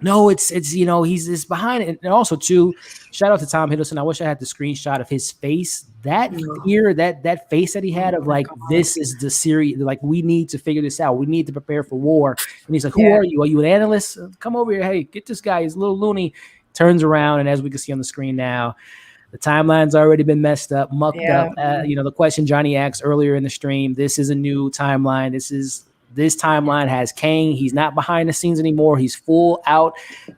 no, it's he's behind it. And also too, shout out to Tom Hiddleston. I wish I had the screenshot of his face. That fear, that face that he had of like, this is the series. Like, we need to figure this out. We need to prepare for war. And he's like, who are you? Are you an analyst? Come over here. Hey, get this guy. He's a little loony. Turns around, and as we can see on the screen now, the timeline's already been messed up, mucked up. The question Johnny asked earlier in the stream, this is a new timeline. This timeline has Kang. He's not behind the scenes anymore. He's full out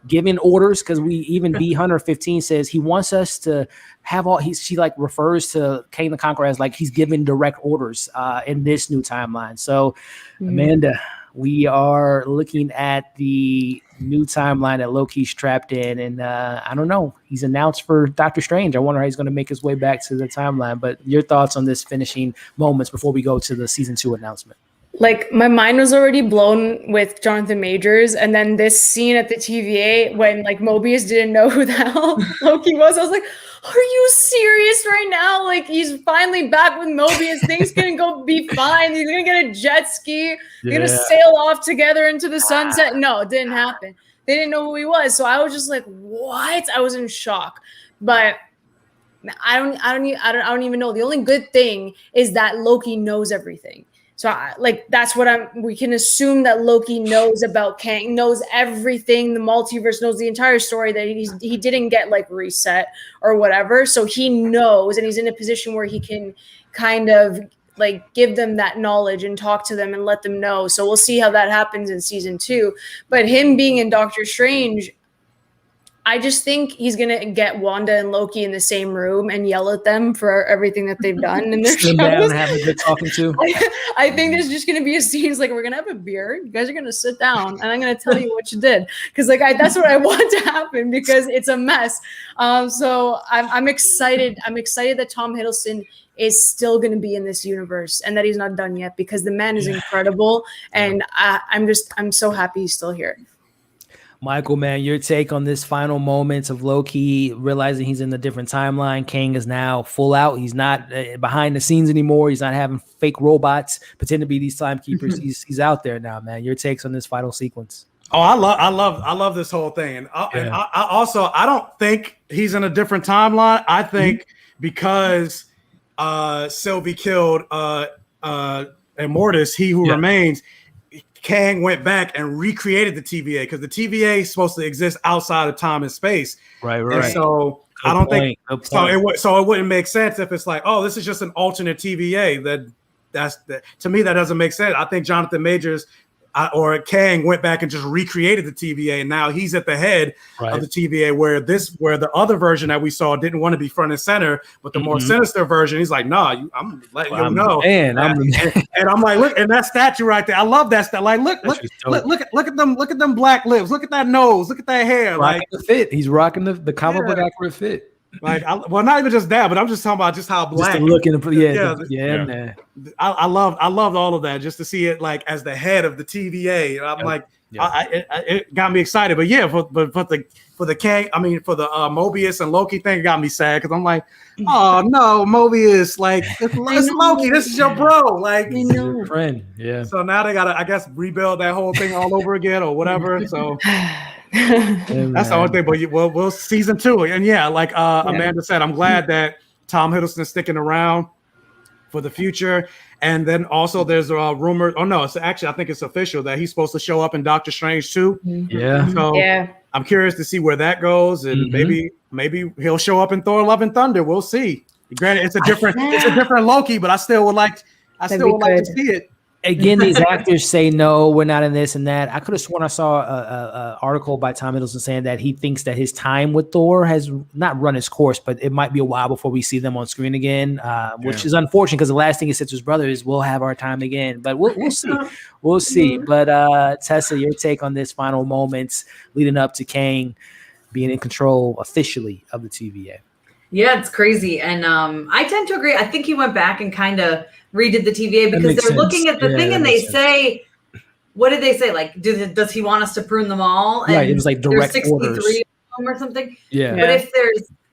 giving orders, because we even B115 says he wants us to have all. She like refers to Kang the Conqueror as like he's giving direct orders in this new timeline. So, Amanda, we are looking at the new timeline that Loki's trapped in, and I don't know. He's announced for Doctor Strange. I wonder how he's going to make his way back to the timeline. But your thoughts on this finishing moments before we go to the season 2 announcement? Like, my mind was already blown with Jonathan Majors, and then this scene at the TVA when like Mobius didn't know who the hell Loki was. I was like, are you serious right now? Like, he's finally back with Mobius. Things gonna go be fine. He's gonna get a jet ski. They're gonna sail off together into the sunset. No, it didn't happen. They didn't know who he was. So I was just like, what? I was in shock. But I don't even know. The only good thing is that Loki knows everything. So that's what we can assume that Loki knows about Kang, knows everything, the multiverse, knows the entire story, that he didn't get like reset or whatever. So he knows, and he's in a position where he can kind of like give them that knowledge and talk to them and let them know. So we'll see how that happens in season 2. But him being in Doctor Strange, I just think he's gonna get Wanda and Loki in the same room and yell at them for everything that they've done in their shows. Down and have a good talking to. I think there's just gonna be a scene like we're gonna have a beer. You guys are gonna sit down, and I'm gonna tell you what you did, because like that's what I want to happen, because it's a mess. So I'm excited. I'm excited that Tom Hiddleston is still going to be in this universe and that he's not done yet, because the man is incredible, and I'm so happy he's still here. Michael, man, your take on this final moments of Loki realizing he's in a different timeline. Kang is now full out. He's not behind the scenes anymore. He's not having fake robots pretend to be these timekeepers. He's out there now, man. Your takes on this final sequence? Oh, I love this whole thing, and I also don't think he's in a different timeline. I think because Sylvie killed Immortus, He Who Remains, Kang went back and recreated the TVA, because the TVA is supposed to exist outside of time and space. Right. And so I don't think so. It wouldn't make sense if it's like, oh, this is just an alternate TVA. To me, that doesn't make sense. I think Jonathan Majors or Kang went back and just recreated the TVA, and now he's at the head of the TVA, where the other version that we saw didn't want to be front and center, but the more sinister version, he's like, nah, I'm letting you know. And I'm like, look, and that statue right there, I love that statue. Like, look at them black lips, look at that nose, look at that hair. Rocking the fit. He's rocking the comic book accurate fit. Like, not even just that, but I'm just talking about just how black. Just looking, man. I loved all of that, just to see it like as the head of the TVA. I'm like, it got me excited. But yeah, for the Kang, I mean, for the Mobius and Loki thing, it got me sad, because I'm like, oh no, Mobius, like it's Loki. This is your bro, like your friend. Yeah. So now they gotta, I guess, rebuild that whole thing all over again or whatever. So. That's the only thing, but we'll season 2, and like Amanda said, I'm glad that Tom Hiddleston is sticking around for the future. And then also there's a rumor. Oh no, it's actually, I think it's official that he's supposed to show up in Doctor Strange 2. Yeah. So I'm curious to see where that goes, and maybe he'll show up in Thor: Love and Thunder. We'll see. Granted, it's a different Loki, but I still would like to see it. Again, these actors say no, we're not in this and that. I could have sworn I saw a article by Tom Hiddleston saying that he thinks that his time with Thor has not run its course, but it might be a while before we see them on screen again, which is unfortunate, because the last thing he said to his brother is, "We'll have our time again." But we'll see, we'll see. But Tessa, your take on this final moments leading up to Kang being in control officially of the TVA? Yeah, it's crazy, and I tend to agree. I think he went back and kind of redid the TVA, because they're looking at the thing and they say, what did they say? Like, does he want us to prune them all? And right, it was like direct 63 orders. of them or something. Yeah.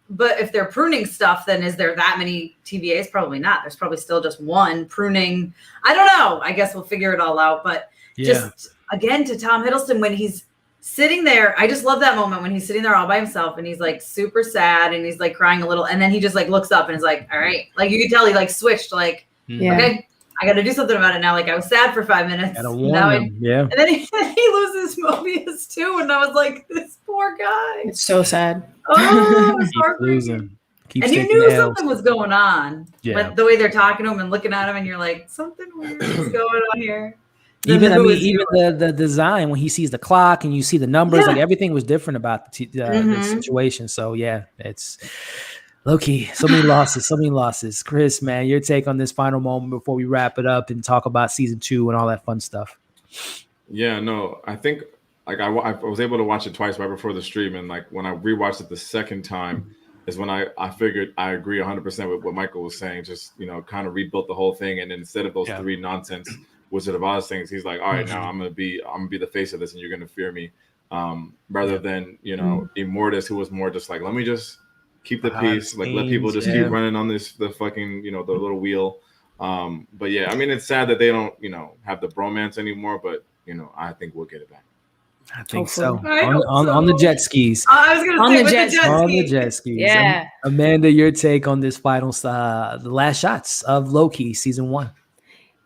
But if they're pruning stuff, then is there that many TVAs? Probably not. There's probably still just one pruning. I don't know. I guess we'll figure it all out. But just again, to Tom Hiddleston, when he's sitting there, I just love that moment when he's sitting there all by himself and he's like super sad and he's like crying a little, and then he just like looks up and is like, all right, like you can tell he like switched, like, okay, I got to do something about it now. Like, I was sad for 5 minutes. Gotta warn him. Yeah. And then he loses Mobius too, and I was like, this poor guy. It's so sad. Oh, it's heartbreaking. And you knew something was going on. But the way they're talking to him and looking at him, and you're like, something weird is going on here. Even the design, when he sees the clock and you see the numbers, like everything was different about the situation. So it's Loki. So many losses. Chris, man, your take on this final moment before we wrap it up and talk about season 2 and all that fun stuff. Yeah, no, I think like I was able to watch it twice right before the stream, and like when I rewatched it the second time is when I figured I agree 100% with what Michael was saying. Just kind of rebuilt the whole thing, and then instead of those 3 nonsense Wizard of Oz things, he's like, all right, now I'm gonna be the face of this, and you're gonna fear me, rather than Immortus, who was more just like, let me just keep the peace, like let people just keep running on the fucking the little wheel. But yeah, I mean, it's sad that they don't have the bromance anymore, but I think we'll get it back. I think so. On the jet skis. I was gonna say on the jet skis. Yeah. Amanda, your take on this final the last shots of Loki season 1.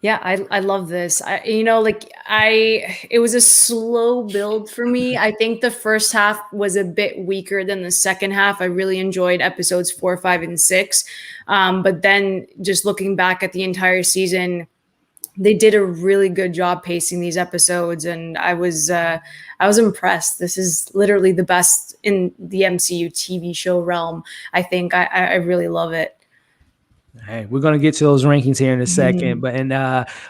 Yeah, I love this. It was a slow build for me. I think the first half was a bit weaker than the second half. I really enjoyed episodes 4, 5, and 6. But then just looking back at the entire season, they did a really good job pacing these episodes, and I was impressed. This is literally the best in the MCU TV show realm. I think I really love it. Hey, we're gonna get to those rankings here in a second, but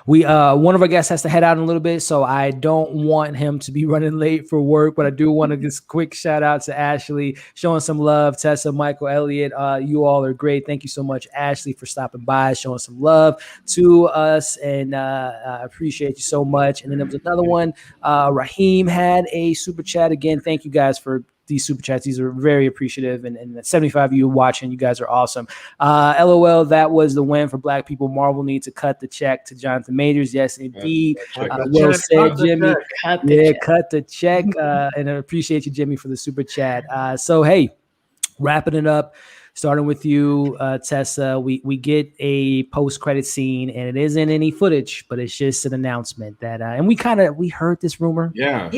we one of our guests has to head out in a little bit, so I don't want him to be running late for work. But I do want to just quick shout out to Ashley, showing some love. Tessa, Michael, Elliott, you all are great. Thank you so much, Ashley, for stopping by, showing some love to us, and I appreciate you so much. And then there was another one. Raheem had a super chat again. Thank you guys for these super chats. These are very appreciative, and 75 of you watching, you guys are awesome. LOL, that was the win for Black people. Marvel needs to cut the check to Jonathan Majors. Yes, indeed. Well said, Jimmy. Cut the check. And I appreciate you, Jimmy, for the super chat. So, hey, wrapping it up. Starting with you, Tessa, we get a post-credit scene, and it isn't any footage, but it's just an announcement that, and we heard this rumor. Yeah. Like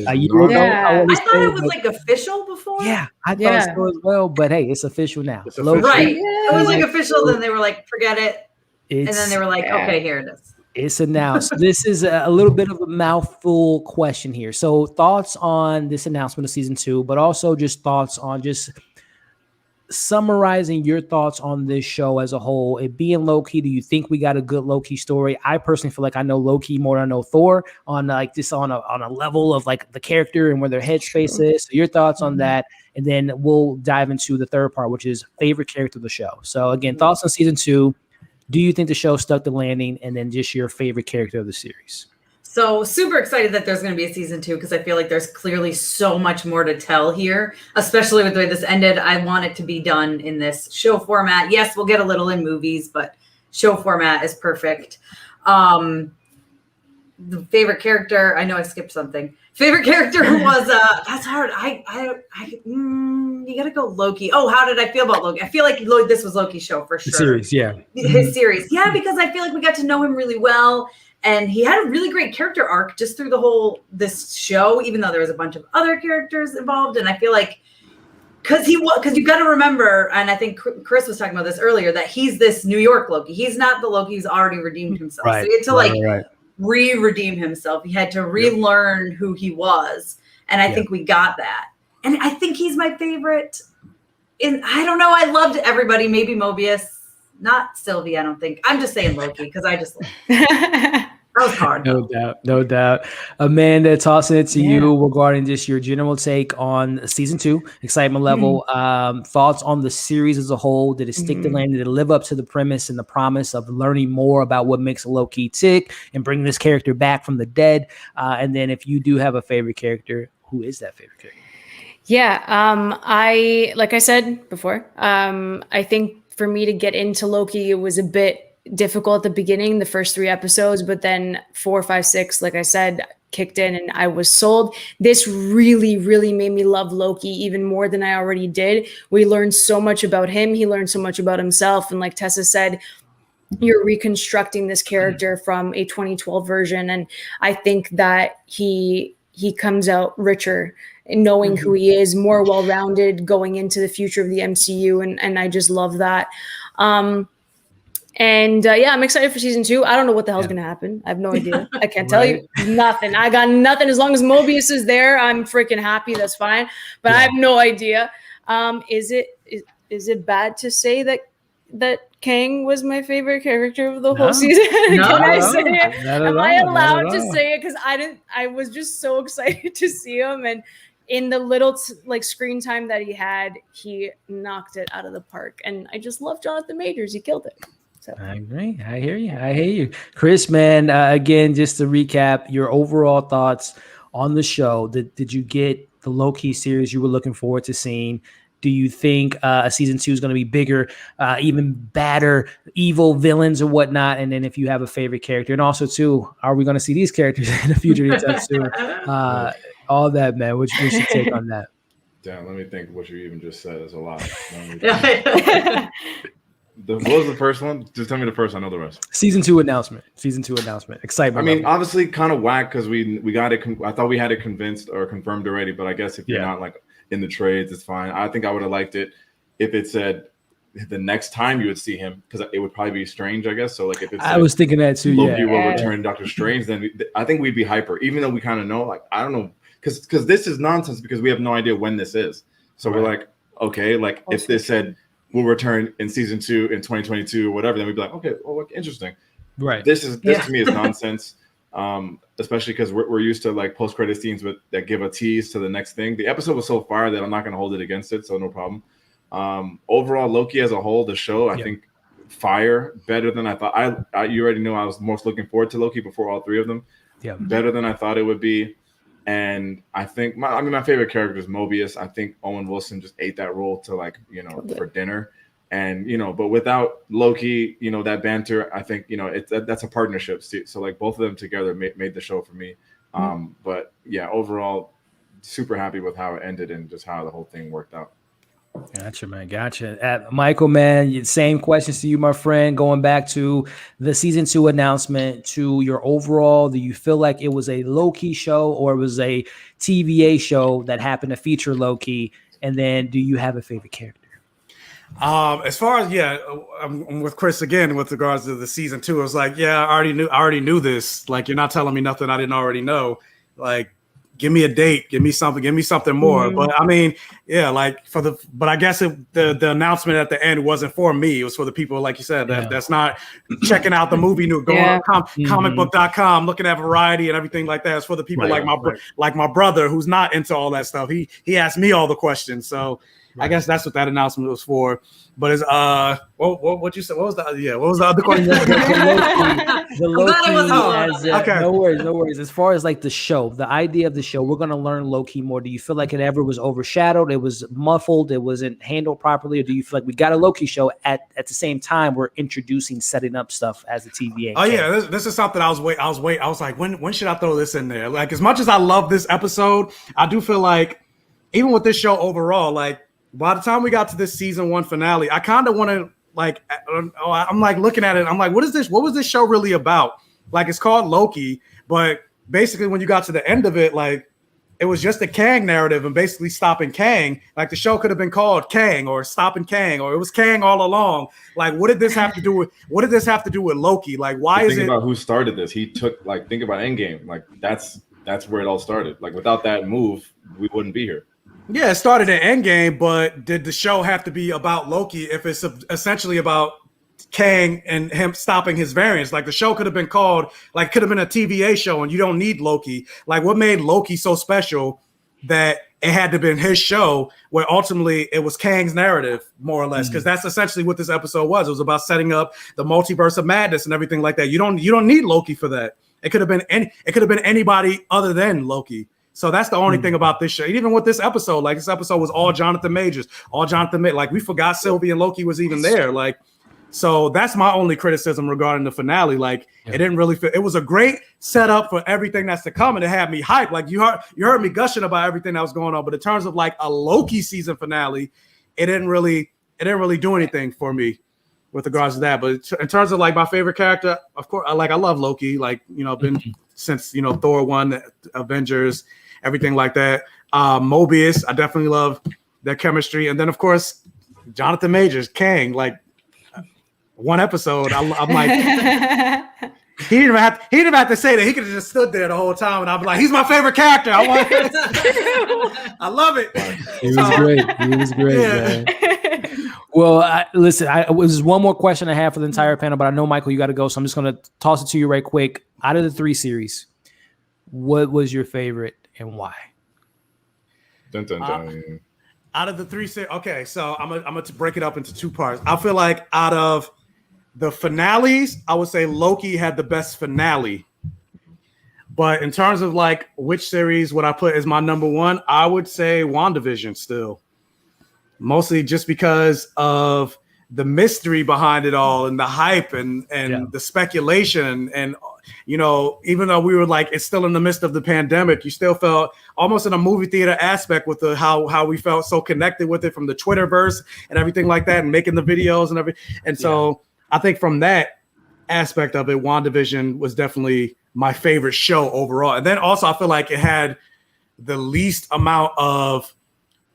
a year ago. I thought it was like official before. Yeah, I thought so as well, but hey, it's official now. It's official. Right. It was like official, then they were like, forget it. And then they were like, okay, here it is. It's announced. This is a little bit of a mouthful question here. So thoughts on this announcement of season 2, but also just thoughts on just summarizing your thoughts on this show as a whole. It being Loki, do you think we got a good Loki story? I personally feel like I know Loki more than I know Thor on like just on a level of like the character and where their headspace is. So your thoughts on that, and then we'll dive into the third part, which is favorite character of the show. So again, thoughts on season 2. Do you think the show stuck the landing? And then just your favorite character of the series. So super excited that there's going to be a season 2, because I feel like there's clearly so much more to tell here, especially with the way this ended. I want it to be done in this show format. Yes, we'll get a little in movies, but show format is perfect. The favorite character, I know I skipped something. Favorite character was that's hard. You gotta go Loki. Oh, how did I feel about Loki? I feel like this was Loki's show for sure. The series, yeah. His series, yeah, because I feel like we got to know him really well. And he had a really great character arc just through this show, even though there was a bunch of other characters involved. And I feel like, because you got to remember, and I think Chris was talking about this earlier, that he's this New York Loki. He's not the Loki who's already redeemed himself. Right, so he had to re-redeem himself. He had to relearn who he was. And I think we got that. And I think he's my favorite. I don't know. I loved everybody. Maybe Mobius. Not Sylvie, I don't think. I'm just saying Loki because I just that was hard. No doubt. Amanda, tossing it to you regarding just your general take on season 2, excitement level, thoughts on the series as a whole. Did it stick the landing? Did it live up to the premise and the promise of learning more about what makes Loki tick and bringing this character back from the dead? And then if you do have a favorite character, who is that favorite character? Yeah, like I said before, I think for me to get into Loki, it was a bit difficult at the beginning, the first 3 episodes, but then 4, 5, 6, like I said, kicked in and I was sold. This really, really made me love Loki even more than I already did. We learned so much about him. He learned so much about himself. And like Tessa said, you're reconstructing this character from a 2012 version. And I think that he comes out richer in knowing who he is, more well-rounded going into the future of the MCU. And I just love that. I'm excited for season 2. I don't know what the hell's going to happen. I have no idea. I can't tell you nothing. I got nothing. As long as Mobius is there, I'm freaking happy. That's fine. But I have no idea. Is it bad to say that Kang was my favorite character of the whole season? Can I say it? Am I allowed to say it? Because I was just so excited to see him, and in the little screen time that he had, he knocked it out of the park. And I just love Jonathan Majors. He killed it. So. I agree. I hear you. Chris, man, again, just to recap your overall thoughts on the show. Did you get the Loki series you were looking forward to seeing? Do you think a season 2 is going to be bigger, even badder, evil villains or whatnot? And then if you have a favorite character, and also too, are we going to see these characters in the future anytime soon? All that, man. What's your take on that? Damn, let me think. What you even just said is a lot. What was the first one? Just tell me the first. I know the rest. Season 2 announcement. Excitement. I mean, obviously, kind of whack because we got it. I thought we had it convinced or confirmed already. But I guess if you're not like in the trades, it's fine. I think I would have liked it if it said the next time you would see him, because it would probably be Strange, I guess. So like if it said, I was thinking that too. Loki will return Doctor Strange, then I think we'd be hyper. Even though we kind of know, like I don't know, because this is nonsense because we have no idea when this is. So we're like, okay, like if this said we'll return in season 2 in 2022 or whatever, then we'd be like, okay, well, interesting. Right. This to me is nonsense. Especially because we're used to like post-credit scenes that give a tease to the next thing. The episode was so fire that I'm not going to hold it against it, so no problem. Overall, Loki as a whole, the show, I think fire, better than I thought. You already know I was most looking forward to Loki before all 3 of them. Yeah, better than I thought it would be. And I think my favorite character is Mobius. I think Owen Wilson just ate that role to like, for dinner. And, but without Loki, that banter, I think, that's a partnership. So like both of them together made the show for me. But yeah, overall, super happy with how it ended and just how the whole thing worked out. Gotcha, man. Gotcha. Michael, man, same questions to you, my friend. Going back to the season 2 announcement, to your overall, do you feel like it was a Loki show or it was a TVA show that happened to feature Loki? And then do you have a favorite character? As far as I'm with Chris again with regards to the season 2. It was like, I already knew this. Like, you're not telling me nothing I didn't already know. Like, give me a date, give me something more. But I mean, but I guess the announcement at the end wasn't for me. It was for the people, like you said, that's not checking out the movie news, going on comicbook.com, looking at Variety and everything like that. It's for the people like my brother who's not into all that stuff. He asked me all the questions. So I guess that's what that announcement was for. But it's what you said? What was the other question? The Loki no worries. As far as like the show, the idea of the show, we're gonna learn Loki more. Do you feel like it ever was overshadowed? It was muffled. It wasn't handled properly, or do you feel like we got a Loki show at the same time we're setting up stuff as a TVA? Oh yeah, this is something I was like, when should I throw this in there? Like, as much as I love this episode, I do feel like even with this show overall, like, by the time we got to this season 1 finale, I kind of want to I'm like looking at it. I'm like, what is this? What was this show really about? Like, it's called Loki, but basically when you got to the end of it, like it was just a Kang narrative and basically stopping Kang. Like the show could have been called Kang or Stopping Kang, or it was Kang all along. Like, what did this have to do with Loki? Like, why is it? Think about who started this. He took think about Endgame. Like that's where it all started. Like without that move, we wouldn't be here. Yeah, it started at Endgame, but did the show have to be about Loki if it's essentially about Kang and him stopping his variants? Like, the show could have been called, like, could have been a TVA show, and you don't need Loki. Like, what made Loki so special that it had to have been his show, where ultimately it was Kang's narrative, more or less, because that's essentially what this episode was. It was about setting up the multiverse of madness and everything like that. You don't need Loki for that. It could have been anybody other than Loki. So that's the only thing about this show. Even with this episode, like, this episode was all Jonathan Majors, like, we forgot Sylvie and Loki was even there. Like, so that's my only criticism regarding the finale. Like, it didn't really fit. It was a great setup for everything that's to come, and it had me hyped. Like, you heard me gushing about everything that was going on, but in terms of like a Loki season finale, it didn't really do anything for me with regards to that. But in terms of like my favorite character, of course, I love Loki. Like, been since Thor 1, Avengers, everything like that. Mobius, I definitely love their chemistry. And then, of course, Jonathan Majors, Kang, like, one episode, I'm like, he didn't even have to say that. He could have just stood there the whole time, and I'd be like, he's my favorite character. I love it. He was great, man. Well, listen, there's one more question I have for the entire panel, but I know, Michael, you got to go, so I'm just going to toss it to you right quick. Out of the 3 series, what was your favorite and why? Dun, dun, dun. Out of the 3 series, okay, so I'm gonna break it up into 2 parts. I feel like out of the finales, I would say Loki had the best finale. But in terms of like which series would I put as my number 1, I would say WandaVision still. Mostly just because of the mystery behind it all and the hype and the speculation and you know, even though we were like, it's still in the midst of the pandemic, you still felt almost in a movie theater aspect with the how we felt so connected with it from the Twitterverse and everything like that, and making the videos and everything. And so I think from that aspect of it, WandaVision was definitely my favorite show overall. And then also I feel like it had the least amount of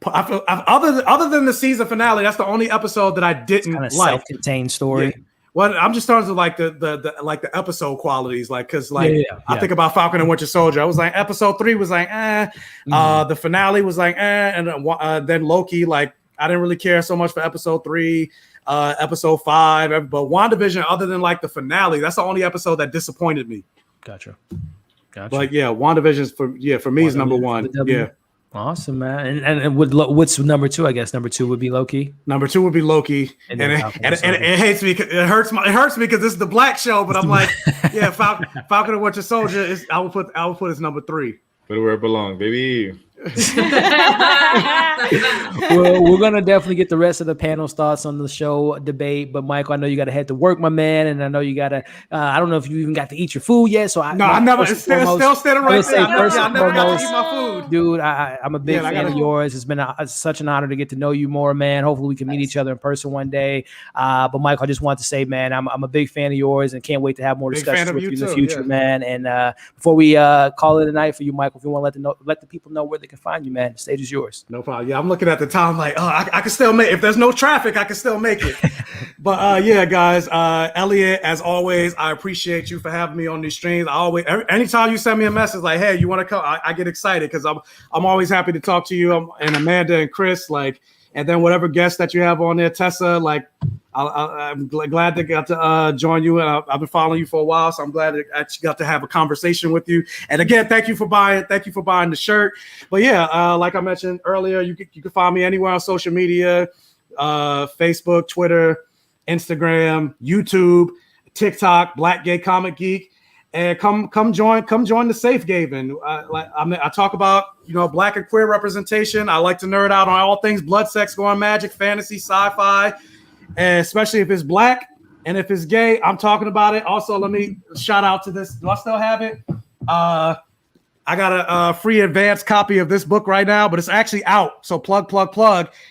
other than the season finale. That's the only episode that I didn't like. Self-contained story. Yeah. Well, I'm just starting to like the episode qualities, like because I think about Falcon and Winter Soldier. I was like, episode 3 was like, the finale was like, and then Loki, like I didn't really care so much for episode 3, episode 5, but WandaVision, other than like the finale, that's the only episode that disappointed me. Gotcha. But yeah, WandaVision's for me is number 1. Yeah. Awesome, man. And what's number 2? I guess number 2 would be Loki. Number 2 would be Loki, and it hates me. It hurts me because this is the black show. But I'm like, yeah, Falcon and Winter Soldier is. I will put as number 3. Put it where it belongs, baby. Well, we're gonna definitely get the rest of the panel's thoughts on the show debate. But Michael, I know you got to head to work, my man, and I know you got to. I don't know if you even got to eat your food yet. So I never. It's still standing right there. I never got to eat my food, dude. I'm a big fan of yours. It's been such an honor to get to know you more, man. Hopefully, we can meet each other in person one day. But Michael, I just want to say, man, I'm a big fan of yours, and can't wait to have more discussions with you in the future, man. And before we call it a night for you, Michael, if you want to let the people know where they can find you, man, the stage is yours. No problem. Yeah, I'm looking at the time like, I can still make. If there's no traffic, I can still make it. But yeah, guys, Elliot, as always, I appreciate you for having me on these streams. Anytime you send me a message like, hey, you want to come, I get excited because I'm always happy to talk to you. And Amanda and Chris, like, and then whatever guests that you have on there, Tessa, like, I'm glad they got to join you. And I've been following you for a while, so I'm glad that I actually got to have a conversation with you. And again, thank you for buying the shirt. But yeah, like I mentioned earlier, you can find me anywhere on social media, Facebook, Twitter, Instagram, YouTube, TikTok, Black Gay Comic Geek. And come join the Safe Haven. I talk about Black and queer representation. I like to nerd out on all things blood, sex, gore, magic, fantasy, sci-fi, and especially if it's Black and if it's gay. I'm talking about it. Also, let me shout out to this. Do I still have it? I got a free advanced copy of this book right now, but it's actually out. So plug.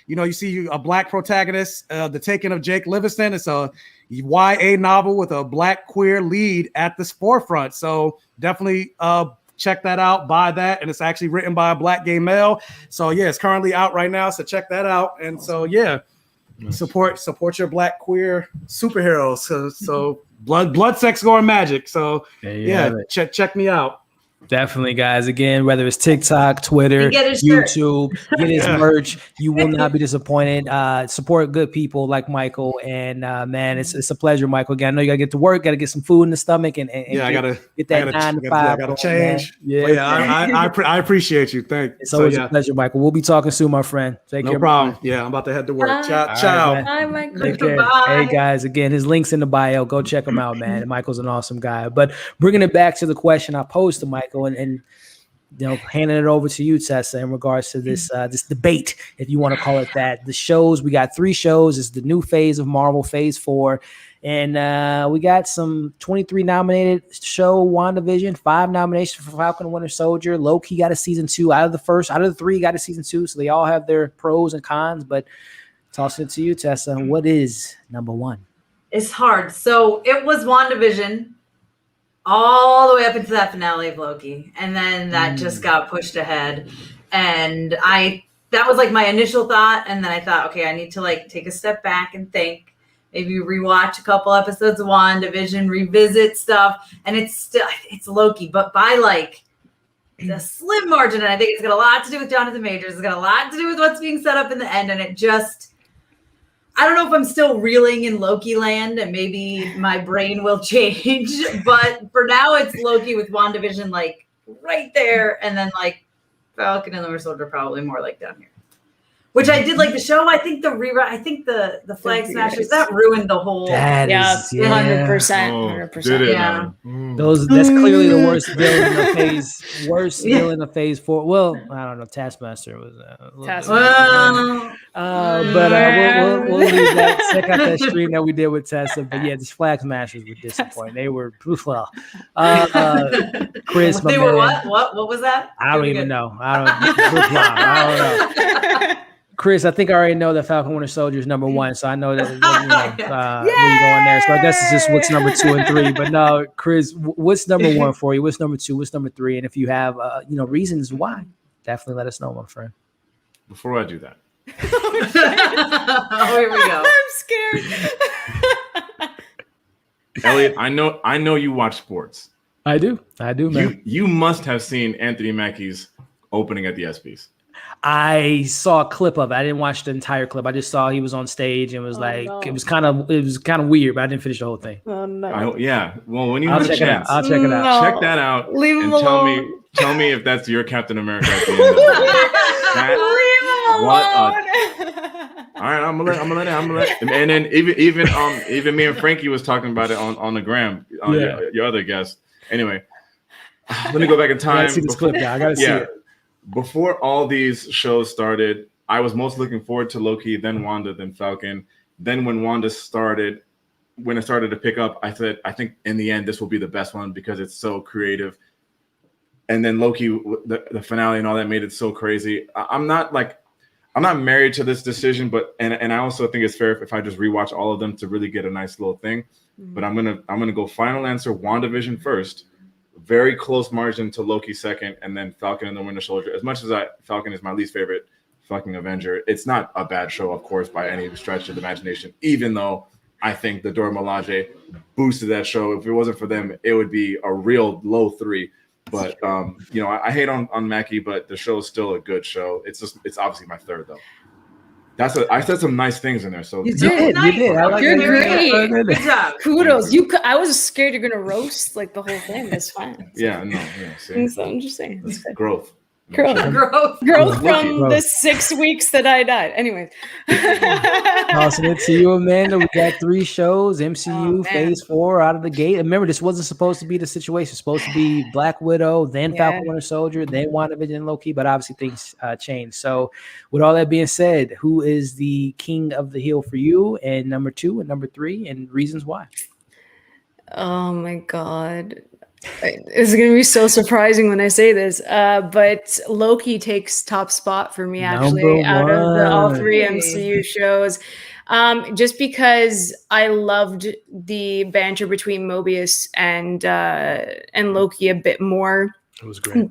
You see a Black protagonist, The Taking of Jake Livingston. It's a YA novel with a Black queer lead at this forefront. So definitely check that out, buy that. And it's actually written by a Black gay male. So yeah, it's currently out right now. So check that out. And so yeah, support your Black queer superheroes. So blood, sex, gore, and magic. So yeah, check me out. Definitely, guys. Again, whether it's TikTok, Twitter, YouTube, get his merch. You will not be disappointed. Support good people like Michael. And man, it's a pleasure, Michael. Again, I know you got to get to work, got to get some food in the stomach, and I gotta get that 9 to 5. I got to change. I appreciate you. Thanks. It's always a pleasure, Michael. We'll be talking soon, my friend. Take care. No problem. Yeah, I'm about to head to work. Ciao. Right, bye, Michael. Take care. Hey, guys. Again, his link's in the bio. Go check him out, man. Michael's an awesome guy. But bringing it back to the question I posed to Michael, and handing it over to you, Tessa, in regards to this this debate, if you want to call it that. The shows, we got 3 shows. It's the new phase of Marvel, Phase 4. And we got some 23 nominated show, WandaVision, 5 nominations for Falcon and Winter Soldier. Loki got a season 2 out of the 3 got a season 2. So they all have their pros and cons, but toss it to you, Tessa. What is number 1? It's hard. So it was WandaVision all the way up into that finale of Loki. And then that just got pushed ahead. And that was like my initial thought. And then I thought, okay, I need to like take a step back and think, maybe rewatch a couple episodes of WandaVision, revisit stuff. And it's Loki, but by like the slim margin. And I think it's got a lot to do with Jonathan Majors. It's got a lot to do with what's being set up in the end. And it just, I don't know if I'm still reeling in Loki land, and maybe my brain will change. But for now, it's Loki with WandaVision like right there, and then like Falcon and the Winter Soldier probably more like down here. Which I did like the show. I think the Flag Smashers that ruined the whole. 100%. 100%. Yeah. That's clearly the worst villain of villain of Phase 4. Well, I don't know. Taskmaster was. Taskmaster. But we'll leave that check out that stream that we did with Tessa. But yeah, these Flag Smashers were disappointing. They were well. Chris, they were what? What was that? I don't even know. I don't know. Chris, I think I already know that Falcon Winter Soldier is number 1, so I know that where you're going there. So I guess it's just what's number 2 and 3. But no, Chris, what's number 1 for you? What's number 2? What's number 3? And if you have reasons why, definitely let us know, my friend. Before I do that, oh, here we go. I'm scared. Elliot, I know you watch sports. I do, man. You must have seen Anthony Mackie's opening at the ESPYs. I saw a clip of it. I didn't watch the entire clip. I just saw he was on stage and was it was kind of weird, but I didn't finish the whole thing. Oh no. Well, when you have a chance, I'll check it out. No. Check that out. Leave him and alone. Tell me if that's your Captain America at the end of the day. Leave him alone. All right, I'm gonna let it. And then even me and Frankie was talking about it on the gram. Your other guest. Anyway, let me go back in time. I gotta see this clip now. I gotta see it. Before all these shows started, I was most looking forward to Loki, then Wanda, then Falcon. Then when it started to pick up, I said, I think in the end, this will be the best one because it's so creative. And then Loki, the finale and all that made it so crazy. I'm not married to this decision, but and I also think it's fair if I just rewatch all of them to really get a nice little thing. Mm-hmm. But I'm gonna go final answer WandaVision first. Very close margin to Loki second, and then Falcon and the Winter Soldier. As much as Falcon is my least favorite fucking Avenger, it's not a bad show, of course, by any stretch of the imagination, even though I think the Dora Milaje boosted that show. If it wasn't for them, it would be a real low 3. But I hate on Mackie, but the show is still a good show. It's obviously my 3rd though. I said some nice things in there. So you did. I like You're great. Good job. Kudos. I was scared you're gonna roast like the whole thing. That's fine. So I'm just saying. It's growth. Growth from the 6 weeks that I died. Anyways. Awesome. To you, Amanda. We got 3 shows. MCU Phase 4 out of the gate. And remember, this wasn't supposed to be the situation. It's supposed to be Black Widow, then Falcon Winter Soldier, then WandaVision and Loki. But obviously things changed. So with all that being said, who is the king of the hill for you? And number 2 and number 3 and reasons why? Oh my God. It's going to be so surprising when I say this, but Loki takes top spot for me, actually, out of all 3 MCU shows, just because I loved the banter between Mobius and Loki a bit more. It was great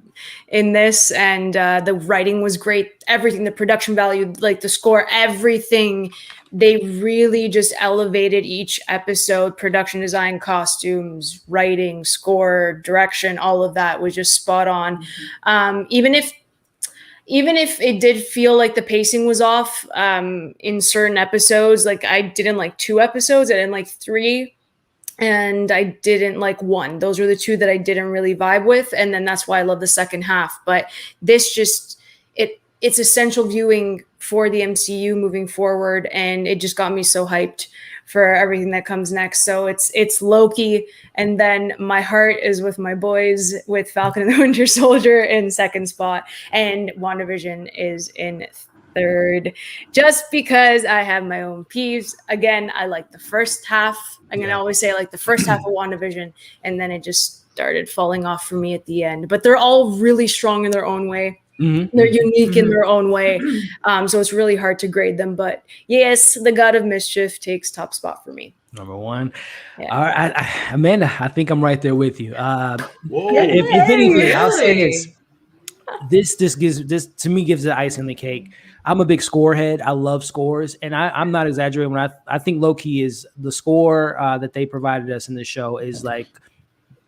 in this, and the writing was great. Everything, the production value, like the score, everything. They really just elevated each episode. Production design, costumes, writing, score, direction, all of that was just spot on. Even if it did feel like the pacing was off in certain episodes, like I didn't like 2 episodes, I didn't like 3. And I didn't like 1. Those were the 2 that I didn't really vibe with. And then that's why I love the second half. But this just, it's essential viewing for the MCU moving forward. And it just got me so hyped for everything that comes next. So it's Loki. And then my heart is with my boys with Falcon and the Winter Soldier in 2nd spot. And WandaVision is in 3rd, just because I have my own peeves. Again, I like the first half. I'm going to always say I like the first half of WandaVision, and then it just started falling off for me at the end. But they're all really strong in their own way. Mm-hmm. They're unique in their own way. So it's really hard to grade them. But yes, the God of Mischief takes top spot for me. Number 1. Yeah. All right, Amanda, I think I'm right there with you. Whoa. If anything, I'll say this. This to me gives the icing on the cake. I'm a big score head. I love scores, and I'm not exaggerating when I think Loki is the score that they provided us in this show is like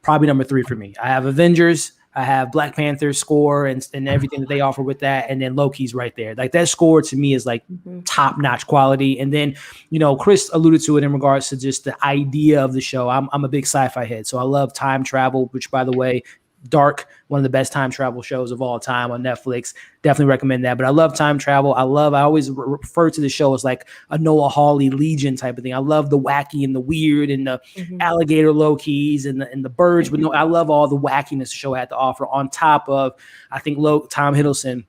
probably number 3 for me. I have Avengers, I have Black Panther's score and everything that they offer with that, and then Loki's right there. Like that score to me is like top-notch quality. And then, Chris alluded to it in regards to just the idea of the show. I'm a big sci-fi head, so I love time travel, which by the way, Dark, one of the best time travel shows of all time on Netflix. Definitely recommend that. But I love time travel. I always refer to the show as like a Noah Hawley Legion type of thing. I love the wacky and the weird and the alligator Lokis and the birds. But I love all the wackiness the show had to offer on top of, I think, Tom Hiddleston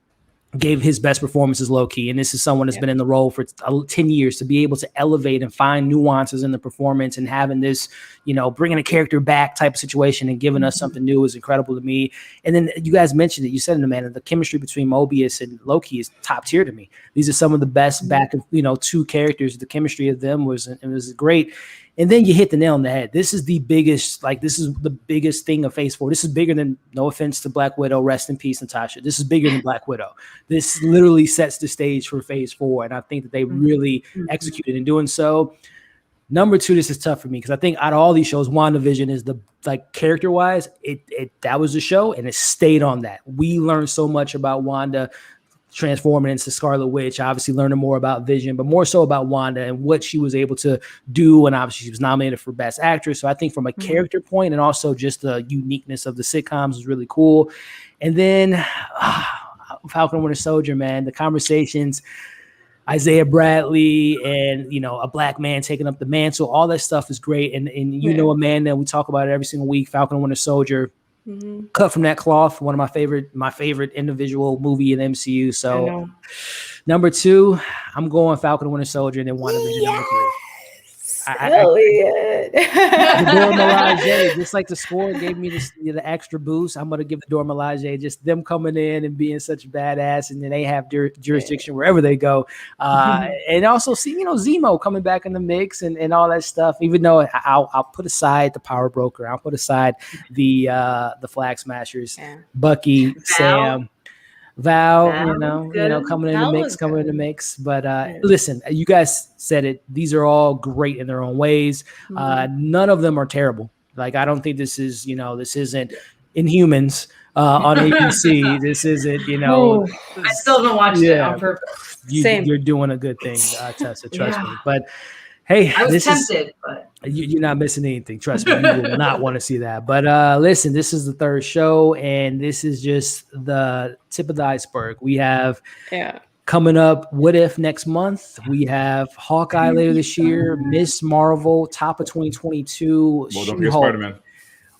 gave his best performance as Loki. And this is someone that's been in the role for 10 years, to be able to elevate and find nuances in the performance and having this, bringing a character back type of situation and giving us something new is incredible to me. And then you guys mentioned it. You said in the man, the chemistry between Mobius and Loki is top tier to me. These are some of the best back of, two characters. The chemistry of them was great. And then you hit the nail on the head. This is the biggest thing of Phase 4. This is bigger than, no offense to Black Widow, rest in peace, Natasha. This is bigger than Black Widow. This literally sets the stage for Phase 4. And I think that they really executed in doing so. Number 2, this is tough for me because I think out of all these shows, WandaVision is character-wise, that was the show and it stayed on that. We learned so much about Wanda transforming into Scarlet Witch, obviously learning more about Vision, but more so about Wanda and what she was able to do. And obviously she was nominated for Best Actress. So I think from a character point and also just the uniqueness of the sitcoms was really cool. And then Falcon and Winter Soldier, man, the conversations, Isaiah Bradley and, a black man taking up the mantle, all that stuff is great. And Amanda, we talk about it every single week, Falcon and Winter Soldier. Cut from that cloth, one of my favorite individual movie in the MCU. So number 2, I'm going Falcon and Winter Soldier and then WandaVision number 3. Elliot. The Dora Milaje, just like the score gave me the extra boost. I'm gonna give the Dora Milaje, just them coming in and being such badass, and then they have jurisdiction wherever they go. And also see, Zemo coming back in the mix and all that stuff. Even though I'll put aside the Power Broker, I'll put aside the Flag Smashers, Bucky, Sam. Val, coming in the mix. But listen, you guys said it. These are all great in their own ways. None of them are terrible. Like, I don't think this is, this isn't Inhumans on ABC. This isn't, I still haven't watched it on purpose. You're doing a good thing, Tessa. Trust me. But hey, I was tempted, but you're not missing anything. Trust me, you will not want to see that. But listen, this is the 3rd show, and this is just the tip of the iceberg. We have coming up What If next month. We have Hawkeye later this year, Miss Marvel, top of 2022. Well, don't forget Spider-Man.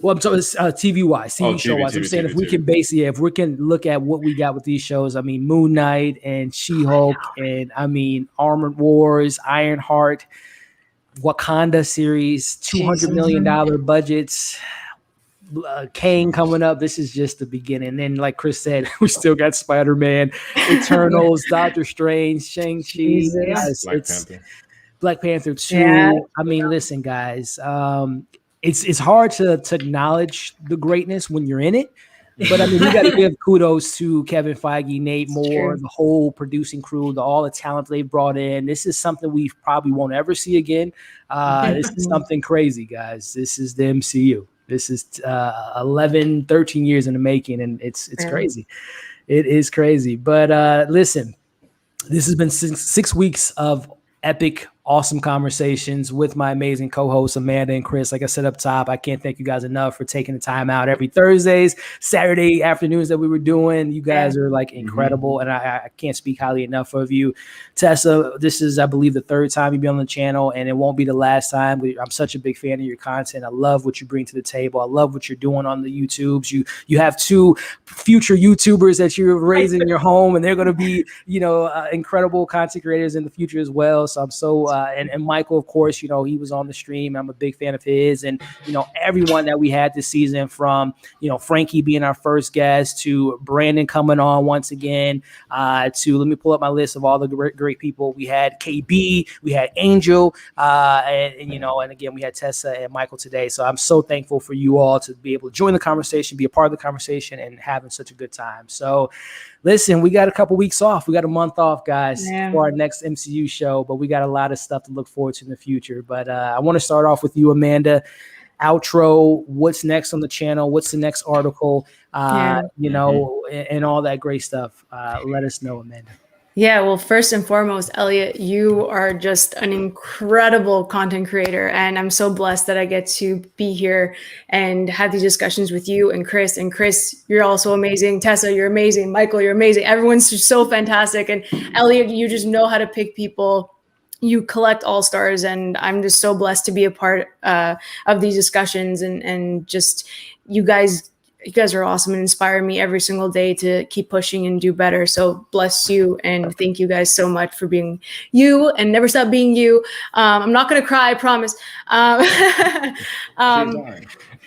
Well, I'm talking TV-wise, TV show-wise. I'm saying if we can look at what we got with these shows, I mean, Moon Knight and She-Hulk, and I mean, Armored Wars, Ironheart, Wakanda series, $200 million budgets, Kane coming up. This is just the beginning. And then, like Chris said, we still got Spider-Man, Eternals, Doctor Strange, Shang-Chi. Black Panther 2. Yeah. I mean, listen, guys, it's hard to acknowledge the greatness when you're in it. But I mean, we got to give kudos to Kevin Feige, Nate Moore, the whole producing crew, all the talent they brought in. This is something we probably won't ever see again. This is something crazy, guys. This is the MCU. This is 11, 13 years in the making, and it's crazy. It is crazy. But listen, this has been 6 weeks of epic, awesome conversations with my amazing co-hosts, Amanda and Chris. Like I said up top, I can't thank you guys enough for taking the time out every Thursdays, Saturday afternoons that we were doing. You guys are like incredible, and I can't speak highly enough of you. Tessa, this is, I believe, the 3rd time you've been on the channel, and it won't be the last time. I'm such a big fan of your content. I love what you bring to the table. I love what you're doing on the YouTubes. You have 2 future YouTubers that you're raising in your home, and they're going to be, incredible content creators in the future as well. So I'm so and Michael, of course, he was on the stream. I'm a big fan of his, and everyone that we had this season, from Frankie being our first guest to Brandon coming on once again, to, let me pull up my list of all the great people. We had KB, we had Angel, and again we had Tessa and Michael today. So I'm so thankful for you all to be able to join the conversation, be a part of the conversation, and having such a good time. So listen, we got a couple weeks off. We got a month off, guys, for our next MCU show, but we got a lot of stuff to look forward to in the future. But I want to start off with you, Amanda. Outro, what's next on the channel? What's the next article? And all that great stuff. Let us know, Amanda. Yeah, well, first and foremost, Elliot, you are just an incredible content creator, and I'm so blessed that I get to be here and have these discussions with you and Chris. And Chris, you're also amazing. Tessa, you're amazing. Michael, you're amazing. Everyone's just so fantastic. And Elliot, you just know how to pick people. You collect all stars, and I'm just so blessed to be a part of these discussions, and just you guys you guys are awesome and inspire me every single day to keep pushing and do better. So bless you, and thank you guys so much for being you and never stop being you. I'm not gonna cry, I promise.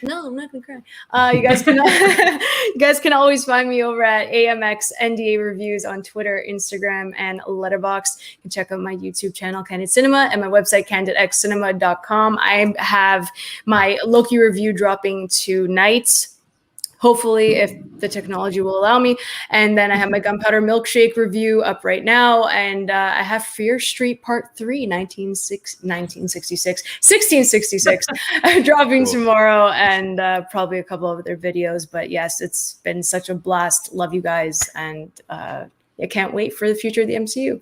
No, I'm not gonna cry. You guys can you guys can always find me over at AMX NDA Reviews on Twitter, Instagram, and Letterboxd. You can check out my YouTube channel, Candid Cinema, and my website, candidxcinema.com. I have my Loki review dropping tonight, hopefully, if the technology will allow me. And then I have my Gunpowder Milkshake review up right now. And I have Fear Street Part 3, 1666, dropping tomorrow, and probably a couple of other videos. But yes, it's been such a blast. Love you guys. And I can't wait for the future of the MCU.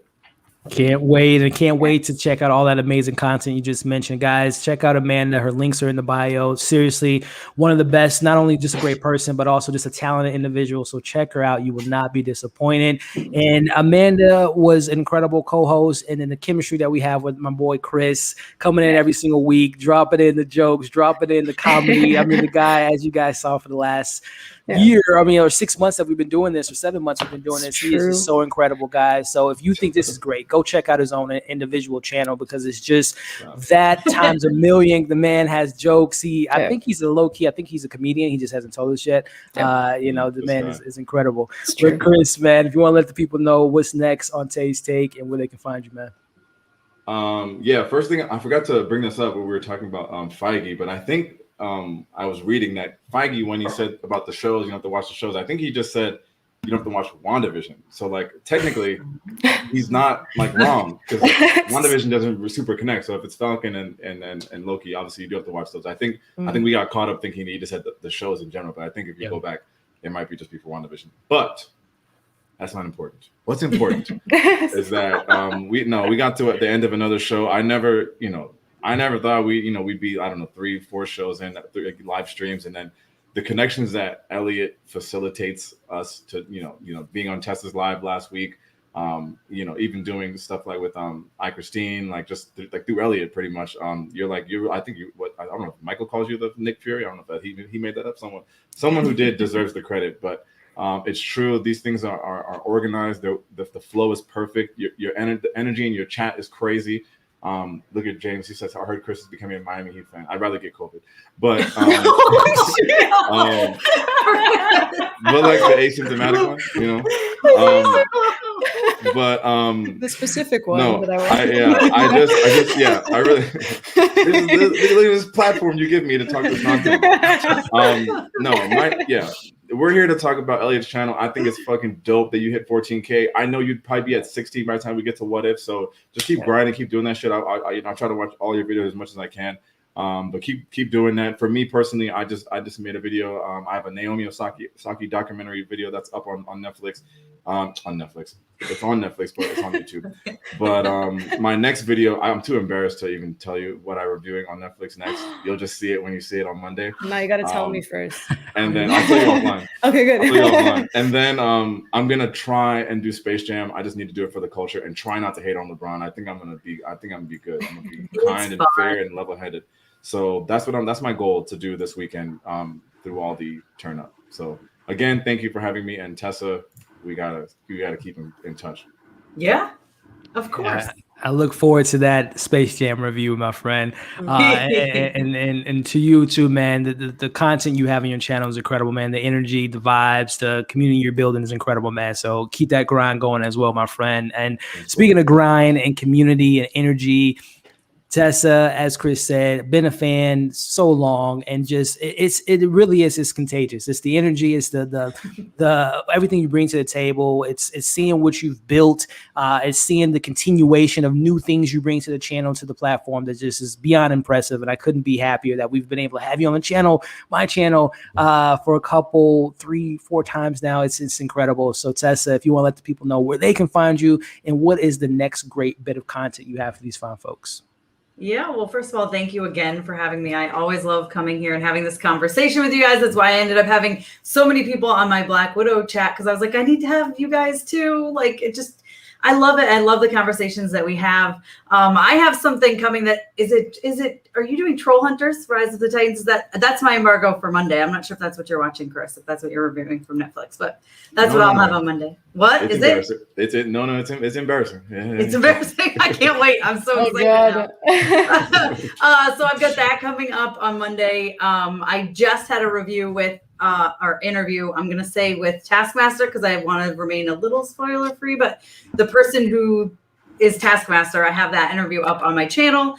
Can't wait, and can't wait to check out all that amazing content you just mentioned. Guys, check out Amanda. Her links are in the bio. Seriously, one of the best, not only just a great person, but also just a talented individual. So check her out. You will not be disappointed. And Amanda was an incredible co-host, and then the chemistry that we have with my boy Chris, coming in every single week, dropping in the jokes, dropping in the comedy. I mean, the guy, as you guys saw for the last year, or 6 months that we've been doing this, or 7 months we've been doing this. He is just so incredible, guys. So if you think this is great, go check out his own individual channel, because it's just that times a million. The man has jokes. I think he's a low key. I think he's a comedian. He just hasn't told us yet. The man is incredible. But Chris, man, if you want to let the people know what's next on Tait's Take and where they can find you, man. First thing, I forgot to bring this up when we were talking about Feige, but I think I was reading that Feige, when he said about the shows, you don't have to watch the shows, I think he just said you don't have to watch WandaVision. So like technically he's not like wrong, because WandaVision doesn't super connect. So if it's Falcon and Loki, obviously you do have to watch those. I think we got caught up thinking he just had the shows in general, but I think if you go back, it might be just for WandaVision. But that's not important. What's important is that we got to at the end of another show. I never thought we'd be, 3-4 shows in, live streams, and then the connections that Elliot facilitates us to, being on Tessa's live last week, even doing stuff like with Christine, like just through Elliot, pretty much. I don't know if Michael calls you the Nick Fury. I don't know if he made that up. Someone who did deserves the credit, but it's true. These things are organized. The flow is perfect. The energy in your chat is crazy. Look at James. He says, I heard Chris is becoming a Miami Heat fan. I'd rather get COVID. But but like the asymptomatic one, the specific one. No, I really look at this platform you give me to talk this nonsense. We're here to talk about Elliot's channel. I think it's fucking dope that you hit 14K. I know you'd probably be at 16 by the time we get to What If. So just keep grinding, keep doing that shit. I try to watch all your videos as much as I can. But keep doing that. For me personally, I just made a video. I have a Naomi Osaka documentary video that's up on Netflix. On Netflix. It's on Netflix, but it's on YouTube. But my next video, I'm too embarrassed to even tell you what I'm reviewing on Netflix next. You'll just see it when you see it on Monday. No, you got to tell me first. And then I'll tell you offline. Okay, good. I'll tell you offline. And then I'm gonna try and do Space Jam. I just need to do it for the culture and try not to hate on LeBron. I think I'm gonna be good. I'm gonna be kind and fair and level-headed. So that's my goal to do this weekend through all the turn up. So again, thank you for having me, and Tessa, we gotta keep in touch. Yeah, of course. I look forward to that Space Jam review, my friend. And to you too, man. The content you have on your channel is incredible, man. The energy, the vibes, the community you're building is incredible, man. So keep that grind going as well, my friend. And speaking of grind and community and energy, Tessa, as Chris said, been a fan so long, and just it really is. It's contagious. It's the energy. It's the everything you bring to the table. It's seeing what you've built. It's seeing the continuation of new things you bring to the channel, to the platform, that just is beyond impressive. And I couldn't be happier that we've been able to have you on the channel, my channel, for a couple, 3-4 times now. It's incredible. So Tessa, if you want to let the people know where they can find you and what is the next great bit of content you have for these fine folks. Yeah, well, first of all, thank you again for having me. I always love coming here and having this conversation with you guys. That's why I ended up having so many people on my Black Widow chat, because I was like, I need to have you guys too. Like, I love it. I love the conversations that we have. I have something coming that is it, are you doing Troll Hunters, Rise of the Titans? That's my embargo for Monday. I'm not sure if that's what you're watching, Chris, if that's what you're reviewing from Netflix, but that's what I'll have on Monday. What it's is it? It's embarrassing. Yeah. It's embarrassing. I can't wait. I'm so excited now. So I've got that coming up on Monday. I just had a review with our interview, I'm going to say, with Taskmaster, because I want to remain a little spoiler free, but the person who is Taskmaster, I have that interview up on my channel.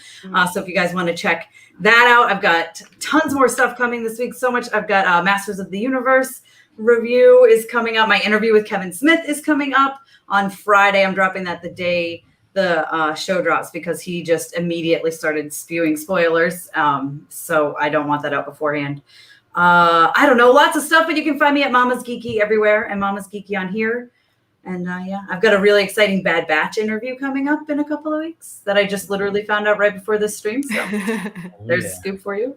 So if you guys want to check that out, I've got tons more stuff coming this week. So much. I've got Masters of the Universe review is coming up. My interview with Kevin Smith is coming up on Friday. I'm dropping that the day the show drops, because he just immediately started spewing spoilers. So I don't want that out beforehand. I don't know, lots of stuff, but you can find me at Mama's Geeky everywhere and Mama's Geeky on here. And yeah, I've got a really exciting Bad Batch interview coming up in a couple of weeks that I just literally found out right before this stream. So there's a scoop for you.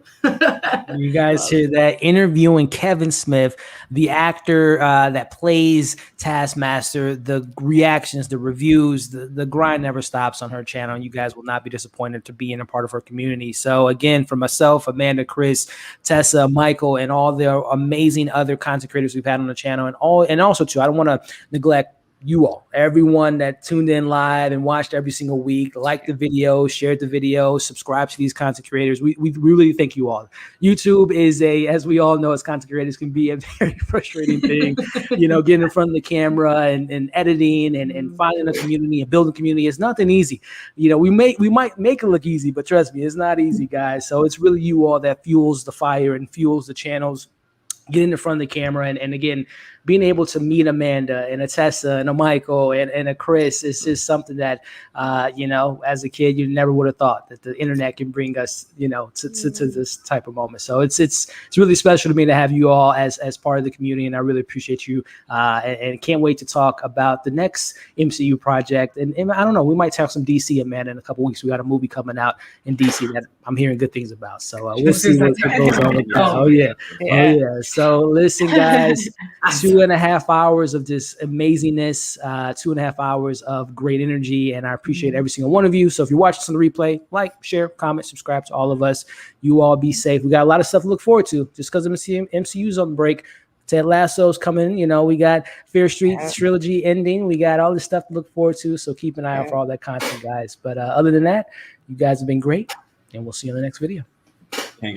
You guys hear that? Interviewing Kevin Smith, the actor that plays Taskmaster. The reactions, the reviews, the grind never stops on her channel. And you guys will not be disappointed to be in a part of her community. So again, for myself, Amanda, Chris, Tessa, Michael, and all the amazing other content creators we've had on the channel, and also too, I don't want to neglect you all, everyone that tuned in live and watched every single week, liked the video, shared the video, subscribed to these content creators. We really thank you all. YouTube is as we all know, as content creators, can be a very frustrating thing. Getting in front of the camera and editing and finding a community and building a community is nothing easy. We might make it look easy, but trust me, it's not easy, guys. So it's really you all that fuels the fire and fuels the channels. Getting in front of the camera and again, being able to meet Amanda and a Tessa and a Michael and a Chris is just something that, as a kid, you never would have thought that the internet can bring us, to this type of moment. So it's really special to me to have you all as part of the community, and I really appreciate you. And can't wait to talk about the next MCU project. And I don't know, we might talk some DC, Amanda, in a couple of weeks. We got a movie coming out in DC that I'm hearing good things about. So we'll see what goes on with that. Oh yeah. So listen, guys, 2.5 hours of just amazingness, 2.5 hours of great energy, and I appreciate every single one of you. So if you're watching this on the replay, like, share, comment, subscribe to all of us. You all be safe. We got a lot of stuff to look forward to just because MCU's on break. Ted Lasso's coming. We got Fear Street trilogy ending. We got all this stuff to look forward to. So keep an eye out for all that content, guys. But other than that, you guys have been great, and we'll see you in the next video.